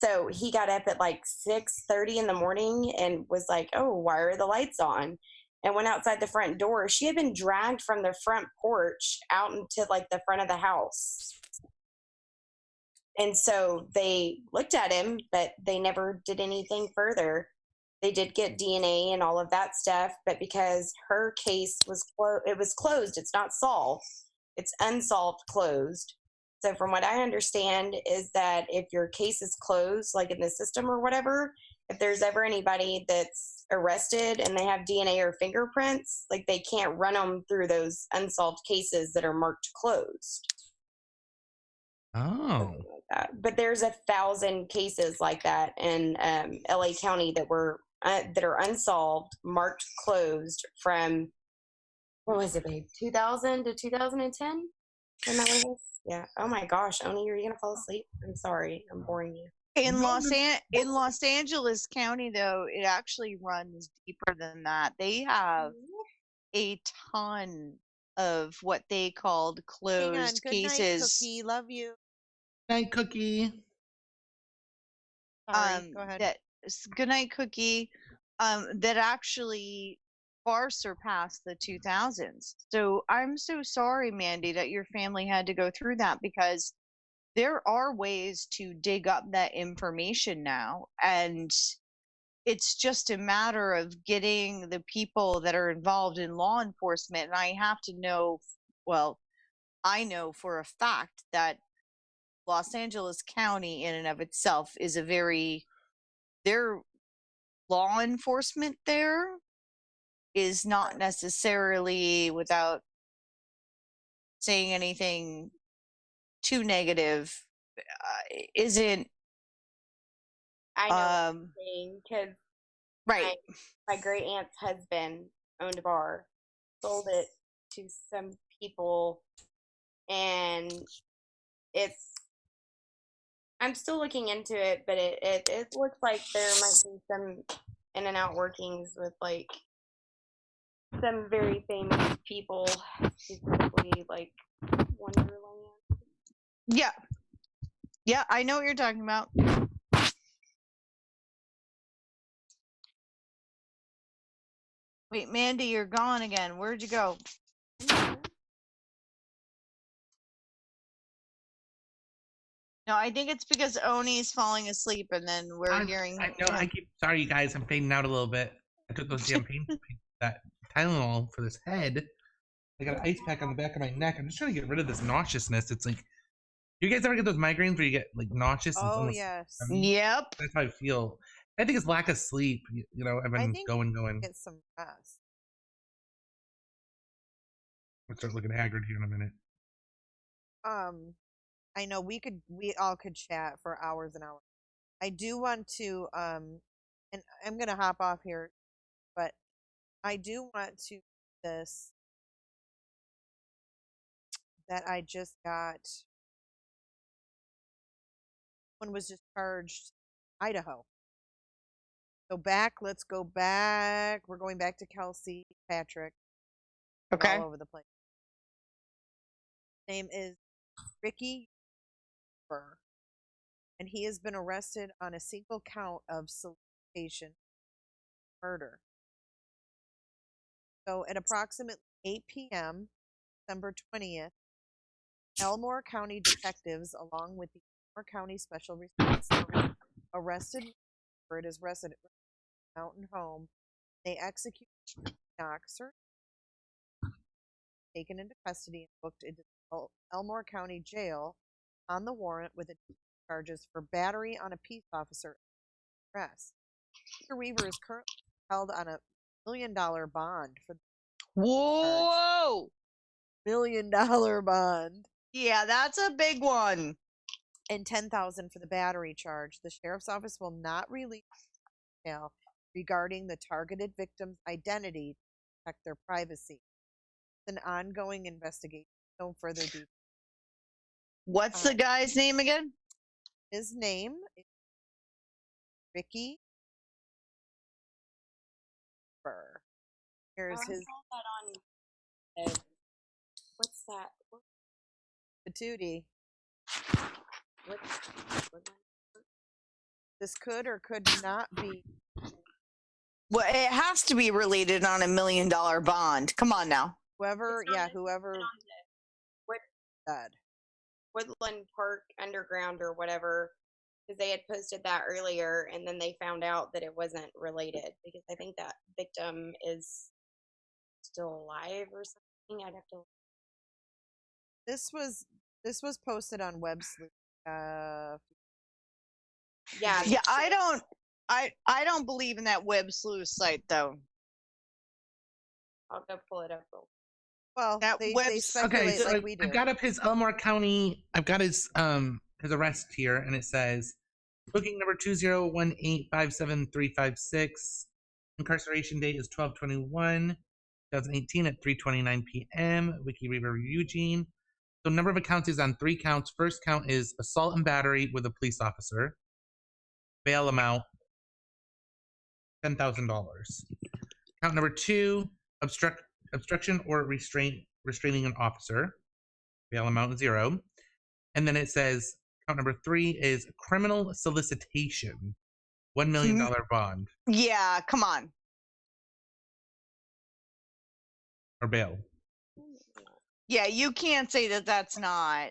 So he got up at like 6:30 in the morning and was like, "Oh, why are the lights on?" And went outside the front door. She had been dragged from the front porch out into like the front of the house. And so they looked at him, but they never did anything further. They did get DNA and all of that stuff, but because her case was closed. It's not solved. It's unsolved, closed. So from what I understand is that if your case is closed, like in the system or whatever, if there's ever anybody that's arrested and they have DNA or fingerprints, like they can't run them through those unsolved cases that are marked closed. Oh. Like that. But there's 1,000 cases like that in LA County that were that are unsolved, marked closed from, what was it, babe? 2000 to 2010? Isn't that what it was? Yeah. Oh my gosh, Oni, are you gonna fall asleep? I'm sorry, I'm boring you. In Los Angeles County, though, it actually runs deeper than that. They have a ton of what they called Hang on. closed Good night, cases. Cookie. Love you. Night, Cookie. Sorry. Go ahead. Good night, Cookie. That actually far surpassed the 2000s. So I'm so sorry, Mandy, that your family had to go through that, because there are ways to dig up that information now, and it's just a matter of getting the people that are involved in law enforcement. And I have to know, well, I know for a fact that Los Angeles County in and of itself is their law enforcement there is not necessarily, without saying anything too negative, isn't. I know what you're saying, because right. My great aunt's husband owned a bar, sold it to some people, and I'm still looking into it, but it looks like there might be some in and out workings with like some very famous people, specifically like Wonderland. Yeah. Yeah, I know what you're talking about. Wait, Mandy, you're gone again. Where'd you go? No, I think it's because Oni's falling asleep, and then we're hearing. Sorry, you guys. I'm fading out a little bit. I took those damn that Tylenol for this head. I got an ice pack on the back of my neck. I'm just trying to get rid of this nauseousness. It's like, you guys ever get those migraines where you get like nauseous? Oh, yes. Yep. That's how I feel. I think it's lack of sleep. You know, I've been going. Get some rest. I'll start looking haggard here in a minute. I know we all could chat for hours and hours. I do want to, and I'm gonna hop off here, but I do want to this that I just got. One was just charged, Idaho. So let's go back. We're going back to Kelsey Patrick. Okay. All over the place. His name is Ricky Burr, and he has been arrested on a single count of solicitation murder. So at approximately 8 p.m., December 20th, Elmore County detectives, along with the Elmore County Special Response Center, arrested for at his resident mountain home. They executed Knoxer, taken into custody and booked into Elmore County Jail on the warrant with charges for battery on a peace officer arrest. Mr. Weaver is currently held on a $1 million bond for the Whoa! $1 million bond. Yeah, that's a big one. And $10,000 for the battery charge. The sheriff's office will not release detail regarding the targeted victim's identity to protect their privacy. It's an ongoing investigation. No further details. What's the guy's name again? His name is Ricky Burr. Here's his. What's that? Patootie. This could or could not be. Well, it has to be related on $1 million bond. Come on now. Whoever said. Woodland Park Underground or whatever, because they had posted that earlier, and then they found out that it wasn't related, because I think that victim is still alive or something. I'd have to. This was posted on WebSleep. Yeah. Yeah, I don't believe in that web sleuth site though. I'll go pull it up. Well, That they webs- speculate Okay, so like we do. I've got up his Elmore County. I've got his arrest here, and it says booking number 2018573556. Incarceration date is 12/21/2018 at 3:29 p.m. Wiki River Eugene. So number of accounts is on 3 counts. First count is assault and battery with a police officer. Bail amount $10,000. Count number 2, obstruction or restraining an officer. Bail amount 0. And then it says count number 3 is criminal solicitation. $1 million bond Yeah, come on. or bail. Yeah, you can't say that that's not.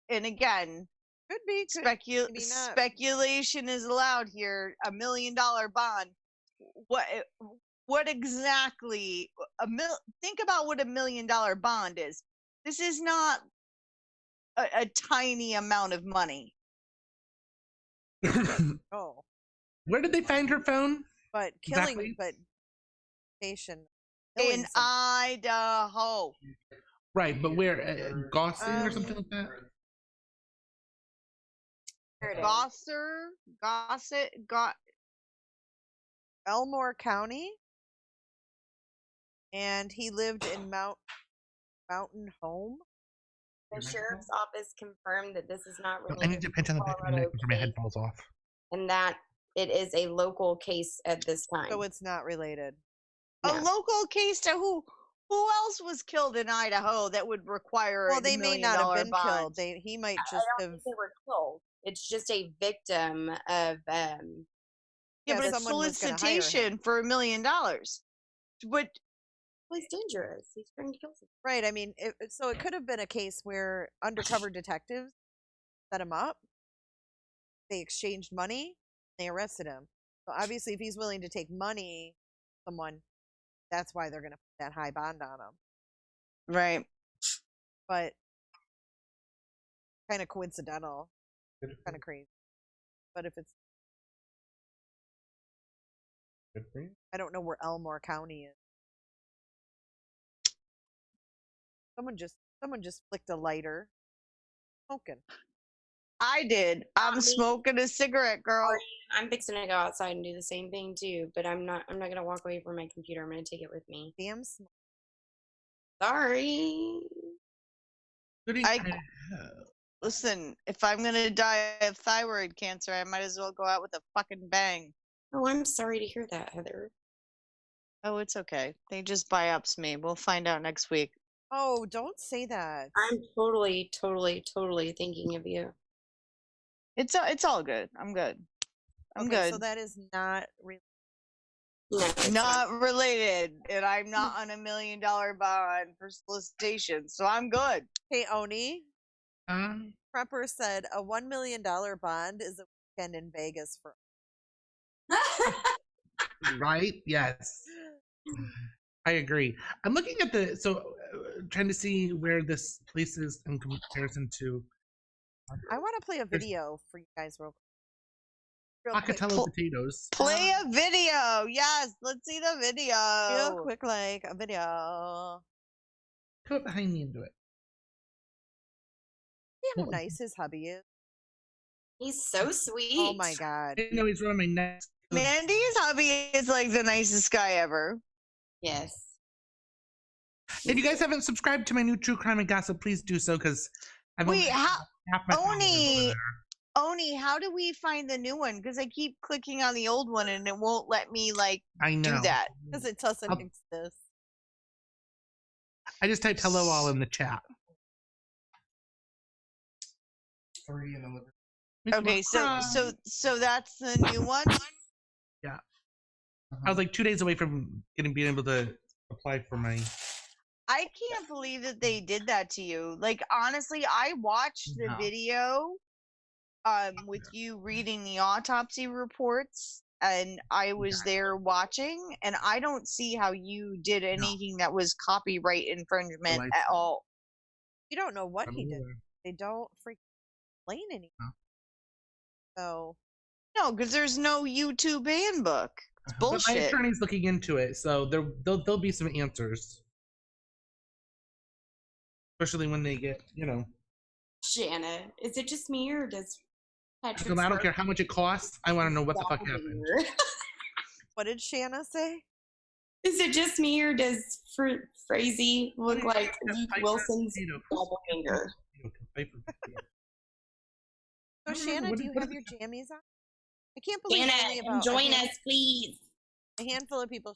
And again, Could be. Maybe not. speculation is allowed here. $1 million bond. What exactly? Think about what $1 million bond is. This is not a tiny amount of money. Oh, Where did they find her phone? but killing, Exactly. but patient In Idaho. Right, but where? Gosling or something like that? Elmore County, and he lived in Mountain Home. The sheriff's office confirmed that this is not I related need to pinch on the back of my neck before my head falls off. and that it is a local case at this time. So it's not related. A Yeah. local case to who? Who else was killed in Idaho that would require Well, a they $1 may million not have been bond? killed. He might I just don't have. think they were killed. It's just a victim of Yeah, Yeah, but it's someone was gonna hire him. solicitation for $1 million. But well, he's dangerous. He's trying to kill someone. Right. I mean, so it could have been a case where undercover detectives set him up. They exchanged money. They arrested him. So obviously, if he's willing to take money, someone, that's why they're going to put that high bond on him. right. But kind of coincidental, kind of crazy. But if it's, Good for you. I don't know where Elmore County is. Someone just flicked a lighter. Smoking. I did. I'm me. smoking a cigarette, girl. I'm fixing to go outside and do the same thing too, but I'm not gonna walk away from my computer. I'm gonna take it with me. Damn smoke. Sorry. Listen, if I'm gonna die of thyroid cancer, I might as well go out with a fucking bang. Oh, I'm sorry to hear that, Heather. Oh, it's okay. They just biops me. We'll find out next week. Oh, don't say that. I'm totally thinking of you. It's all good. I'm good. I'm Okay, good. so that is not No, it's Not related, and I'm not on $1 million bond for solicitation, so I'm good. Hey, Oni. Um, Prepper said a $1 million bond is a weekend in Vegas for. right? Yes. I agree. I'm looking at trying to see where this place is in comparison to I want to play a video for you guys real quick. Pocatello potatoes. Play a video. Yes, let's see the video. Real quick, like a video. Come behind me and do it. See how nice his hubby is. He's so sweet. Oh my god. I know he's running my neck. Mandy's hubby is like the nicest guy ever. Yes. If you guys haven't subscribed to my new True Crime and Gossip, please do so because I've only Wait, how? half my followers Oni, over there. Oni, how do we find the new one? Because I keep clicking on the old one and it won't let me like I know. do that. Because it doesn't I'll- exist. I just typed hello all in the chat. Okay, so that's the new one. I was like 2 days away from being able to apply for my. I can't believe that they did that to you. Like honestly, I watched the No. video with you reading the autopsy reports and I was there watching and I don't see how you did anything that was copyright infringement I at all. You don't know what I he don't did. either. They don't freaking explain anything. No. So No, because there's no YouTube handbook. It's But my bullshit. attorney's looking into it, so there'll be some answers. Especially when they get, Shanna, is it just me or does Patrick? I don't care how much it costs. I want to know what the fuck happened. What did Shanna say? Is it just me or does Frazee look like Luke Wilson's doppelganger? So Shanna, do you have your jammies on? I can't believe Shanna, only about join us, please. A handful of people.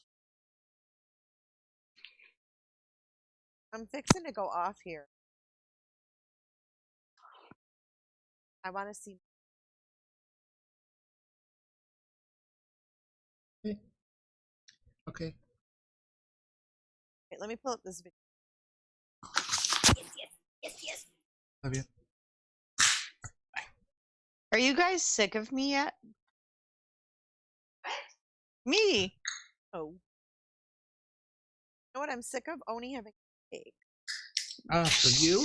I'm fixing to go off here. I want to see. Okay. Wait, let me pull up this video. Yes. Love you. Are you guys sick of me yet? Me. Oh. You know what I'm sick of? Oni having cake. For you?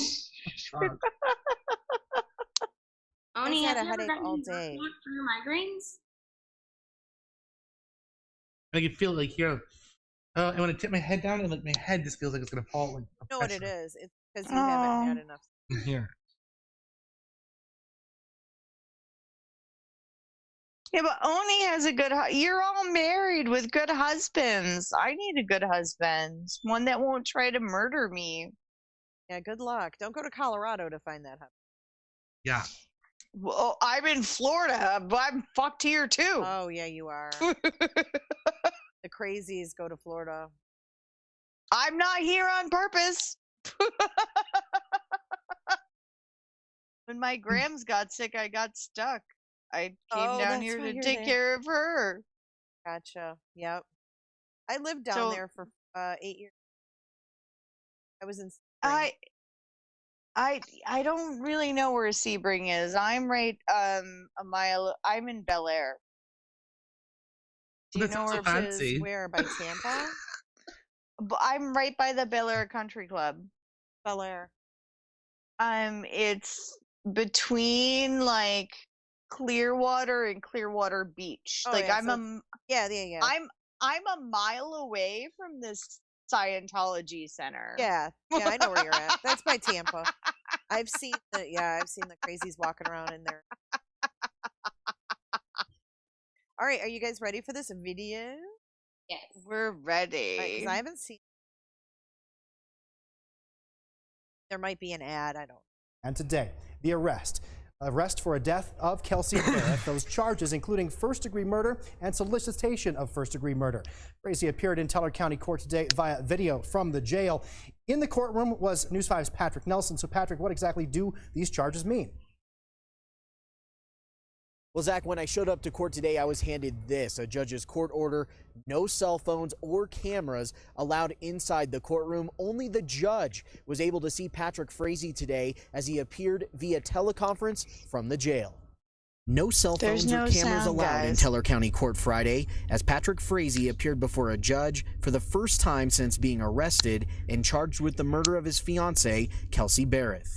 Oni, had have a you ever headache gotten all day. for your migraines? I can feel like here. And when I tip my head down, and like my head just feels like it's gonna fall. Like You know what it is? It's because you haven't had enough. Here. Yeah, but Oni has a good. You're all married with good husbands. I need a good husband, one that won't try to murder me. Yeah, good luck. Don't go to Colorado to find that husband. Yeah. Well, I'm in Florida, but I'm fucked here too. Oh yeah, you are. The crazies go to Florida. I'm not here on purpose. When my Grams got sick, I got stuck. I came down here to take care of her. Gotcha. Yep. I lived down there for 8 years. I was in Sebring. I don't really know where Sebring is. I'm right a mile. I'm in Bel Air. Do you know where it is? Where, by Tampa? I'm right by the Bel Air Country Club. Bel Air. It's between like Clearwater and Clearwater Beach. Oh, like yeah, yeah. I'm a mile away from this Scientology center. Yeah, I know where you're at. That's by Tampa. I've seen the crazies walking around in there. All right, are you guys ready for this video? Yes, we're ready. Right, 'cause I haven't seen. There might be an ad. I don't. And today, the arrest for a death of Kelsey Barrett. Those charges including first-degree murder and solicitation of first-degree murder. Frazee appeared in Teller County Court today via video from the jail. In the courtroom was News 5's Patrick Nelson. So, Patrick, what exactly do these charges mean? Well, Zach, when I showed up to court today, I was handed this, a judge's court order. No cell phones or cameras allowed inside the courtroom. Only the judge was able to see Patrick Frazee today as he appeared via teleconference from the jail. No cell phones or cameras allowed in Teller County Court Friday as Patrick Frazee appeared before a judge for the first time since being arrested and charged with the murder of his fiancée, Kelsey Barrett.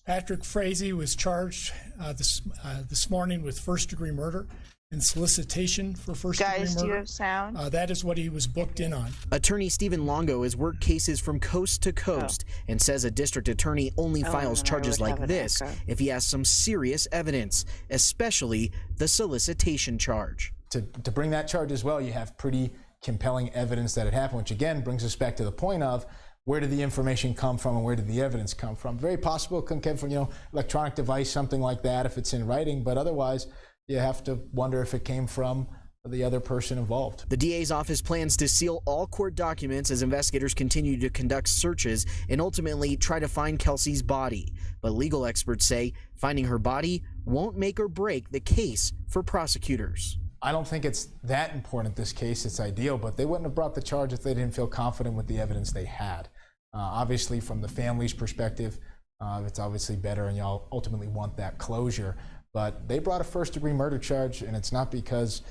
Patrick Frazee was charged this morning with first-degree murder and solicitation for first-degree murder. Guys, do you have sound? That is what he was booked in on. Attorney Stephen Longo has worked cases from coast to coast and says a district attorney only files charges like this if he has some serious evidence, especially the solicitation charge. To bring that charge as well, you have pretty compelling evidence that it happened, which again brings us back to the point of where did the information come from and where did the evidence come from? Very possible it could come from, electronic device, something like that if it's in writing, but otherwise you have to wonder if it came from the other person involved. The DA's office plans to seal all court documents as investigators continue to conduct searches and ultimately try to find Kelsey's body. But legal experts say finding her body won't make or break the case for prosecutors. I don't think it's that important in this case. It's ideal, but they wouldn't have brought the charge if they didn't feel confident with the evidence they had. Obviously, from the family's perspective, it's obviously better, and y'all ultimately want that closure. But they brought a first-degree murder charge, and it's not because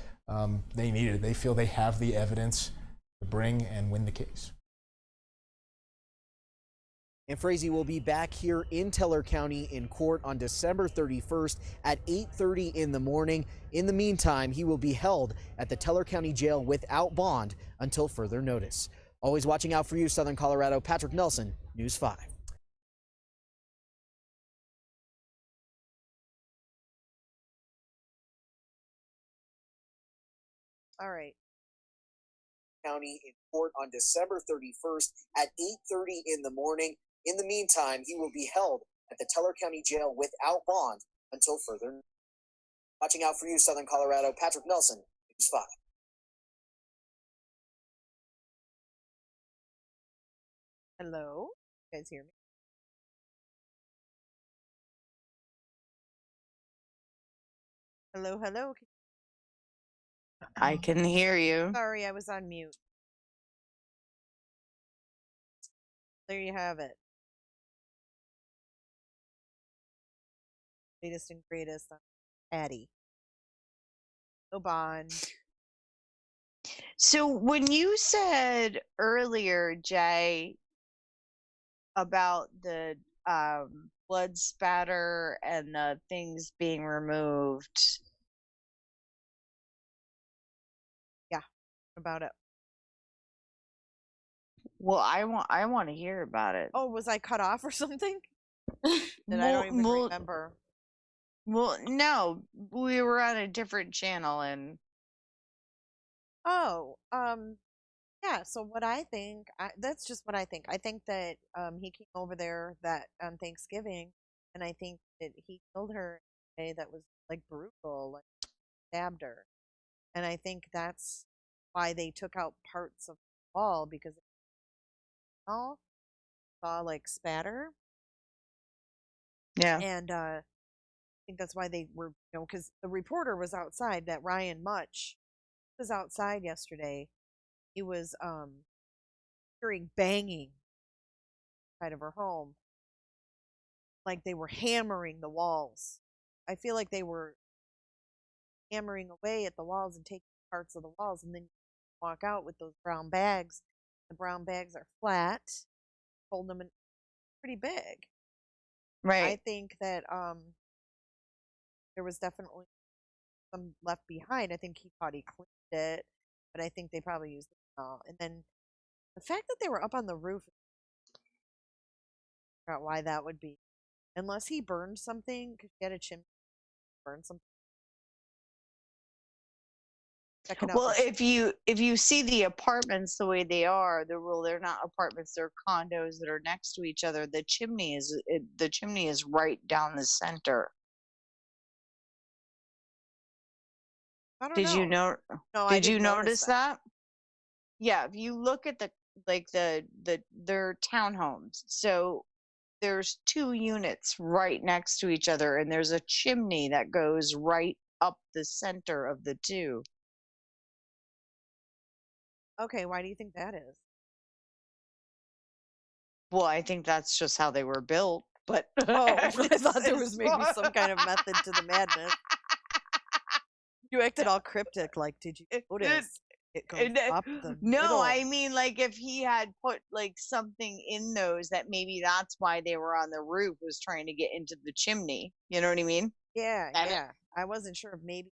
they need it. They feel they have the evidence to bring and win the case. And Frazee will be back here in Teller County in court on December 31st at 8:30 in the morning. In the meantime, he will be held at the Teller County Jail without bond until further notice. Always watching out for you, Southern Colorado. Patrick Nelson, News 5. All right. County in court on December 31st at 8:30 in the morning. In the meantime, he will be held at the Teller County Jail without bond until further. Watching out for you, Southern Colorado. Patrick Nelson, News 5. Hello? You guys hear me? Hello, hello. I can hear you. Sorry, I was on mute. There you have it. Latest and greatest on Addie. No bond. So when you said earlier, Jay, about the blood spatter and the things being removed. Yeah, about it. Well, I want to hear about it. Oh, was I cut off or something? That I don't even remember. Well, no, we were on a different channel and. Oh, yeah. So what I think, that's just what I think. I think that he came over there that on Thanksgiving, and I think that he killed her in a way that was like brutal, like stabbed her, and I think that's why they took out parts of the wall because it all saw like spatter. Yeah. And I think that's why they were, because the reporter was outside. That Ryan Much was outside yesterday. He was hearing banging outside of her home, like they were hammering the walls. I feel like they were hammering away at the walls and taking parts of the walls, and then you walk out with those brown bags. The brown bags are flat, fold them in pretty big. Right. I think that there was definitely some left behind. I think he thought he cleaned it, but I think they probably used it all. And then the fact that they were up on the roof, I forgot why that would be. Unless he burned something, because he had a chimney, burned something. Well, if you see the apartments the way they are, they're not apartments; they're condos that are next to each other. The chimney is right down the center. I don't Did know. you know? No, I did you didn't notice that? Yeah, if you look at their townhomes, so there's 2 units right next to each other, and there's a chimney that goes right up the center of the 2. Okay, why do you think that is? Well, I think that's just how they were built, but Oh, I thought there was maybe some kind of method to the madness. You acted all cryptic, like, did you notice it goes up the No, middle? I mean, like, if he had put like something in those, that maybe that's why they were on the roof, was trying to get into the chimney. You know what I mean? Yeah, yeah. I wasn't sure if maybe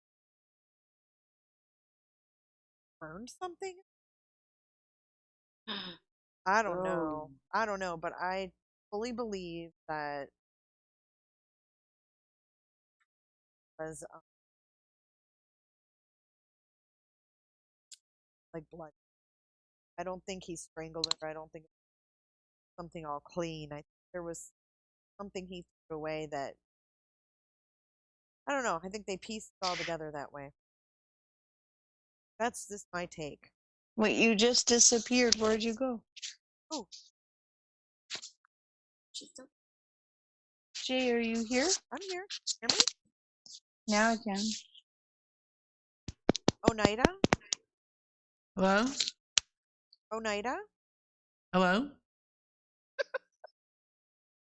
burned something. I don't know. I don't know, but I fully believe that was like blood. I don't think he strangled her. I don't think it was something all clean. I think there was something he threw away that I don't know. I think they pieced it all together that way. That's just my take. Wait, you just disappeared. Where'd you go? Oh, Jay, are you here? I'm here. Hear me? Now I can. Oneida? Hello? Oneida? Hello?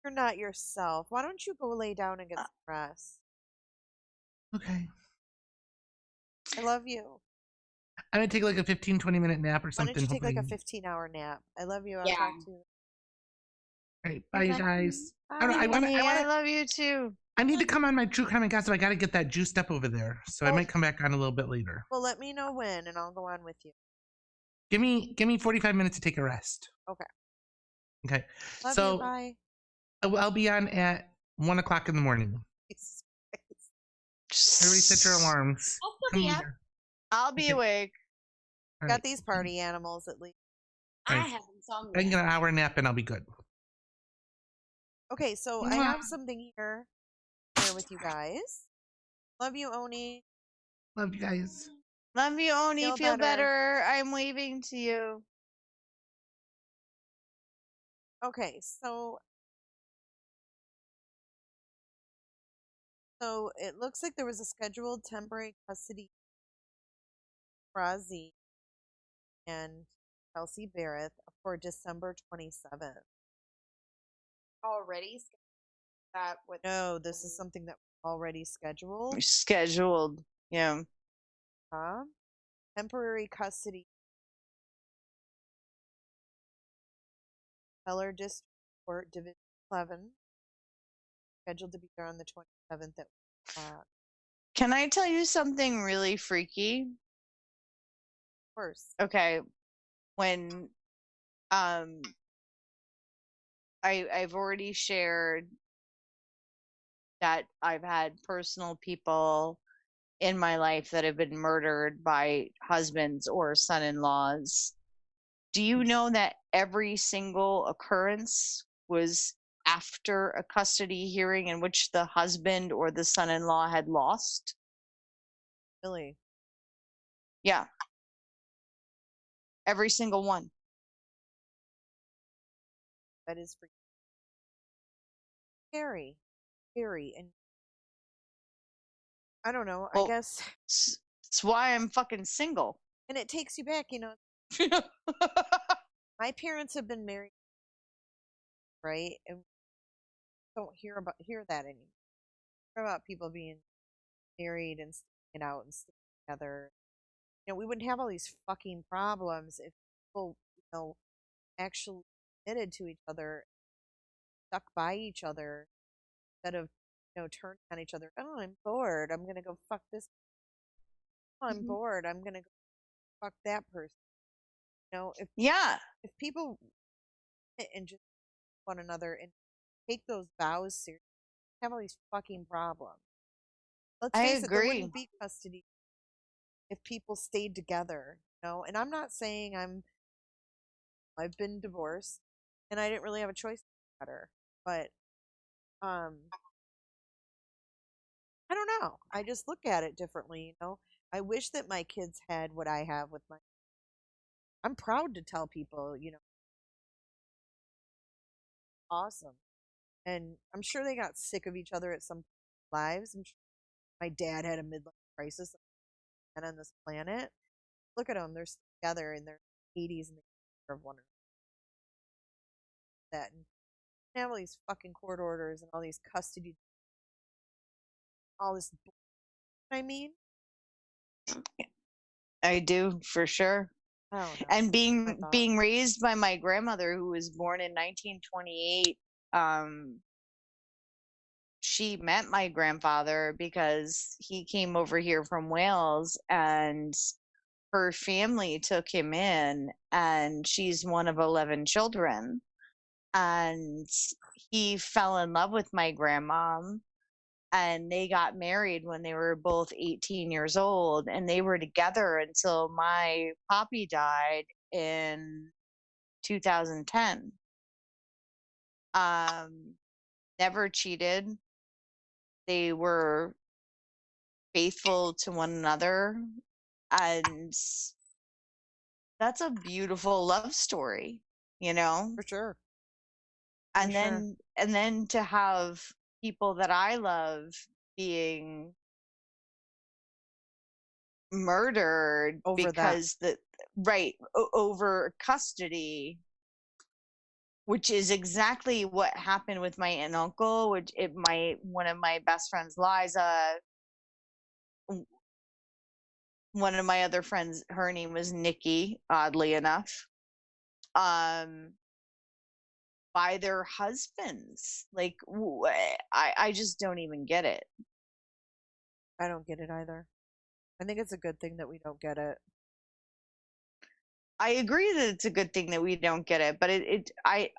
You're not yourself. Why don't you go lay down and get some rest? Okay. I love you. I'm gonna take like a 15-20 minute nap or Why something. don't you take like a hopefully. 15-hour nap? I love you. I'll Yeah. talk to you. All right, bye, you guys. I love you too. I need to come on my true crime and gossip. I got to get that juiced up over there, so I might come back on a little bit later. Well, let me know when, and I'll go on with you. Give me 45 minutes to take a rest. Okay. Okay. Love so you, bye. I'll be on at 1 o'clock in the morning. Everybody set your alarms. I'll be awake. All Got right. these party animals at least. All I right. have insomnia. I can get an hour nap and I'll be good. Okay, so I have something here to share with you guys. Love you, Oni. Love you guys. Love you, Oni. Feel Feel better. better. I'm waving to you. Okay, so it looks like there was a scheduled temporary custody Frazee and Kelsey Barrett for December 27th. Already that with No, this is something that was already scheduled. Scheduled. Yeah. Temporary custody. Heller District Court Division 11. Scheduled to be there on the 27th at Can I tell you something really freaky? Of course. Okay. When I've already shared that I've had personal people in my life that have been murdered by husbands or son-in-laws. Do you know that every single occurrence was after a custody hearing in which the husband or the son-in-law had lost? Really? Yeah. Every single one. That is freaky. Scary. Scary. And I don't know, I guess. It's why I'm fucking single. And it takes you back, you know. My parents have been married, right? And don't hear that anymore. Hear about people being married and sticking out and sticking together. You know, we wouldn't have all these fucking problems if people, you know, actually committed to each other, stuck by each other, instead of, you know, turning on each other. Oh, I'm bored. I'm gonna go fuck this. Oh, I'm bored. I'm gonna go fuck that person. You know, if people and just one another and take those vows seriously, have all these fucking problems. Let's face it, there wouldn't be custody if people stayed together, you know. And I'm not saying I've been divorced and I didn't really have a choice better, but I don't know. I just look at it differently, you know. I wish that my kids had what I have with my. I'm proud to tell people, you know, awesome. And I'm sure they got sick of each other at some lives. I'm sure my dad had a midlife crisis and on this planet. Look at them; they're together in their 80s and they take care of one another. That and have all these fucking court orders and all these custody, all this. I mean, I do for sure. And being raised by my grandmother, who was born in 1928, she met my grandfather because he came over here from Wales and her family took him in, and she's one of 11 children. And he fell in love with my grandmom, and they got married when they were both 18 years old, and they were together until my poppy died in 2010. Never cheated. They were faithful to one another, and that's a beautiful love story, you know? For sure. And then to have people that I love being murdered because over custody, which is exactly what happened with my aunt and uncle, one of my best friends, Liza, one of my other friends, her name was Nikki, oddly enough. by their husbands. Like, I just don't even get it. I don't get it either. I think it's a good thing that we don't get it. I agree that it's a good thing that we don't get it, but I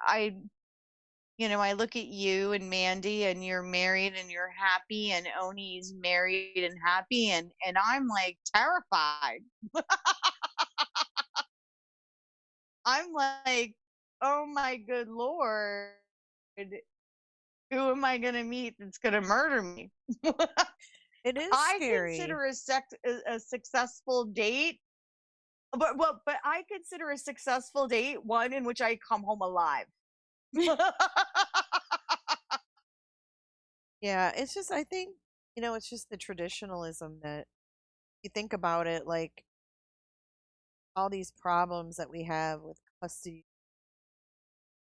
look at you and Mandy, and you're married and you're happy, and Oni's married and happy, and I'm like terrified. I'm like, oh my good Lord, who am I going to meet that's going to murder me? It is I scary. consider a successful date, but I consider a successful date one in which I come home alive. Yeah, it's just, I think, it's just the traditionalism that you think about it, like all these problems that we have with custody.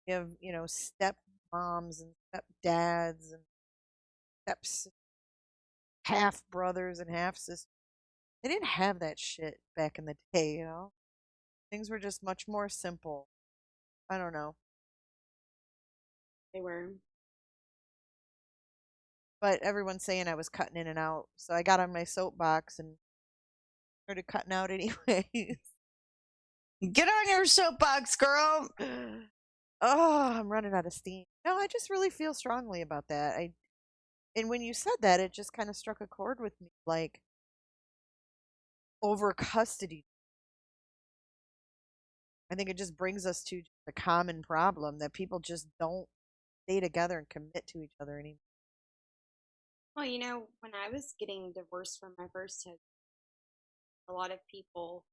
You have, step moms and step dads and steps, half brothers and half sisters. They didn't have that shit back in the day, Things were just much more simple. I don't know. They were. But everyone's saying I was cutting in and out. So I got on my soapbox and started cutting out anyways. Get on your soapbox, girl. Oh, I'm running out of steam. No, I just really feel strongly about that. And when you said that, it just kind of struck a chord with me, like over custody. I think it just brings us to the common problem that people just don't stay together and commit to each other anymore. Well, when I was getting divorced from my first husband, a lot of people,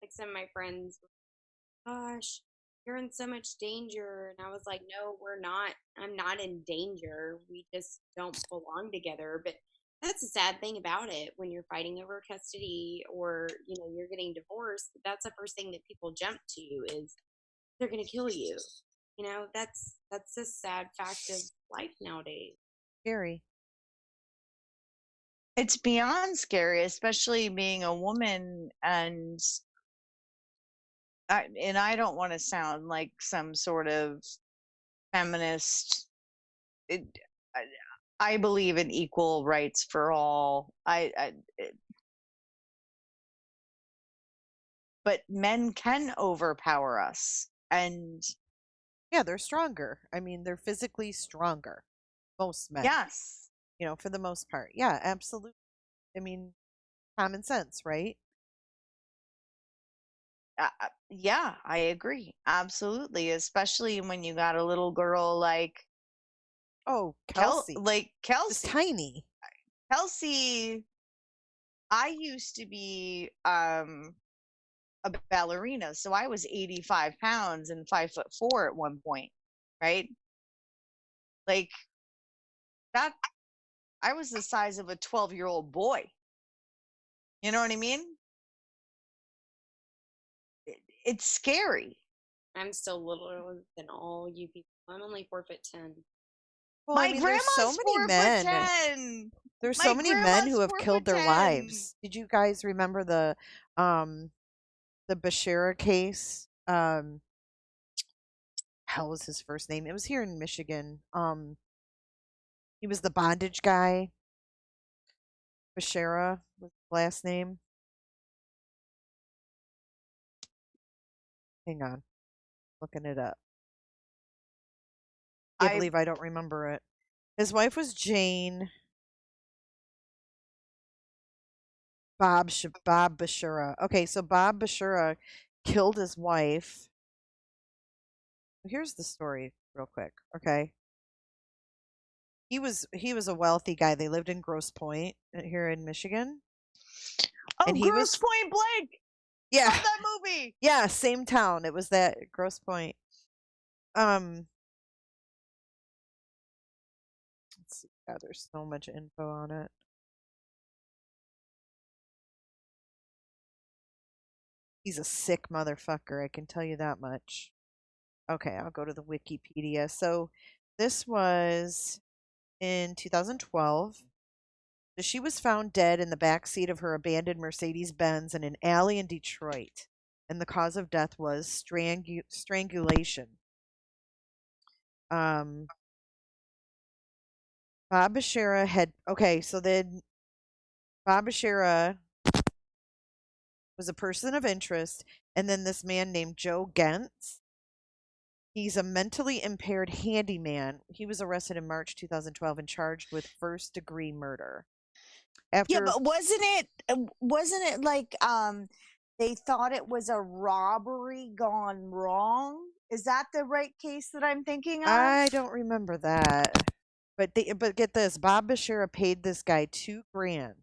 like some of my friends, were, gosh, you're in so much danger. And I was like, no, we're not. I'm not in danger. We just don't belong together. But that's the sad thing about it. When you're fighting over custody or, you're getting divorced, that's the first thing that people jump to is they're going to kill you. That's a sad fact of life nowadays. Scary. It's beyond scary, especially being a woman, and I don't want to sound like some sort of feminist. I believe in equal rights for all. But men can overpower us, and yeah, they're stronger. I mean, they're physically stronger. Most men. Yes. For the most part. Yeah, absolutely. I mean, common sense, right? Yeah, I agree. Absolutely. Especially when you got a little girl like Kelsey. Kelsey. Just tiny. Kelsey, I used to be a ballerina, so I was 85 pounds and 5'4" at one point, right? Like that, I was the size of a 12-year-old boy. You know what I mean? It's scary. I'm still littler than all you people. I'm only 4'10". Well, my grandma's there's so many men. 4'10". There's so many men who have killed their wives. Did you guys remember the Broussard case? Hell was his first name? It was here in Michigan. He was the bondage guy. Broussard was the last name. Hang on. Looking it up. I believe I don't remember it. His wife was Jane. Bob Broussard. Okay, so Bob Broussard killed his wife. Here's the story real quick, okay? He was a wealthy guy. They lived in Grosse Pointe here in Michigan. Oh, and Grosse Pointe Blank. Yeah. Love that movie. Yeah, same town. It was that Grosse Pointe. Let's see. God, there's so much info on it. He's a sick motherfucker, I can tell you that much. Okay, I'll go to the Wikipedia. So this was in 2012. She was found dead in the back seat of her abandoned Mercedes-Benz in an alley in Detroit, and the cause of death was strangulation. Bob Bashara had so then Bob Bashara was a person of interest, and then this man named Joe Gentz. He's a mentally impaired handyman. He was arrested in March 2012 and charged with first-degree murder. Yeah, but wasn't it like they thought it was a robbery gone wrong? Is that the right case that I'm thinking of? I don't remember that. But get this, Bob Bashara paid this guy $2,000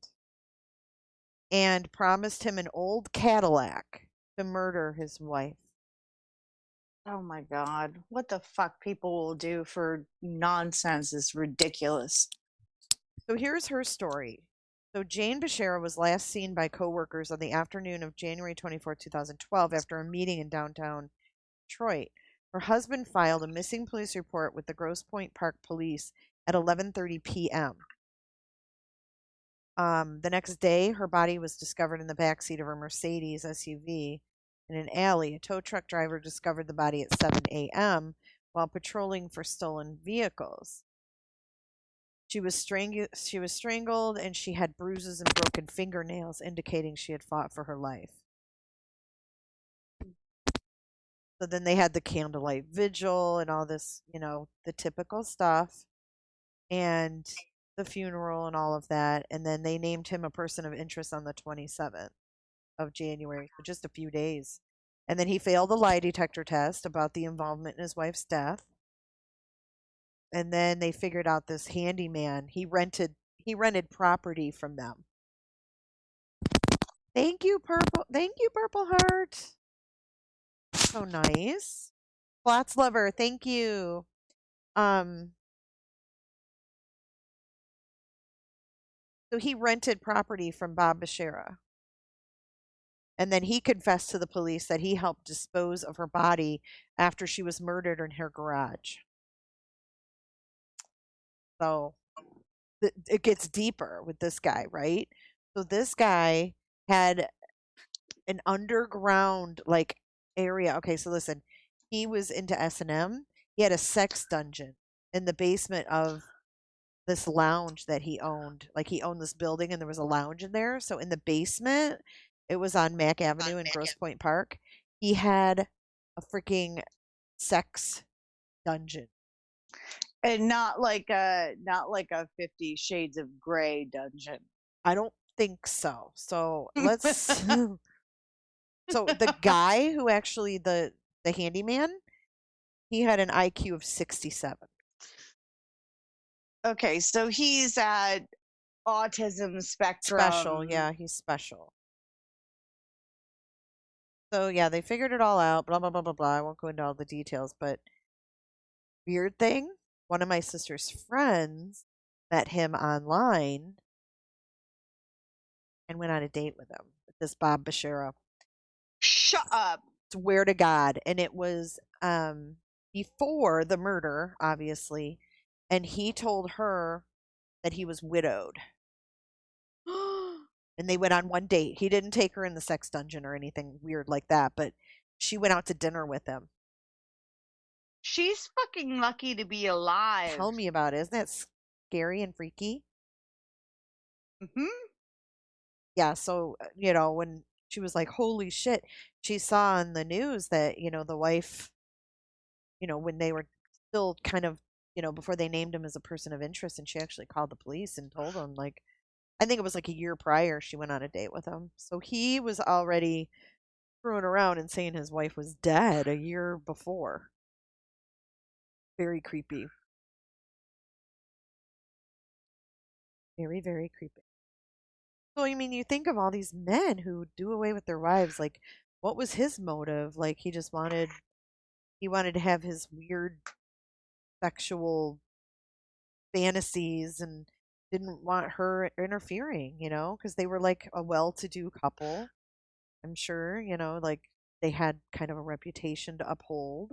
and promised him an old Cadillac to murder his wife. Oh my God. What the fuck people will do for nonsense is ridiculous. So here's her story. So Jane Bashara was last seen by coworkers on the afternoon of January 24, 2012 after a meeting in downtown Detroit. Her husband filed a missing police report with the Grosse Pointe Park Police at 11:30 p.m. The next day, her body was discovered in the backseat of her Mercedes SUV in an alley. A tow truck driver discovered the body at 7 a.m. while patrolling for stolen vehicles. She was strangled, and she had bruises and broken fingernails, indicating she had fought for her life. So then they had the candlelight vigil and all this, the typical stuff, and the funeral and all of that. And then they named him a person of interest on the 27th of January, for just a few days. And then he failed a lie detector test about the involvement in his wife's death. And then they figured out this handyman. He rented property from them. Thank you, Purple Heart. So nice. Plots lover, thank you. So he rented property from Bob Bashara. And then he confessed to the police that he helped dispose of her body after she was murdered in her garage. So it gets deeper with this guy, right? So this guy had an underground area. Okay, so listen, he was into S&M. He had a sex dungeon in the basement of this lounge that he owned. Like, he owned this building and there was a lounge in there. So in the basement, it was on Mack Avenue in Grosse Pointe Park. He had a freaking sex dungeon. And not like a 50 Shades of Grey dungeon. I don't think so. So let's so the guy who actually the handyman, he had an IQ of 67. Okay, so he's at autism spectrum. Special, yeah, he's special. So yeah, they figured it all out, blah blah blah blah blah. I won't go into all the details, but weird thing, one of my sister's friends met him online and went on a date with him, with this Bob Bashara. Shut up. Swear to God. And it was before the murder, obviously, and he told her that he was widowed. And they went on one date. He didn't take her in the sex dungeon or anything weird like that, but she went out to dinner with him. She's fucking lucky to be alive. Tell me about it. Isn't that scary and freaky? Mm-hmm. Yeah, so, when she was like, holy shit, she saw on the news that, the wife, when they were still kind of, before they named him as a person of interest, and she actually called the police and told them, I think it was a year prior she went on a date with him. So he was already screwing around and saying his wife was dead a year before. Very creepy. Very, very creepy. So, you think of all these men who do away with their wives. What was his motive? He just wanted to have his weird sexual fantasies and didn't want her interfering, because they were a well-to-do couple. I'm sure, they had kind of a reputation to uphold.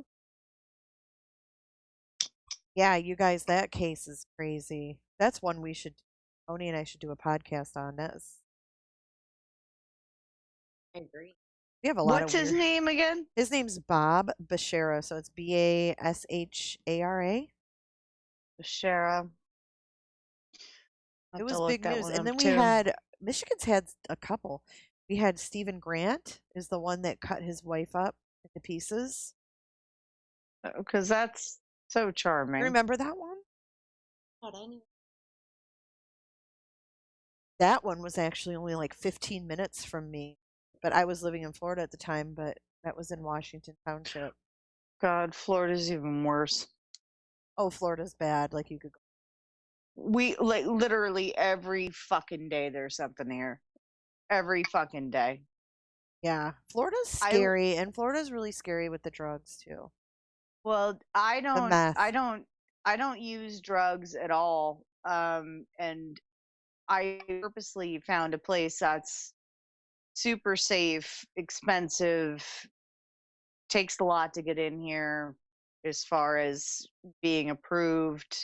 Yeah, you guys, that case is crazy. That's one Oni and I should do a podcast on. I agree. We have a lot What's of his weird. name again? His name's Bob Bashara, so it's Bashara. Shara. It was big news. And then we too. had Michigan's had a couple. We had Stephen Grant is the one that cut his wife up into pieces. Because that's so charming. You remember that one? Not any. That one was actually only like 15 minutes from me, but I was living in Florida at the time, but that was in Washington Township. God, Florida's even worse. Oh, Florida's bad. Like you could go. We like literally every fucking day there's something here. Every fucking day. Yeah, Florida's scary, and Florida's really scary with the drugs too. Well, I meth. don't use drugs at all. And I purposely found a place that's super safe, expensive, takes a lot to get in here as far as being approved.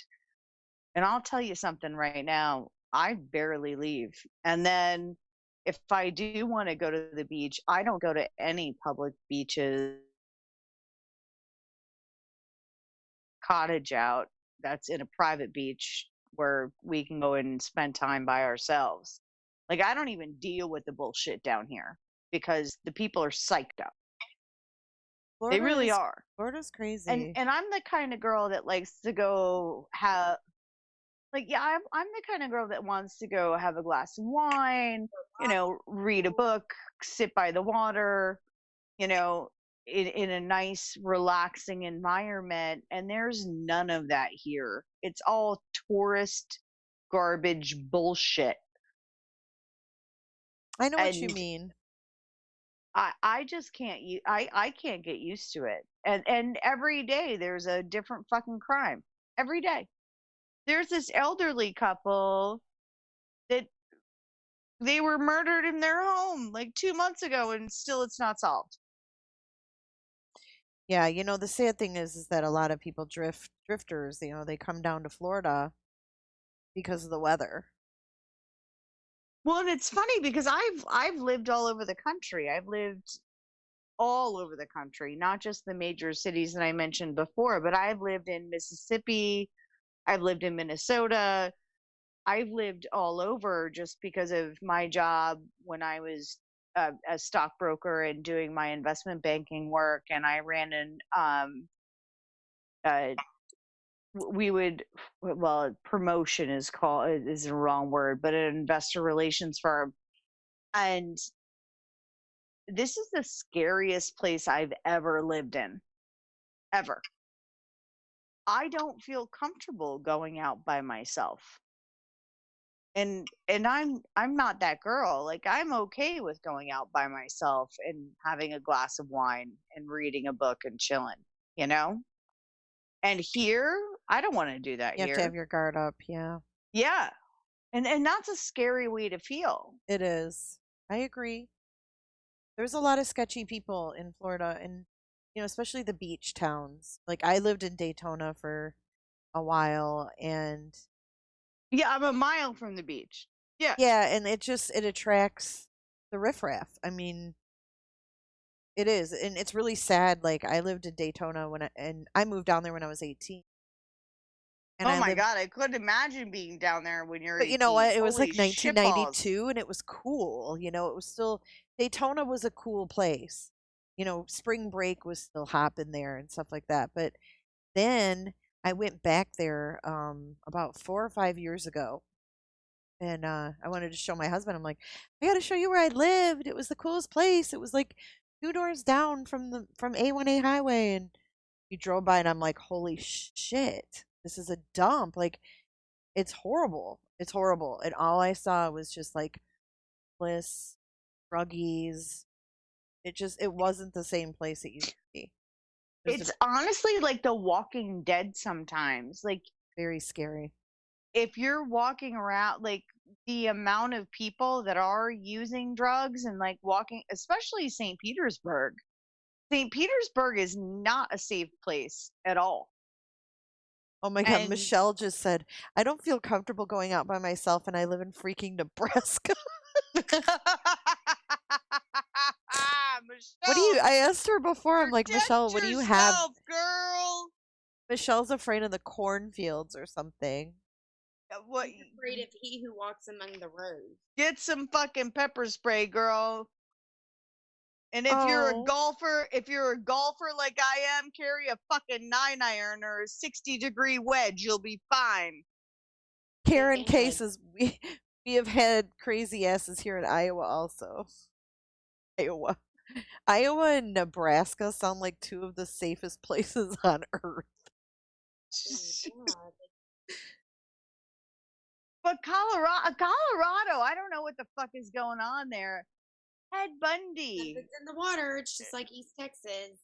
And I'll tell you something right now, I barely leave. And then if I do want to go to the beach, I don't go to any public beaches. Cottage out that's in a private beach where we can go and spend time by ourselves. Like, I don't even deal with the bullshit down here because the people are psyched up. They really are. Florida's crazy. And I'm the kind of girl that likes to go have, like, yeah, I'm the kind of girl that wants to go have a glass of wine, you know, read a book, sit by the water, you know, in a nice, relaxing environment. And there's none of that here. It's all tourist garbage bullshit. I know what you mean. I just can't. I can't get used to it. And every day there's a different fucking crime. Every day. There's this elderly couple that they were murdered in their home like 2 months ago, and still it's not solved. Yeah, you know, the sad thing is that a lot of people drifters, you know, they come down to Florida because of the weather. Well, and it's funny because I've lived all over the country. I've lived all over the country, not just the major cities that I mentioned before, but I've lived in Mississippi, I've lived in Minnesota, I've lived all over just because of my job when I was a stockbroker and doing my investment banking work, and I ran promotion is the wrong word, but an investor relations firm. And this is the scariest place I've ever lived in. Ever. I don't feel comfortable going out by myself. And I'm not that girl. Like, I'm okay with going out by myself and having a glass of wine and reading a book and chilling, you know? And here, I don't want to do that here. You have to have your guard up, yeah. Yeah. And that's a scary way to feel. It is. I agree. There's a lot of sketchy people in Florida, and, you know, especially the beach towns. Like, I lived in Daytona for a while, and yeah, I'm a mile from the beach. Yeah. Yeah, and it attracts the riffraff. I mean, it is, and it's really sad. Like, I lived in Daytona and I moved down there when I was 18. And oh my God, I couldn't imagine being down there when you're 18. But you know what? It was Holy like 1992, and it was cool. You know, it was still, Daytona was a cool place. You know, spring break was still hopping there and stuff like that. But then I went back there about 4 or 5 years ago, and I wanted to show my husband. I'm like, I got to show you where I lived. It was the coolest place. It was like 2 doors down from A1A highway, and he drove by, and I'm like, holy shit, this is a dump. Like, it's horrible. It's horrible. And all I saw was just like bliss, druggies. It wasn't the same place it used to be. It's honestly like The Walking Dead sometimes. Like, very scary. If you're walking around, like, the amount of people that are using drugs and like walking, especially St. Petersburg. St. Petersburg is not a safe place at all. Oh my God, Michelle just said, I don't feel comfortable going out by myself, and I live in freaking Nebraska. What do you? I asked her before. I'm like, Protect Michelle, what do you have? yourself, girl. Michelle's afraid of the cornfields or something. What? I'm afraid of he who walks among the roads. Get some fucking pepper spray, girl. And if you're a golfer, like I am, carry a fucking 9-iron or a 60-degree wedge. You'll be fine. Karen cases. We have had crazy asses here in Iowa also. Iowa and Nebraska sound like two of the safest places on earth. But Colorado, I don't know what the fuck is going on there. Ted Bundy. If it's in the water, it's just like East Texas.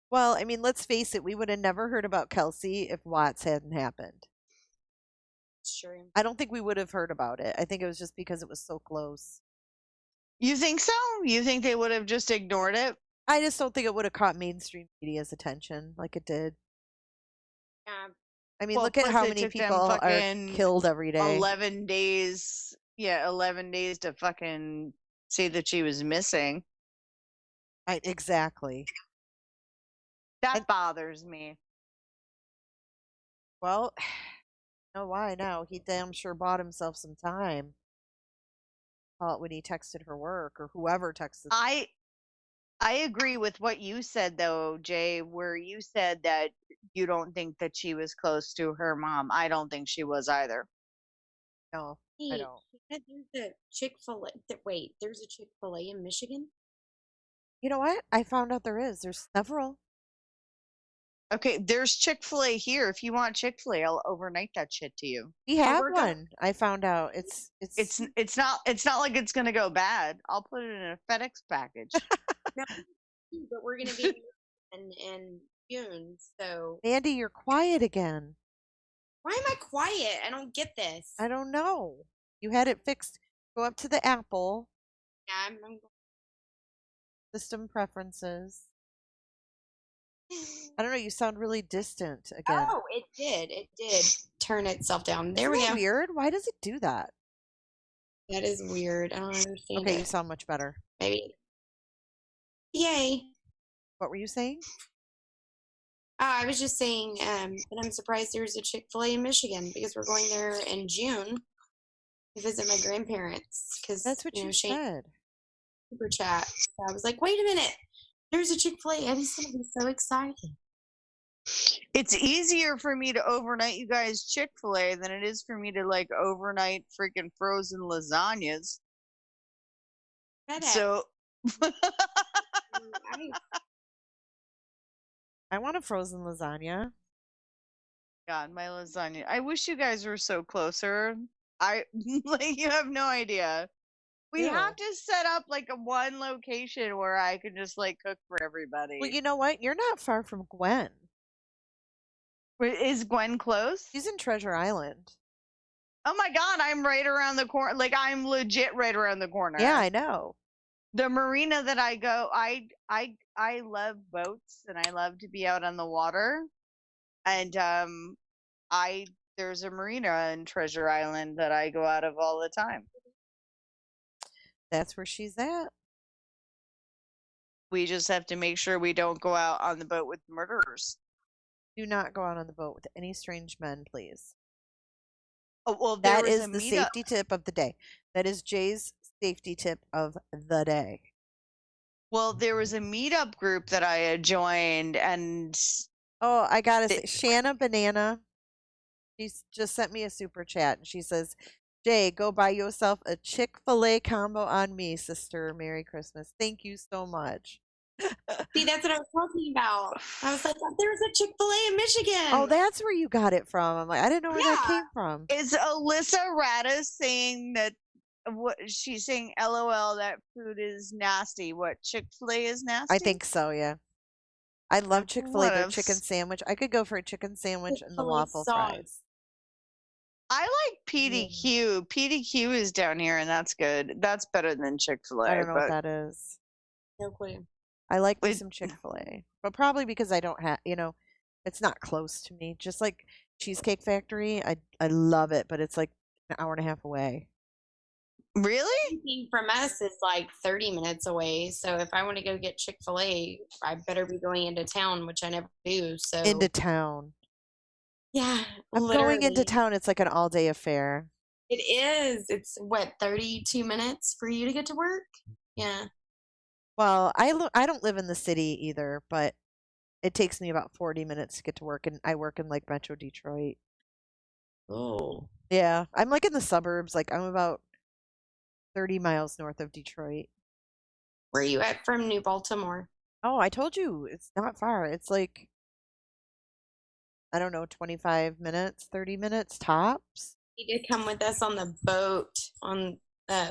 Well, I mean, let's face it, we would have never heard about Kelsey if Watts hadn't happened. Sure. I don't think we would have heard about it. I think it was just because it was so close. You think so? You think they would have just ignored it? I just don't think it would have caught mainstream media's attention like it did. Yeah. I mean, look at how many people are killed every day. 11 days. Yeah, 11 days to fucking say that she was missing. Exactly. That bothers me. Well, you know why now? He damn sure bought himself some time. Call it when he texted her work or whoever texted. I agree with what you said though, Jay, where you said that you don't think that she was close to her mom. I don't think she was either. No, Hey, I don't. there's a Chick-fil-A. Wait, there's a Chick-fil-A in Michigan? You know what? I found out there is. There's several. Okay, there's Chick-fil-A here. If you want Chick-fil-A, I'll overnight that shit to you. We have one. I found out. It's not like it's gonna go bad. I'll put it in a FedEx package. No, but we're gonna be in June, so. Andy, you're quiet again. Why am I quiet? I don't get this. I don't know. You had it fixed. Go up to the Apple. Yeah, I'm System preferences. I don't know. You sound really distant again. Oh, it did. It did turn itself down. There Isn't we that go. weird? Why does it do that? That is weird. I don't understand. Okay, it. you sound much better. Maybe. Yay. What were you saying? I was just saying that I'm surprised there's a Chick-fil-A in Michigan because we're going there in June to visit my grandparents. Because that's what you said. Super chat. So I was like, wait a minute. There's a Chick-fil-A. I'm just going to be so excited. It's easier for me to overnight you guys Chick-fil-A than it is for me to like overnight freaking frozen lasagnas. So I want a frozen lasagna. God, my lasagna. I wish you guys were so closer. Like you have no idea. We have to set up like a one location where I can just like cook for everybody. Well, you know what? You're not far from Gwen. Is Gwen close? She's in Treasure Island. Oh my God, I'm right around the corner. Like I'm legit right around the corner. Yeah, I know. The marina that I go, I love boats and I love to be out on the water. And there's a marina in Treasure Island that I go out of all the time. That's where she's at. We just have to make sure we don't go out on the boat with murderers. Do not go out on the boat with any strange men, please. Oh, well, that is the safety tip of the day. That is Jay's safety tip of the day. Well, there was a meetup group that I had joined, and oh, I gotta say, Shanna Banana, she's just sent me a super chat, and she says, Jay, go buy yourself a Chick-fil-A combo on me, sister. Merry Christmas. Thank you so much. See, that's what I was talking about. I was like, there's a Chick-fil-A in Michigan. Oh, that's where you got it from. I'm like, I didn't know where that came from. Is Alyssa Rada saying that what she's saying? LOL, that food is nasty. What, Chick-fil-A is nasty? I think so. Yeah. I love Chick-fil-A. Their chicken sandwich. I could go for a chicken sandwich and the waffle fries. I like PDQ. PDQ is down here, and that's good. That's better than Chick-fil-A. I don't know what that is. No clue. I like me some Chick-fil-A, but probably because I don't have, it's not close to me. Just like Cheesecake Factory, I love it, but it's like an hour and a half away. Really? From us is like 30 minutes away. So if I want to go get Chick-fil-A, I better be going into town, which I never do. So Into town. yeah, I'm going into town. It's like an all-day affair. It is. It's what, 32 minutes for you to get to work? Yeah. Well, I don't live in the city either, but it takes me about 40 minutes to get to work, and I work in like Metro Detroit. Oh. Yeah, I'm like in the suburbs. Like I'm about 30 miles north of Detroit. Where are you at from New Baltimore? Oh, I told you it's not far. It's like, I don't know, 25 minutes, 30 minutes tops. You did come with us on the boat on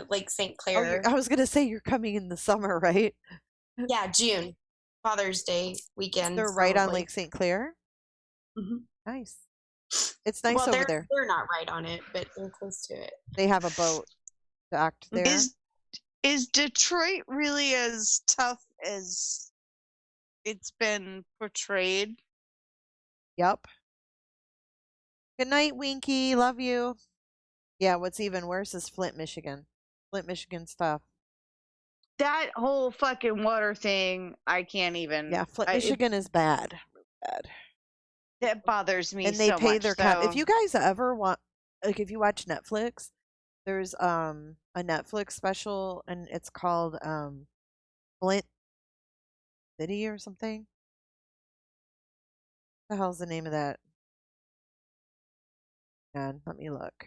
Lake St. Clair. I was gonna say you're coming in the summer, right? Yeah, June, Father's Day weekend. They're right on probably. Lake St. Clair. Mhm. Nice. It's nice well, over there. They're not right on it, but they're close to it. They have a boat docked there. Is Detroit really as tough as it's been portrayed? Yep. Good night, Winky. Love you. Yeah, what's even worse is Flint, Michigan. Flint, Michigan stuff. That whole fucking water thing, I can't even. Yeah, Flint, Michigan is bad. Bad. That bothers me And they so pay much. their if you guys ever want, like, if you watch Netflix, there's a Netflix special, and it's called Flint City or something. What the hell's the name of that? God, let me look.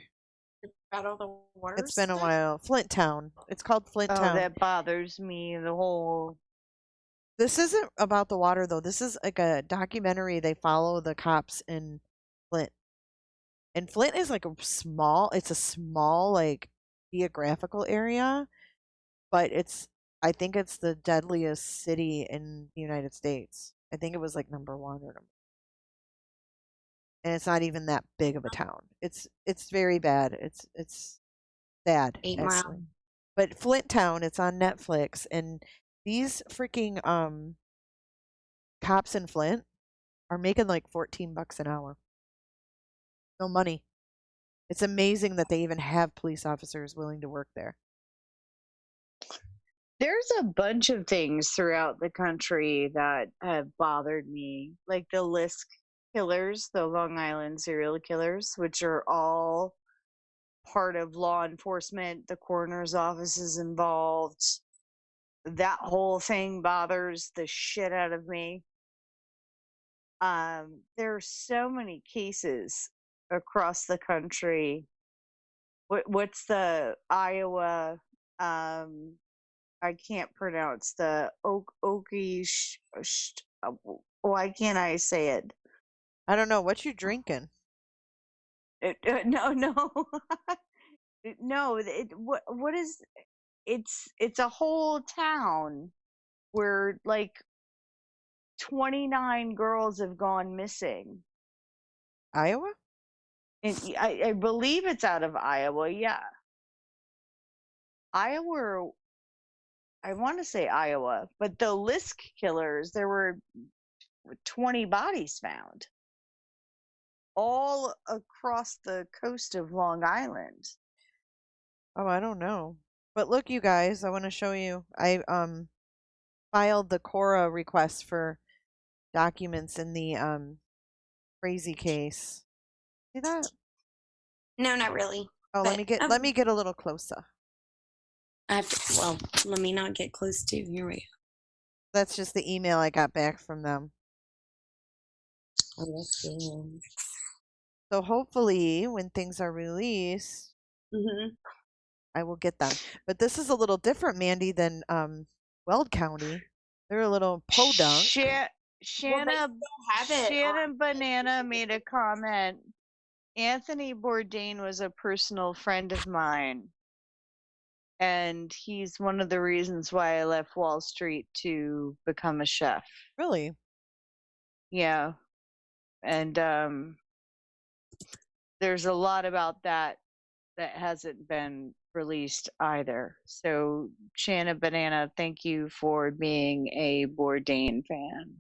About all the water. It's been a while. Flint Town. It's called Flint Oh, Town. that bothers me. The whole. This isn't about the water though. This is like a documentary. They follow the cops in Flint. And Flint is like it's a small like geographical area, but I think it's the deadliest city in the United States. I think it was like number 1 or number. And it's not even that big of a town. It's very bad. It's sad. 8 actually. Mile. But Flint Town, it's on Netflix, and these freaking cops in Flint are making like $14 an hour. No money. It's amazing that they even have police officers willing to work there. There's a bunch of things throughout the country that have bothered me, like the Lisk killers, the Long Island serial killers, which are all part of law enforcement. The coroner's office is involved. That whole thing bothers the shit out of me. There are so many cases across the country. What's the Iowa? I can't pronounce the Okie. Why can't I say it? I don't know. What you drinking? No, no. What is? It's a whole town where like 29 girls have gone missing. Iowa? And I believe it's out of Iowa. Yeah, Iowa. I want to say Iowa, but the Lisk killers, there were 20 bodies found all across the coast of Long Island. Oh, I don't know. But look, you guys, I want to show you. I filed the Cora request for documents in the Frazee case. See that? No, not really. Oh, but, let me get a little closer. Let me not get close to. Here we go. That's just the email I got back from them. Oh, that's good. So hopefully, when things are released, I will get them. But this is a little different, Mandy, than Weld County. They're a little podunk. Shannon Banana made a comment. Anthony Bourdain was a personal friend of mine, and he's one of the reasons why I left Wall Street to become a chef. Really? Yeah. And there's a lot about that hasn't been released either. So, Shannon Banana, thank you for being a Bourdain fan,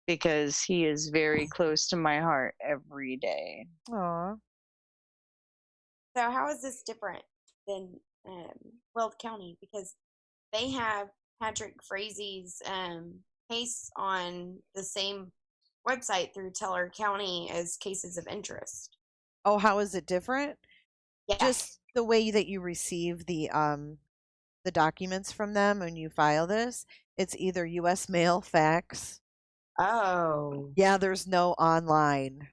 because he is very close to my heart every day. Aw. So how is this different? than Weld County because they have Patrick Frazee's case on the same website through Teller County as cases of interest. Oh, how is it different? Yeah. Just the way that you receive the documents from them when you file this, it's either U.S. mail, fax. Oh. Yeah, there's no online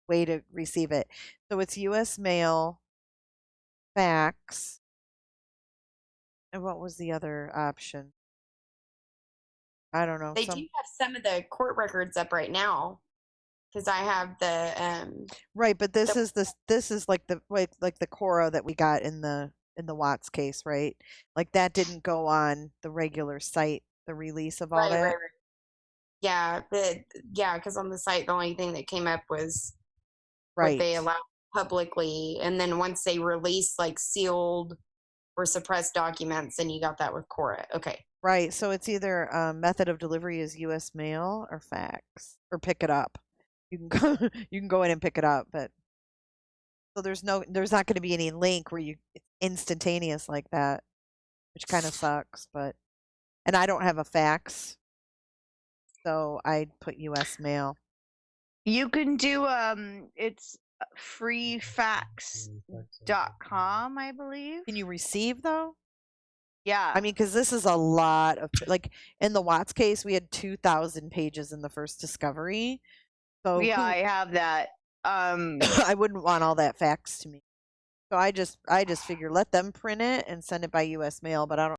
way to receive it. So it's U.S. mail, fax. And what was the other option? I don't know. They do have some of the court records up right now because I have the right, but this is like the Cora that we got in the Watts case, right? Like that didn't go on the regular site, the release of all that. Right. Yeah, because on the site the only thing that came up was what they allowed publicly, and then once they released like sealed or suppressed documents, then you got that with Cora. Okay. Right. So it's either method of delivery is U.S. mail or fax or pick it up. You can go in and pick it up, but so there's not going to be any link where it's instantaneous like that, which kind of sucks. And I don't have a fax, so I'd put U.S. mail. You can do it's freefax.com, I believe. Can you receive though? Yeah. I mean, because this is a lot of, like, in the Watts case, we had 2,000 pages in the first discovery. So yeah, I have that. I wouldn't want all that faxed to me. So I just figure let them print it and send it by U.S. mail, but I don't